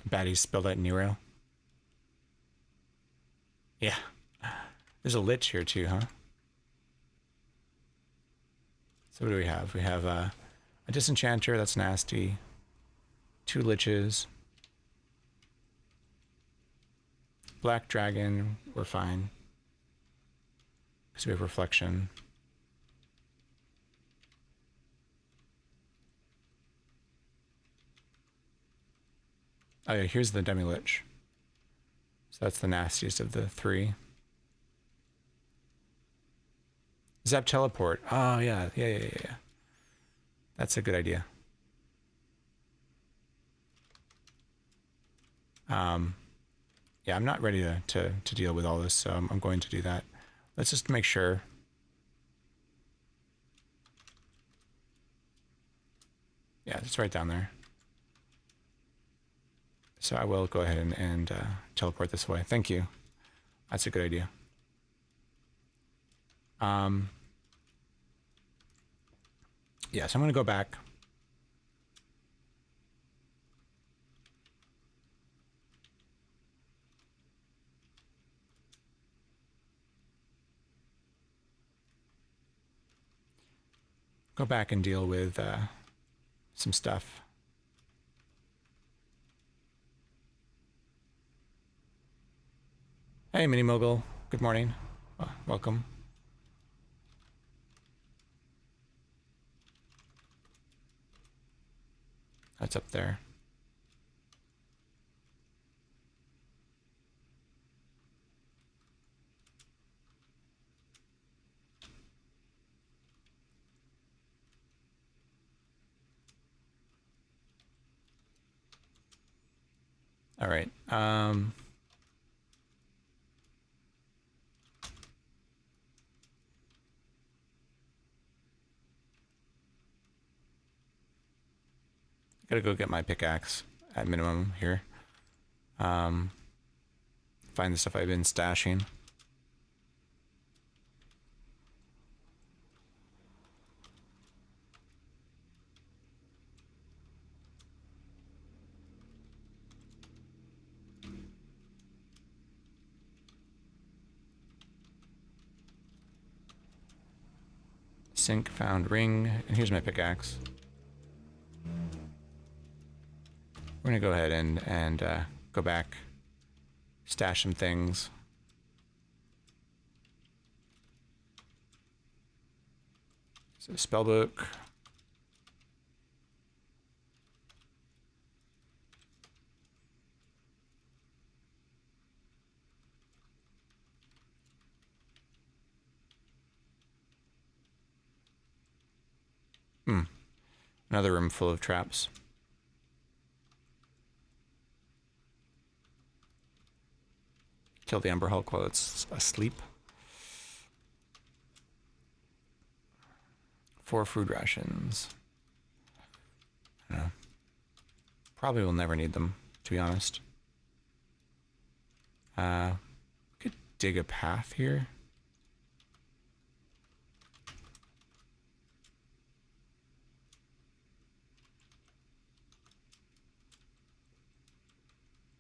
Baddies spelled out Nero. Yeah. There's a lich here too, huh? So what do we have? We have a disenchanter, that's nasty. 2 liches. Black dragon, we're fine. Because we have reflection. Oh yeah, here's the demi-lich. So that's the nastiest of the 3. Zap teleport. Oh yeah. That's a good idea. Yeah, I'm not ready to deal with all this, so I'm going to do that. Let's just make sure. Yeah, it's right down there. So I will go ahead and teleport this way. Thank you. That's a good idea. Yeah, so I'm going to go back. Go back and deal with some stuff. Hey, Mini Mogul. Good morning. Welcome. That's up there. All right. Gotta go get my pickaxe at minimum here. Find the stuff I've been stashing. Sink, found ring, and here's my pickaxe. We're gonna go ahead and go back, stash some things. So spellbook. Another room full of traps. Kill the Ember Hulk while it's asleep. 4 food rations. I don't know. Probably will never need them, to be honest. Could dig a path here.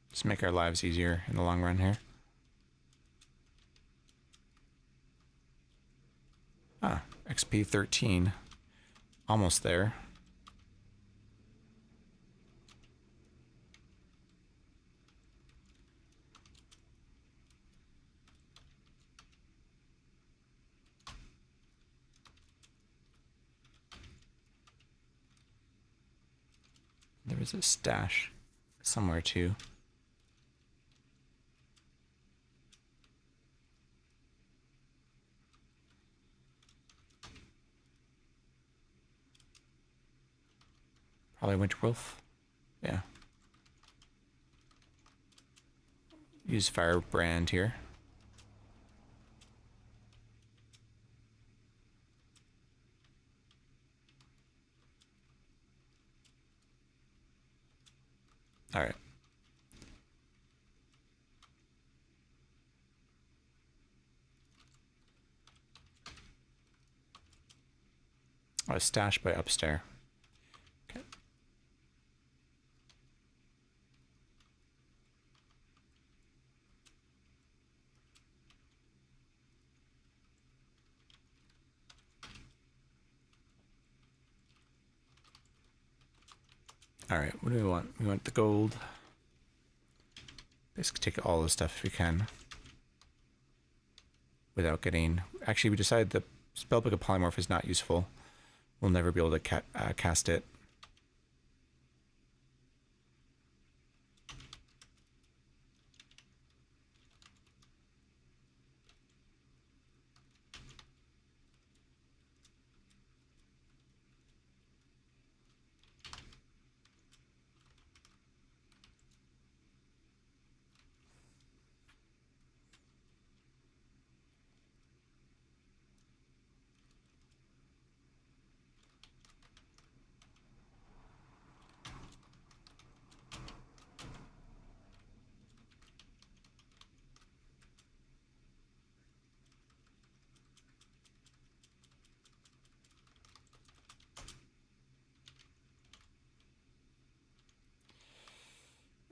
Just make our lives easier in the long run here. Ah, XP 13. Almost there. There was a stash somewhere too. Probably Winter Wolf. Yeah. Use Firebrand here. All right. Oh, stash by upstairs. Okay. All right. What do we want? We want the gold. Basically, take all the stuff if we can. Without getting... Actually, we decided the Spellbook of Polymorph is not useful. We'll never be able to cast it.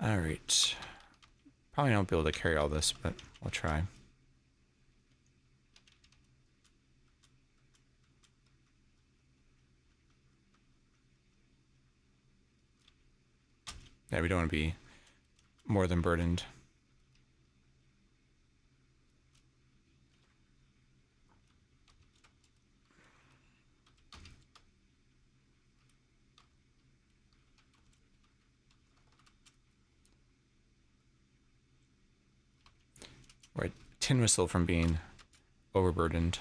All right. Probably not be able to carry all this, but we'll try. Yeah, we don't want to be more than burdened. Right, tin whistle from being overburdened.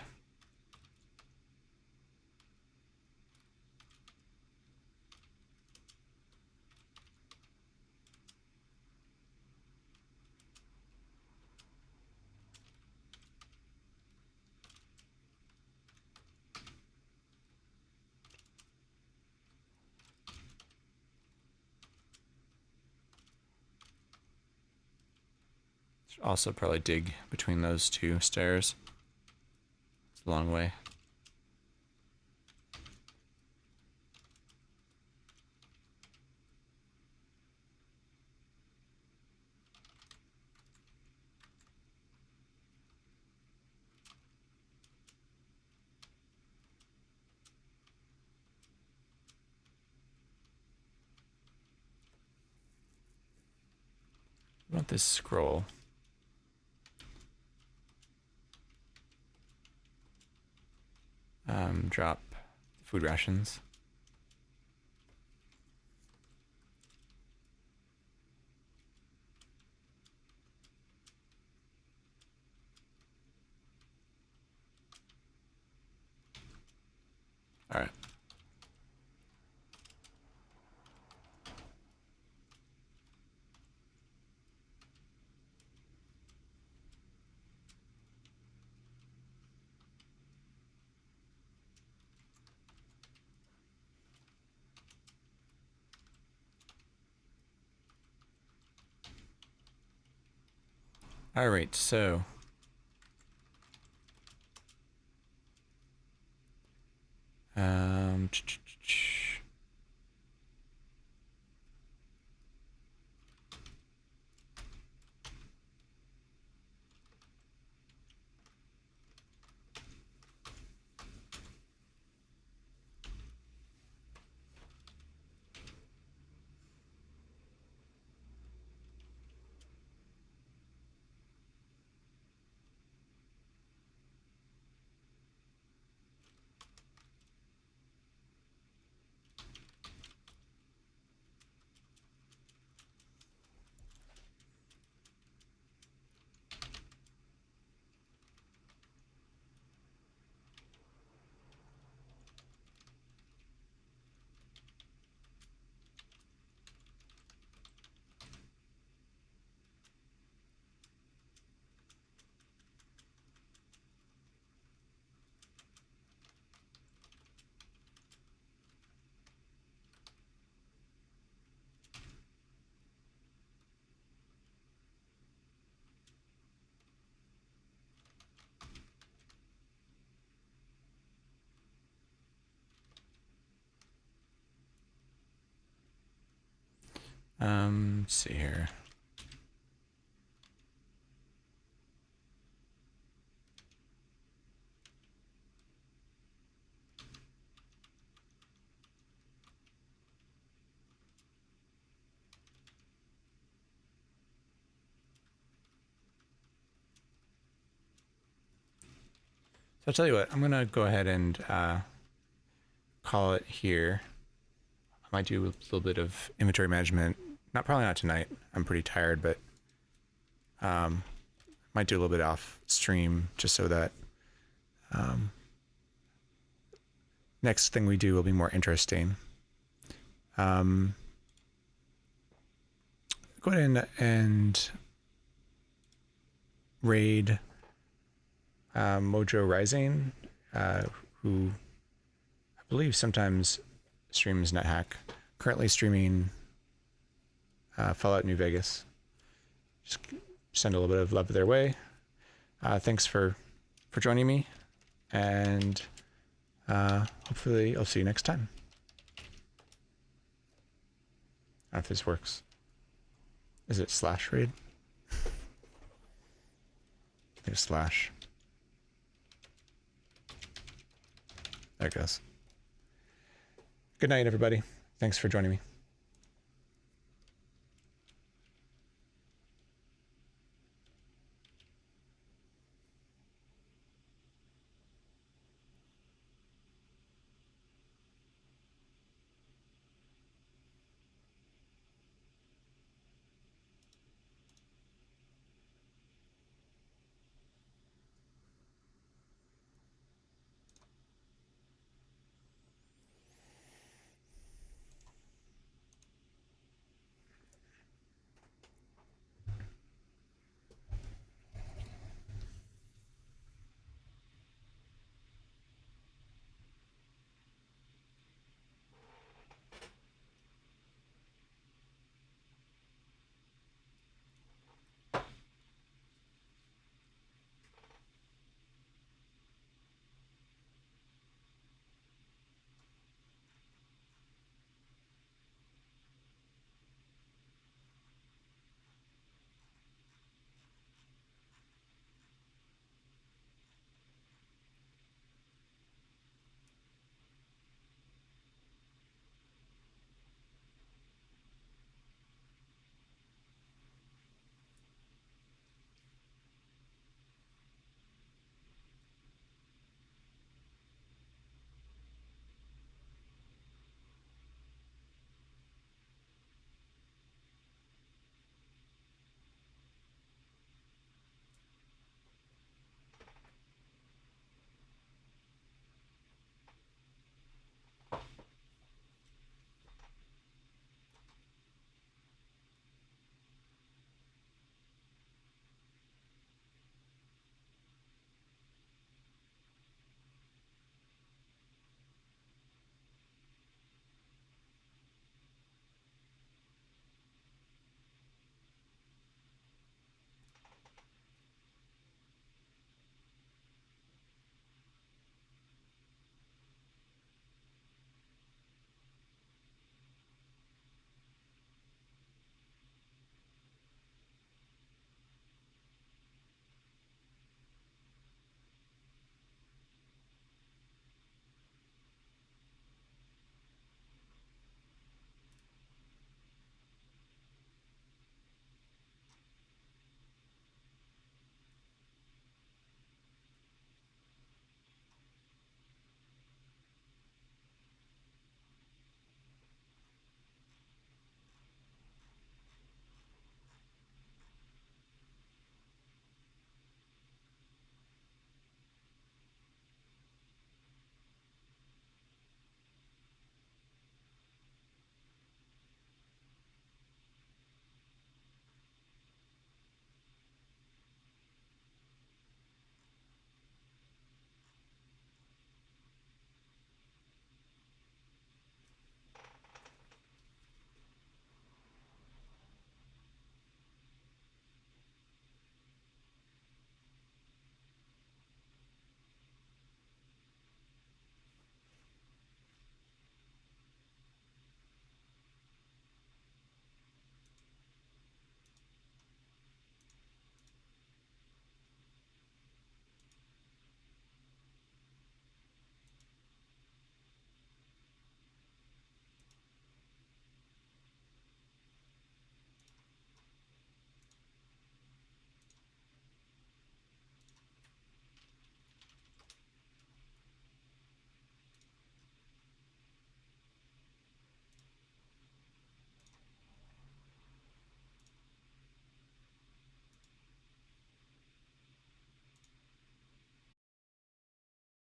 Should also probably dig between those two stairs. It's a long way. I want this scroll. Drop food rations. All right. All right, so um, let's see here. So I'll tell you what, I'm gonna go ahead and call it here. I might do a little bit of inventory management. Probably not tonight. I'm pretty tired, but might do a little bit off stream just so that next thing we do will be more interesting. Go ahead and raid Mojo Rising, who I believe sometimes streams Nethack. Currently streaming Fallout New Vegas. Just send a little bit of love their way. Thanks for joining me, and hopefully I'll see you next time. I don't know if this works. Is it slash raid? I think it's slash. There it goes. Good night, everybody. Thanks for joining me.